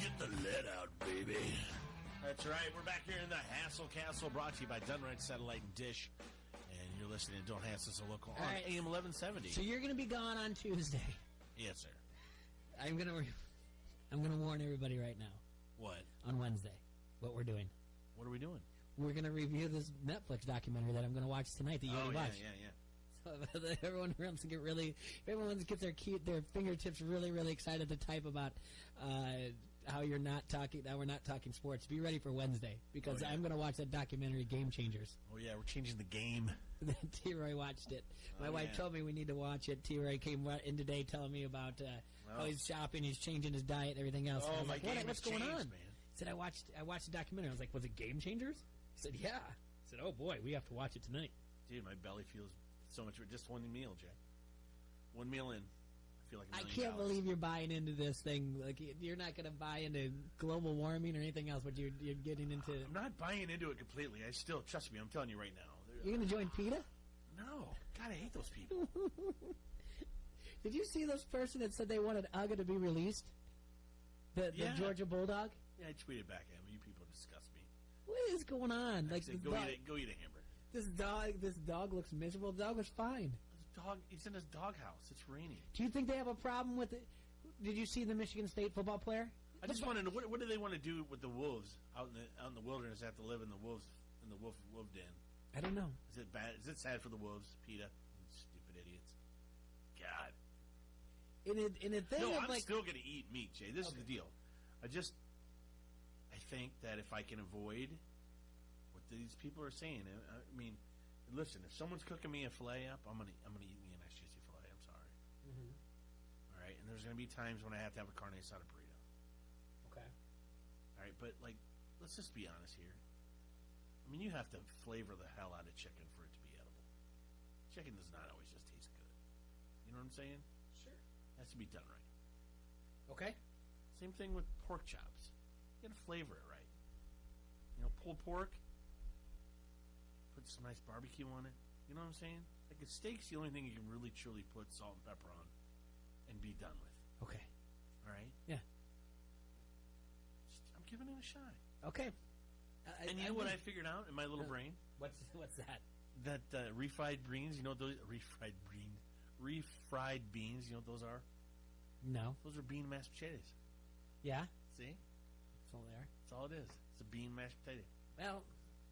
Get the lead out, baby. That's right. We're back here in the Hassle Castle, brought to you by Dunright Satellite and Dish. And you're listening to Don't Hassle Us a Local on right. AM 1170. So you're going to be gone on Tuesday. Yes, sir. I'm gonna warn everybody right now. What? On Wednesday, what we're doing. What are we doing? We're gonna review this Netflix documentary that I'm gonna watch tonight. That you already watched. Yeah. So everyone wants to everyone gets their fingertips really excited to type about how we're not talking sports. Be ready for Wednesday because I'm gonna watch that documentary, Game Changers. Oh yeah, we're changing the game. T-Roy watched it. My wife told me we need to watch it. T-Roy came in today telling me about how he's shopping, he's changing his diet, and everything else. Oh, I was my like, game what's has going changed, on? man. He said, I watched the documentary. I was like, was it Game Changers? He said, yeah. I said, oh boy, we have to watch it tonight. Dude, my belly feels so much. Just one meal, Jack. One meal in. I feel like $1 million. I can't believe you're buying into this thing. Like you're not going to buy into global warming or anything else, but you're getting into. I'm not buying into it completely. I still, trust me, I'm telling you right now. You're going to join PETA? No. God, I hate those people. Did you see this person that said they wanted Uga to be released? The Georgia Bulldog? Yeah, I tweeted back at him. You people disgust me. What is going on? I said, go eat a hamburger. This dog looks miserable. The dog was fine. He's in his doghouse. It's raining. Do you think they have a problem with it? Did you see the Michigan State football player? I just want to know what do they want to do with the wolves out in the wilderness? Have to live in the wolf den. I don't know. Is it bad? Is it sad for the wolves, PETA? Stupid idiots. God. In a thing no, I'm still going to eat meat, Jay. This is the deal. I think that if I can avoid what these people are saying, I mean, listen, if someone's cooking me a filet up, I'm gonna eat me a nice juicy filet. I'm sorry. Mm-hmm. All right, and there's gonna be times when I have to have a carne asada burrito. All right, but like, let's just be honest here. I mean, you have to flavor the hell out of chicken for it to be edible. Chicken does not always just taste good. You know what I'm saying? Sure. It has to be done right. Okay. Same thing with pork chops. You gotta flavor it right. You know, pulled pork. Put some nice barbecue on it. You know what I'm saying? Like a steak's the only thing you can really truly put salt and pepper on and be done with. Okay. All right? Yeah. I'm giving it a shot. Okay. And you know what I figured out in my little brain? What's that? That refried beans, you know those refried beans, you know what those are? No. Those are bean mashed potatoes. Yeah? See? It's all there. That's all it is. It's a bean mashed potato. Well,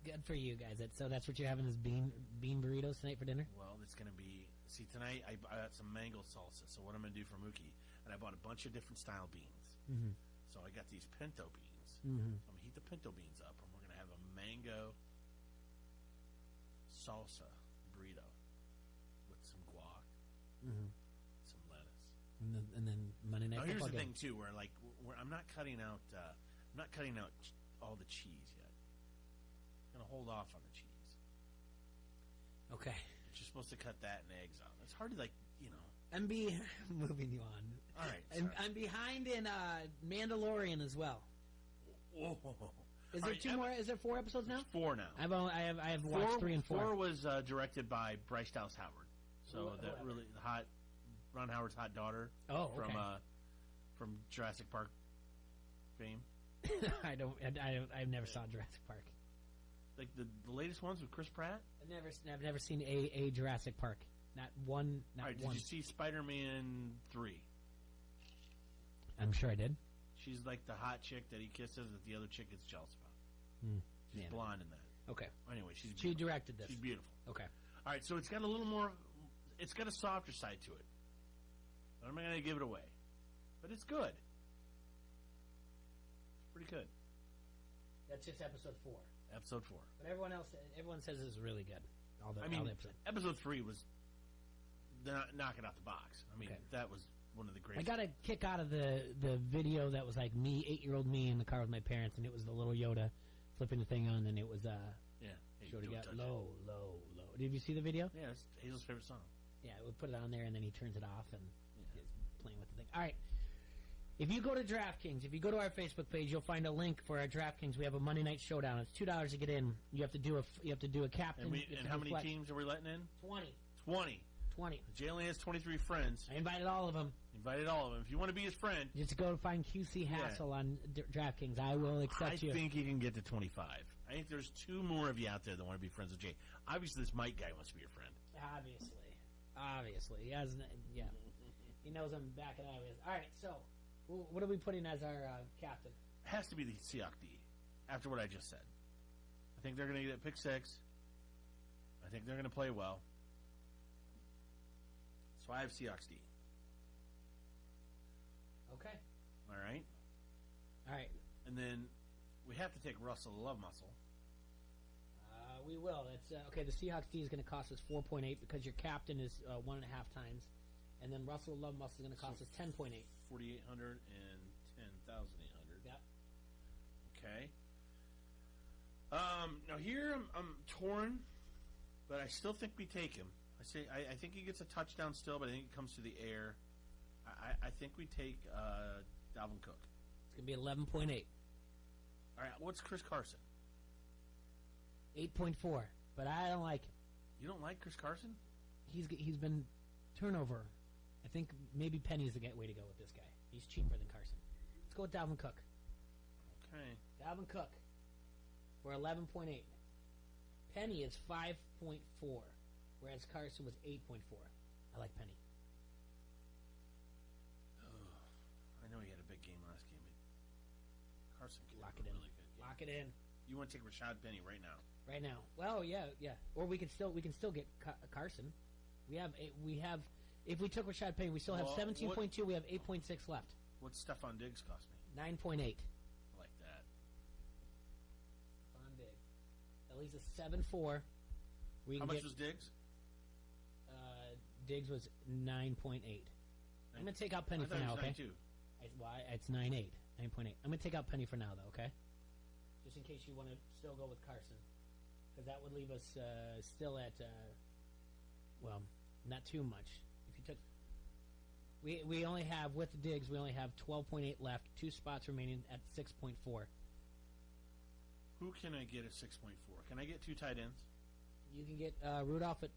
good for you guys. So that's what you're having is bean burritos tonight for dinner? Well, it's going to be... See, tonight I got some mango salsa. So what I'm going to do for Mookie, and I bought a bunch of different style beans. Mm-hmm. So I got these pinto beans. Mm-hmm. I'm going to heat the pinto beans up, and we're going to have a mango salsa burrito with some guac, some lettuce. And then Monday night. Now here's football the game. thing too, where like I'm not cutting out all the cheese yet. I'm gonna hold off on the cheese. Okay. But you're supposed to cut that and eggs on. It's hard to I'm moving you on. All right. I'm behind in Mandalorian as well. Whoa. Is there two more? Is there 4 episodes now? 4 now. I have watched 3 and 4. 4 was directed by Bryce Dallas Howard. So that really hot, Ron Howard's hot daughter. Oh, okay. From Jurassic Park fame. I've never saw Jurassic Park. Like the latest ones with Chris Pratt. I've never seen a Jurassic Park. Not one. Not All right, one. Did you see Spider-Man 3? I'm sure I did. She's like the hot chick that he kisses that the other chick gets jealous about. She's blonde in that. Okay. Anyway, she directed this. She's beautiful. Okay. All right, so it's got a little more. It's got a softer side to it. I'm not going to give it away, but it's good. It's pretty good. That's just episode 4. Episode 4. But everyone says it's really good. All the episodes. Episode 3 was knocking out the box. I mean, that was one of the greatest. I got a kick out of the video that was like me, 8-year-old me in the car with my parents, and it was the little Yoda flipping the thing on, and it was Shorty got low. Did you see the video? Yeah, it's Hazel's favorite song. Yeah, we put it on there, and then he turns it off and is playing with the thing. All right. If you go to DraftKings, if you go to our Facebook page, you'll find a link for our DraftKings. We have a Monday Night Showdown. It's $2 to get in. You have to do a captain. And how many teams are we letting in? 20. 20. Jay only has 23 friends. I invited all of them. If you want to be his friend, just go find QC Hassel on DraftKings. I will accept you. I think you can get to 25. I think there's 2 more of you out there that want to be friends with Jay. Obviously, this Mike guy wants to be your friend. Obviously. He has, yeah. He knows I'm backing out of his. All right, so what are we putting as our captain? It has to be the Seahawks D, after what I just said. I think they're going to get a pick 6. I think they're going to play well. So I have Seahawks D. Okay. All right. And then we have to take Russell Love Muscle. We will. It's okay. The Seahawks D is going to cost us 4.8 because your captain is 1.5 times, and then Russell Love Muscle is going to cost us 10.8. 4,800 and 10,800. Yep. Okay. Now here I'm torn, but I still think we take him. I think he gets a touchdown still, but I think it comes to the air. I think we take Dalvin Cook. It's going to be 11.8. All right, what's Chris Carson? 8.4, but I don't like him. You don't like Chris Carson? He's been turnover. I think maybe Penny's the way to go with this guy. He's cheaper than Carson. Let's go with Dalvin Cook. Okay. Dalvin Cook. We're 11.8. Penny is 5.4, whereas Carson was 8.4. I like Penny. I know he had a big game last game, but Carson can lock have it a in. really good game. Lock it in. You want to take Rashad Penny right now? Right now. Well, yeah. Or we can still get Carson. We have if we took Rashad Penny, we still have 17.2. We have 8.6 left. What's Stephon Diggs cost me? 9.8. I like that. Stephon Diggs. At least a 7.4. How much was Diggs? Diggs was 9.8. I'm gonna take out Penny for now. Okay. It's 9.2. It's 9.8. 9.8. I'm gonna take out Penny for now, though. Okay. just in case you want to still go with Carson, because that would leave us still at well, not too much. If you took, we only have with the Diggs, we only have 12.8 left, 2 spots remaining at 6.4. Who can I get at 6.4? Can I get 2 tight ends? You can get Rudolph at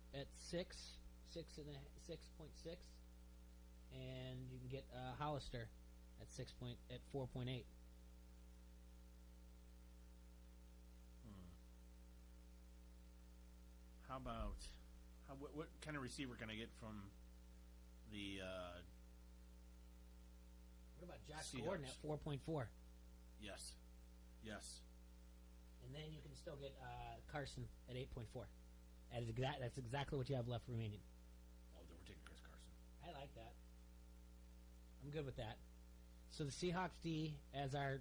6.6, and you can get Hollister at 4.8. How about what kind of receiver can I get from the? What about Josh Seahawks? Gordon at 4.4? Yes. And then you can still get Carson at 8.4. That's exactly what you have left remaining. Oh, then we're taking Chris Carson. I like that. I'm good with that. So the Seahawks D as our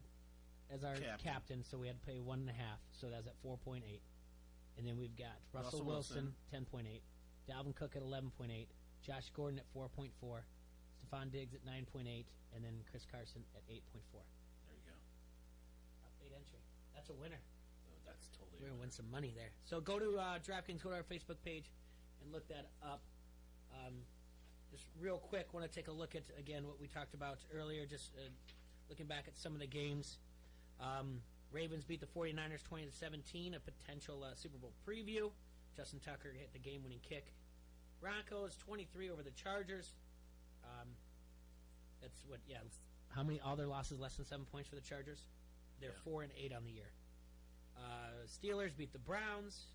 captain, so we had to pay 1.5, so that's at 4.8. And then we've got Russell Wilson 10.8, Dalvin Cook at 11.8, Josh Gordon at 4.4, Stephon Diggs at 9.8, and then Chris Carson at 8.4. There you go. Update entry. That's a winner. Oh, that's totally. We're going to win some money there. So go to DraftKings, go to our Facebook page, and look that up. Just real quick, want to take a look at, again, what we talked about earlier, just looking back at some of the games. Ravens beat the 49ers 20-17, a potential Super Bowl preview. Justin Tucker hit the game-winning kick. Broncos 23 over the Chargers. That's what, yeah. How many other losses less than 7 points for the Chargers? They're 4-8 on the year. Steelers beat the Browns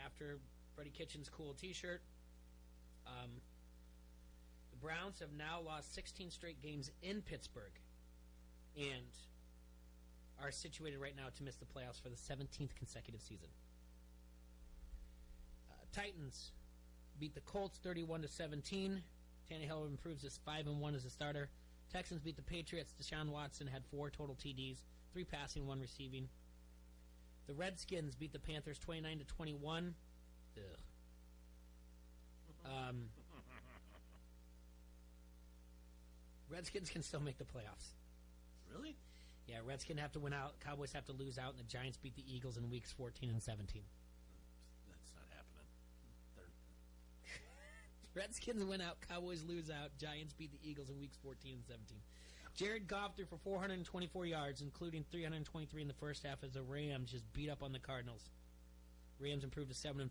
after Freddie Kitchens' cool T-shirt. The Browns have now lost 16 straight games in Pittsburgh and are situated right now to miss the playoffs for the 17th consecutive season. Titans beat the Colts 31-17. Tannehill improves his 5-1 as a starter. Texans beat the Patriots. Deshaun Watson had 4 total TDs, 3 passing, 1 receiving. The Redskins beat the Panthers 29-21. Redskins can still make the playoffs. Really? Yeah, Redskins have to win out. Cowboys have to lose out, and the Giants beat the Eagles in weeks 14 and 17. That's not happening. Redskins win out. Cowboys lose out. Giants beat the Eagles in weeks 14 and 17. Jared Goff threw for 424 yards, including 323 in the first half, as the Rams just beat up on the Cardinals. Rams improved to 7-5.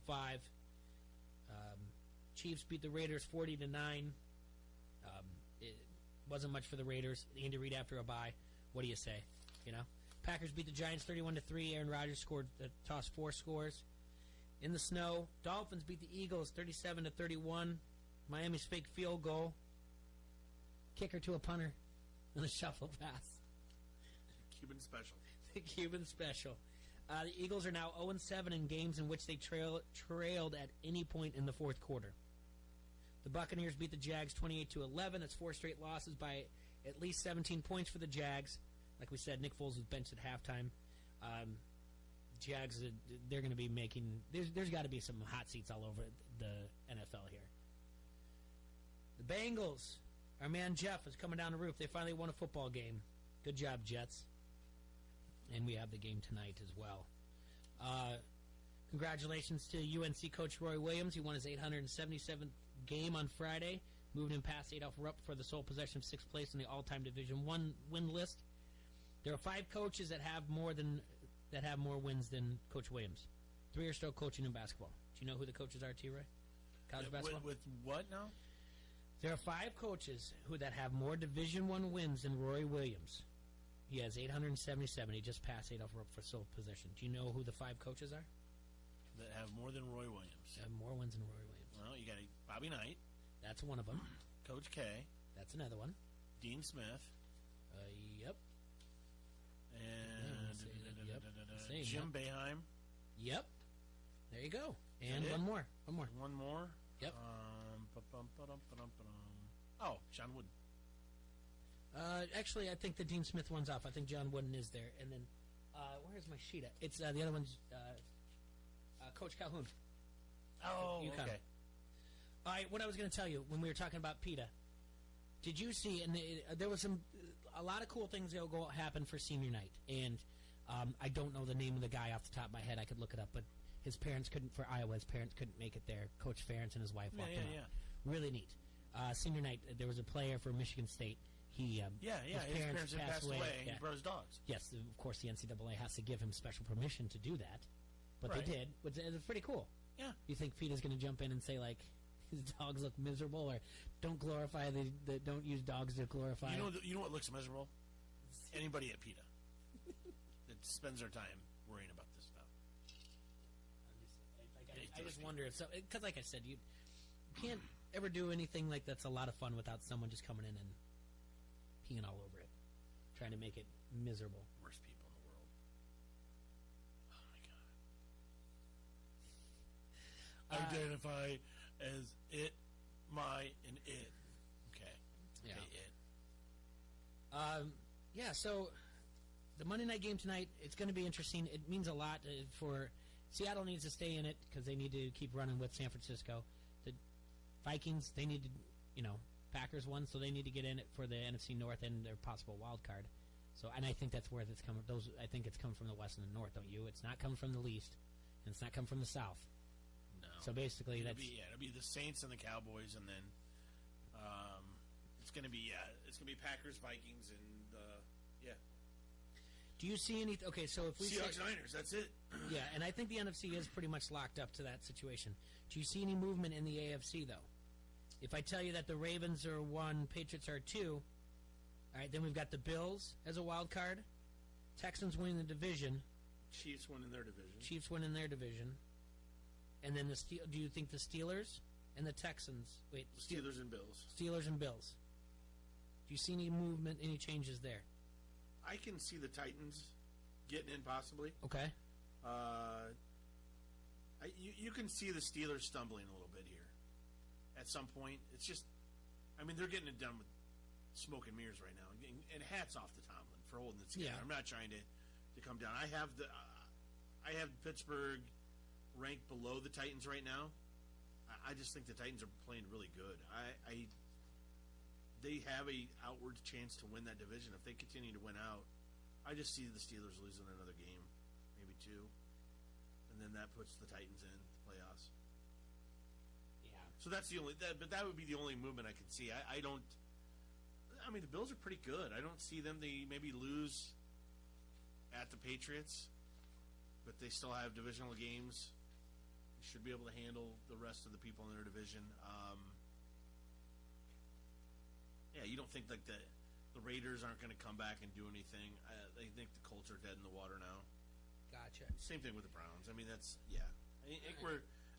Chiefs beat the Raiders 40-9. It wasn't much for the Raiders. Andy Reid after a bye. What do you say? You know, Packers beat the Giants 31-3. Aaron Rodgers tossed 4 scores. In the snow, Dolphins beat the Eagles 37-31. Miami's fake field goal. Kicker to a punter on a shuffle pass. Cuban special. The Cuban special. The Eagles are now 0-7 in games in which they trailed at any point in the fourth quarter. The Buccaneers beat the Jags 28-11. That's 4 straight losses by at least 17 points for the Jags. Like we said, Nick Foles was benched at halftime. Jags, they're going to be making... There's got to be some hot seats all over the NFL here. The Bengals, our man Jeff is coming down the roof. They finally won a football game. Good job, Jets. And we have the game tonight as well. Congratulations to UNC coach Roy Williams. He won his 877th game on Friday, moving him past Adolph Rupp for the sole possession of 6th place in the all-time Division I win list. There are 5 coaches that have more wins than Coach Williams. 3 are still coaching in basketball. Do you know who the coaches are, T-Ray? College basketball? With what now? There are 5 coaches that have more Division I wins than Roy Williams. He has 877. He just passed Adolph Rupp for sole possession. Do you know who the 5 coaches are? That have more than Roy Williams. Have more wins than Roy Williams. Well, you got Bobby Knight. That's one of them. Coach K. That's another one. Dean Smith. Yep. And Jim Boeheim. Yep. There you go. And one more. One more? Yep. Oh, John Wooden. Actually, I think the Dean Smith one's off. I think John Wooden is there. And then, where's my sheet at? It's the other one's Coach Calhoun. Oh, UConn. okay. All right, what I was going to tell you when we were talking about PETA, did you see, and there was a lot of cool things that will happen for senior night, and I don't know the name of the guy off the top of my head. I could look it up, but his parents couldn't make it there. Coach Ferentz and his wife walked him out. Really neat. Senior night, there was a player for Michigan State. His parents had passed away, and he brought his dogs. Yes, of course, the NCAA has to give him special permission to do that, but they did. It's pretty cool. Yeah. You think PETA's going to jump in and say, like, his dogs look miserable, or don't glorify don't use dogs to glorify? You know what looks miserable? Anybody at PETA that spends their time worrying about this stuff. I just wonder if because, like I said, you can't ever do anything like that's a lot of fun without someone just coming in and peeing all over it, trying to make it miserable. Worst people in the world. Oh my god. Identify as it, my, and it. Okay. Yeah. Okay, it. So the Monday night game tonight, it's going to be interesting. It means a lot for Seattle needs to stay in it because they need to keep running with San Francisco. The Vikings, they need to, Packers won, so they need to get in it for the NFC North and their possible wild card. So, and I think that's where it's coming. I think it's coming from the West and the North, don't you? It's not coming from the East, and it's not coming from the South. No. So basically, it'll be the Saints and the Cowboys, and then it's gonna be Packers, Vikings, and Do you see any? Okay, so if we Seahawks, Niners, that's it. Yeah, and I think the NFC is pretty much locked up to that situation. Do you see any movement in the AFC though? If I tell you that the Ravens are 1, Patriots are 2, all right, then we've got the Bills as a wild card, Texans winning the division, Chiefs winning their division, and then do you think the Steelers and the Texans? Wait, Steelers and Bills. Steelers and Bills. Do you see any movement, any changes there? I can see the Titans getting in possibly. Okay. You can see the Steelers stumbling a little bit here. At some point, it's just, they're getting it done with smoke and mirrors right now, and hats off to Tomlin for holding it together. Yeah. I'm not trying to come down. I have Pittsburgh ranked below the Titans right now. I just think the Titans are playing really good. They have a outward chance to win that division if they continue to win out. I just see the Steelers losing another game, maybe 2, and then that puts the Titans in the playoffs. Yeah. So that's the only but that would be the only movement I can see. I don't. The Bills are pretty good. I don't see them. They maybe lose at the Patriots, but they still have divisional games. They should be able to handle the rest of the people in their division. Yeah, you don't think like the Raiders aren't going to come back and do anything. I think the Colts are dead in the water now. Gotcha. Same thing with the Browns. I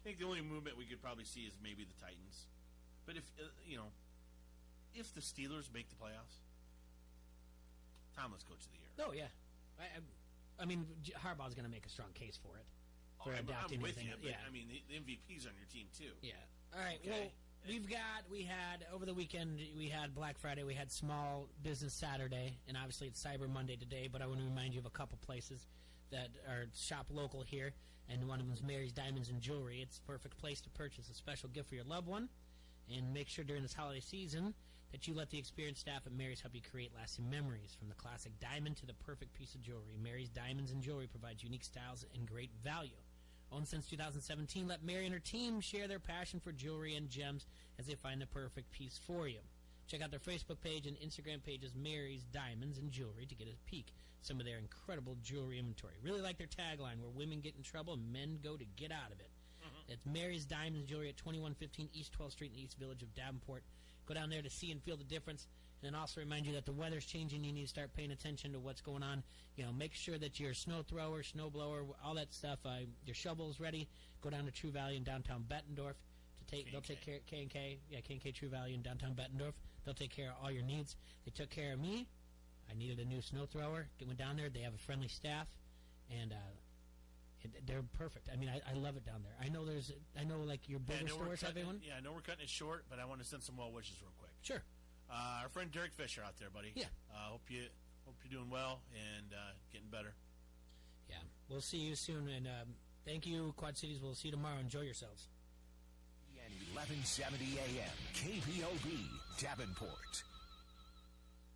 think the only movement we could probably see is maybe the Titans. But if the Steelers make the playoffs, Tomlin's coach of the year. Oh yeah, Harbaugh's going to make a strong case for it. For I'm with anything. you, but Yeah. the MVP's on your team too. Yeah. All right. Okay. Well, we had over the weekend, we had Black Friday, we had Small Business Saturday, and obviously it's Cyber Monday today, but I want to remind you of a couple places that are shop local here, and one of them is Mary's Diamonds and Jewelry. It's a perfect place to purchase a special gift for your loved one, and make sure during this holiday season that you let the experienced staff at Mary's help you create lasting memories. From the classic diamond to the perfect piece of jewelry, Mary's Diamonds and Jewelry provides unique styles and great value. Owned since 2017, let Mary and her team share their passion for jewelry and gems as they find the perfect piece for you. Check out their Facebook page and Instagram pages, Mary's Diamonds and Jewelry, to get a peek at some of their incredible jewelry inventory. Really like their tagline, where women get in trouble and men go to get out of it. It's Mary's Diamonds and Jewelry at 2115 East 12th Street in the East Village of Davenport. Go down there to see and feel the difference. And then also remind you that the weather's changing. You need to start paying attention to what's going on. Make sure that your snow thrower, snow blower, all that stuff, your shovel's ready. Go down to True Value in downtown Bettendorf. They'll take care of K&K. Yeah, K&K True Value in downtown Bettendorf. They'll take care of all your needs. They took care of me. I needed a new snow thrower. Went down there. They have a friendly staff, and they're perfect. I love it down there. I know like your bigger stores have everyone. Yeah, I know we're cutting it short, but I want to send some well wishes real quick. Sure. Our friend Derek Fisher out there, buddy. Yeah. Hope you're doing well and getting better. Yeah. We'll see you soon, and thank you, Quad Cities. We'll see you tomorrow. Enjoy yourselves. 1170 AM, KPOV, Davenport.